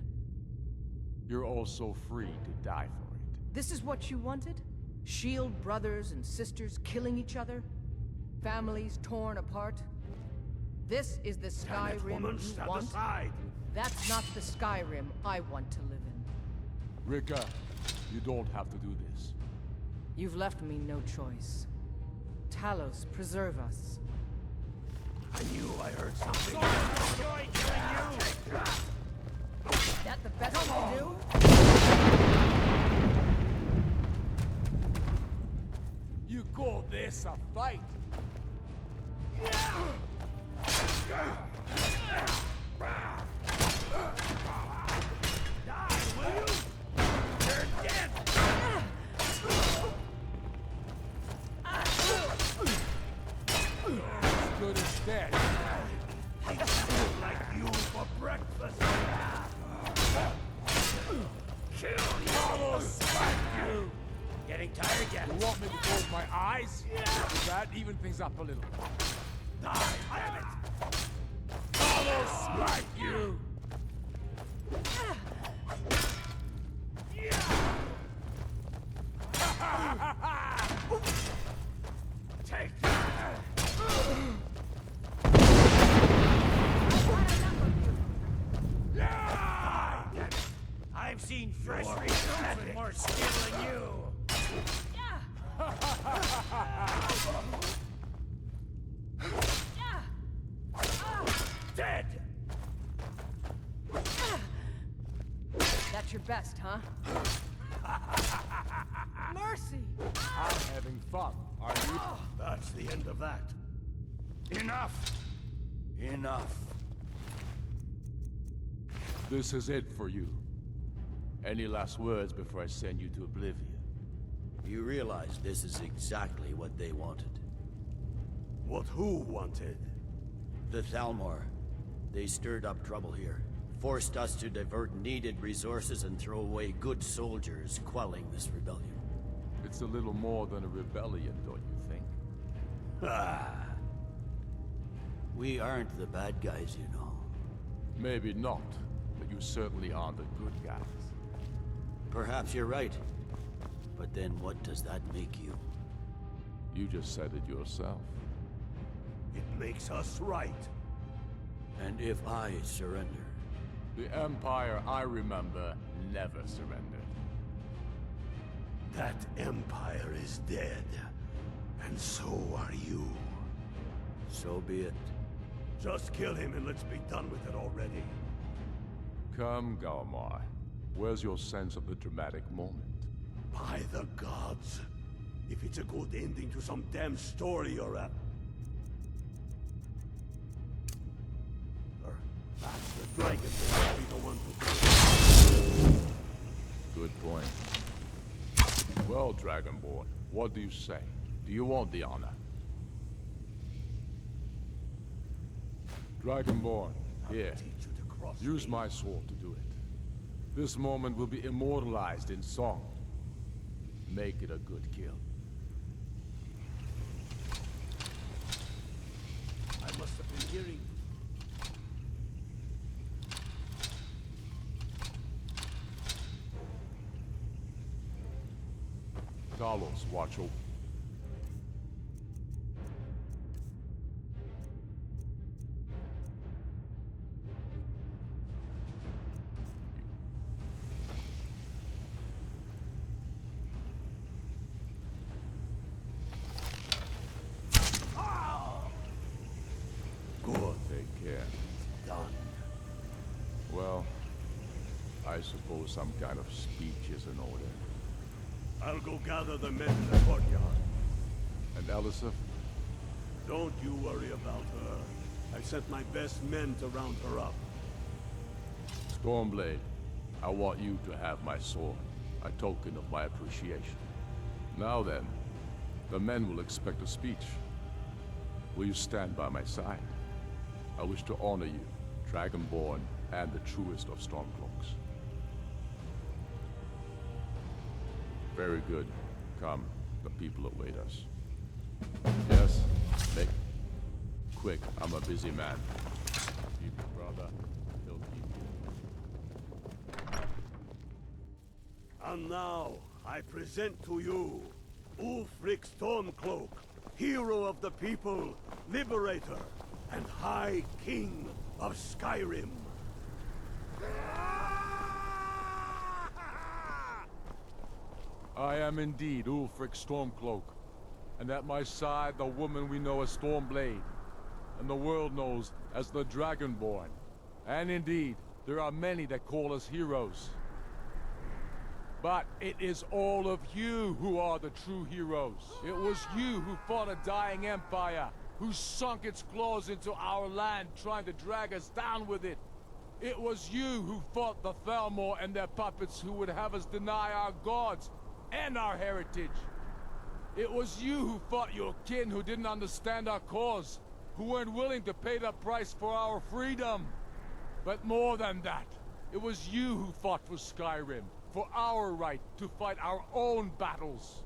You're also free to die for it. This is what you wanted? Shield brothers and sisters killing each other? Families torn apart? This is the Skyrim woman, you stand want? aside. That's not the Skyrim I want to live in. Rika, you don't have to do this. You've left me no choice. Talos, preserve us. I knew I heard something. Is that the best you can do? You call this a fight? Good as dead. Like you for breakfast. Almost spiked you. Getting tired yet? You want me to close my eyes? Does that even things up a little? Die, damn it! Almost spiked you. Take that! I've seen fresh results with more skill than you. Dead. That's your best, huh? Mercy! I'm having fun. Are you? That's the end of that. Enough! Enough. This is it for you. Any last words before I send you to oblivion? You realize this is exactly what they wanted. What who wanted? The Thalmor. They stirred up trouble here. Forced us to divert needed resources and throw away good soldiers, quelling this rebellion. It's a little more than a rebellion, don't you think? Ah. We aren't the bad guys, you know. Maybe not, but you certainly aren't the good guys. Perhaps you're right. But then what does that make you? You just said it yourself. It makes us right. And if I surrender? The Empire I remember never surrendered. That Empire is dead. And so are you. So be it. Just kill him and let's be done with it already. Come, Galmar. Where's your sense of the dramatic moment? By the gods. If it's a good ending to some damn story or a... Perhaps the dragon will be the one to do it. Good point. Well, Dragonborn, what do you say? Do you want the honor? Dragonborn, here. Use my sword to do it. This moment will be immortalized in song. Make it a good kill. I must have been hearing... Carlos, watch over. Take care. Done. Well, I suppose some kind of speech is in order. I'll go gather the men in the courtyard. And Elisif? Don't you worry about her. I've sent my best men to round her up. Stormblade, I want you to have my sword, a token of my appreciation. Now then, the men will expect a speech. Will you stand by my side? I wish to honor you, Dragonborn, and the truest of Stormcloaks. Very good. Come, the people await us. Yes, make... Quick, I'm a busy man. Keep it, brother. He'll keep you. And now, I present to you, Ulfric Stormcloak, hero of the people, liberator, and High King of Skyrim. I am indeed Ulfric Stormcloak, and at my side the woman we know as Stormblade, and the world knows as the Dragonborn. And indeed, there are many that call us heroes. But it is all of you who are the true heroes. It was you who fought a dying empire, who sunk its claws into our land trying to drag us down with it. It was you who fought the Thalmor and their puppets who would have us deny our gods and our heritage. It was you who fought your kin who didn't understand our cause, who weren't willing to pay the price for our freedom. But more than that, it was you who fought for Skyrim, for our right to fight our own battles.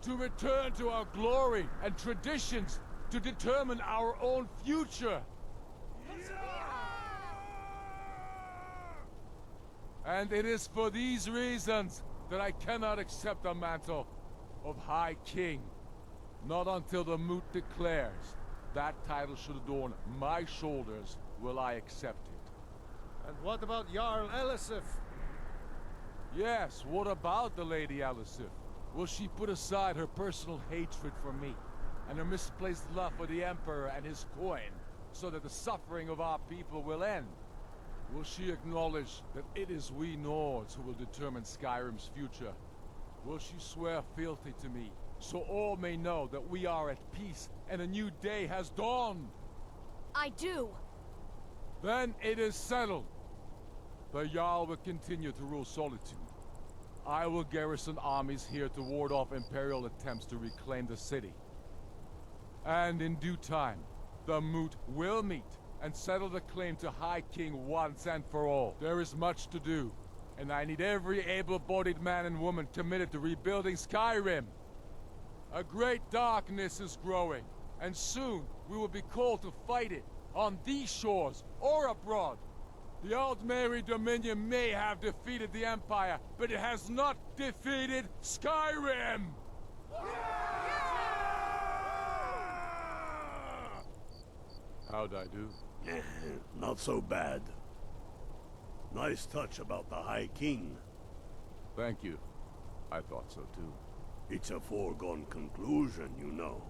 To return to our glory and traditions, to determine our own future. And it is for these reasons that I cannot accept the mantle of High King. Not until the Moot declares that title should adorn my shoulders will I accept it. And what about Jarl Elisif? Yes, what about the Lady Elisif? Will she put aside her personal hatred for me, and her misplaced love for the Emperor and his coin, so that the suffering of our people will end? Will she acknowledge that it is we Nords who will determine Skyrim's future? Will she swear fealty to me, so all may know that we are at peace and a new day has dawned? I do. Then it is settled. The Jarl will continue to rule Solitude. I will garrison armies here to ward off Imperial attempts to reclaim the city. And in due time, the Moot will meet and settle the claim to High King once and for all. There is much to do, and I need every able-bodied man and woman committed to rebuilding Skyrim. A great darkness is growing, and soon we will be called to fight it, on these shores or abroad. The Aldmeri Dominion may have defeated the Empire, but it has not defeated Skyrim! How'd I do? Not so bad. Nice touch about the High King. Thank you. I thought so too. It's a foregone conclusion, you know.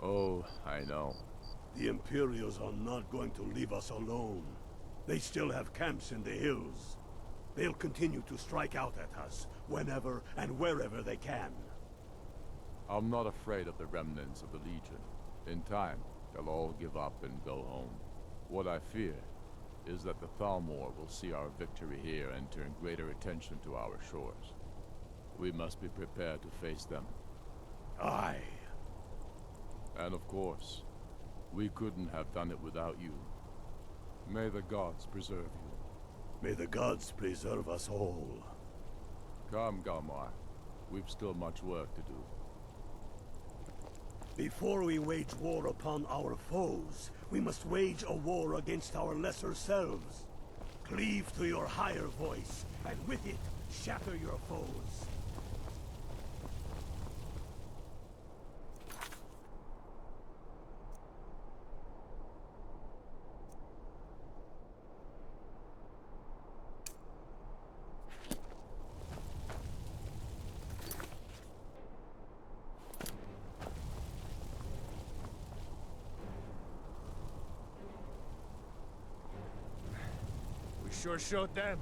Oh, I know. The Imperials are not going to leave us alone. They still have camps in the hills. They'll continue to strike out at us, whenever and wherever they can. I'm not afraid of the remnants of the Legion. In time, they'll all give up and go home. What I fear is that the Thalmor will see our victory here and turn greater attention to our shores. We must be prepared to face them. Aye. And of course, we couldn't have done it without you. May the gods preserve you. May the gods preserve us all. Come, Galmar. We've still much work to do. Before we wage war upon our foes, we must wage a war against our lesser selves. Cleave to your higher voice, and with it, shatter your foes. Sure showed them.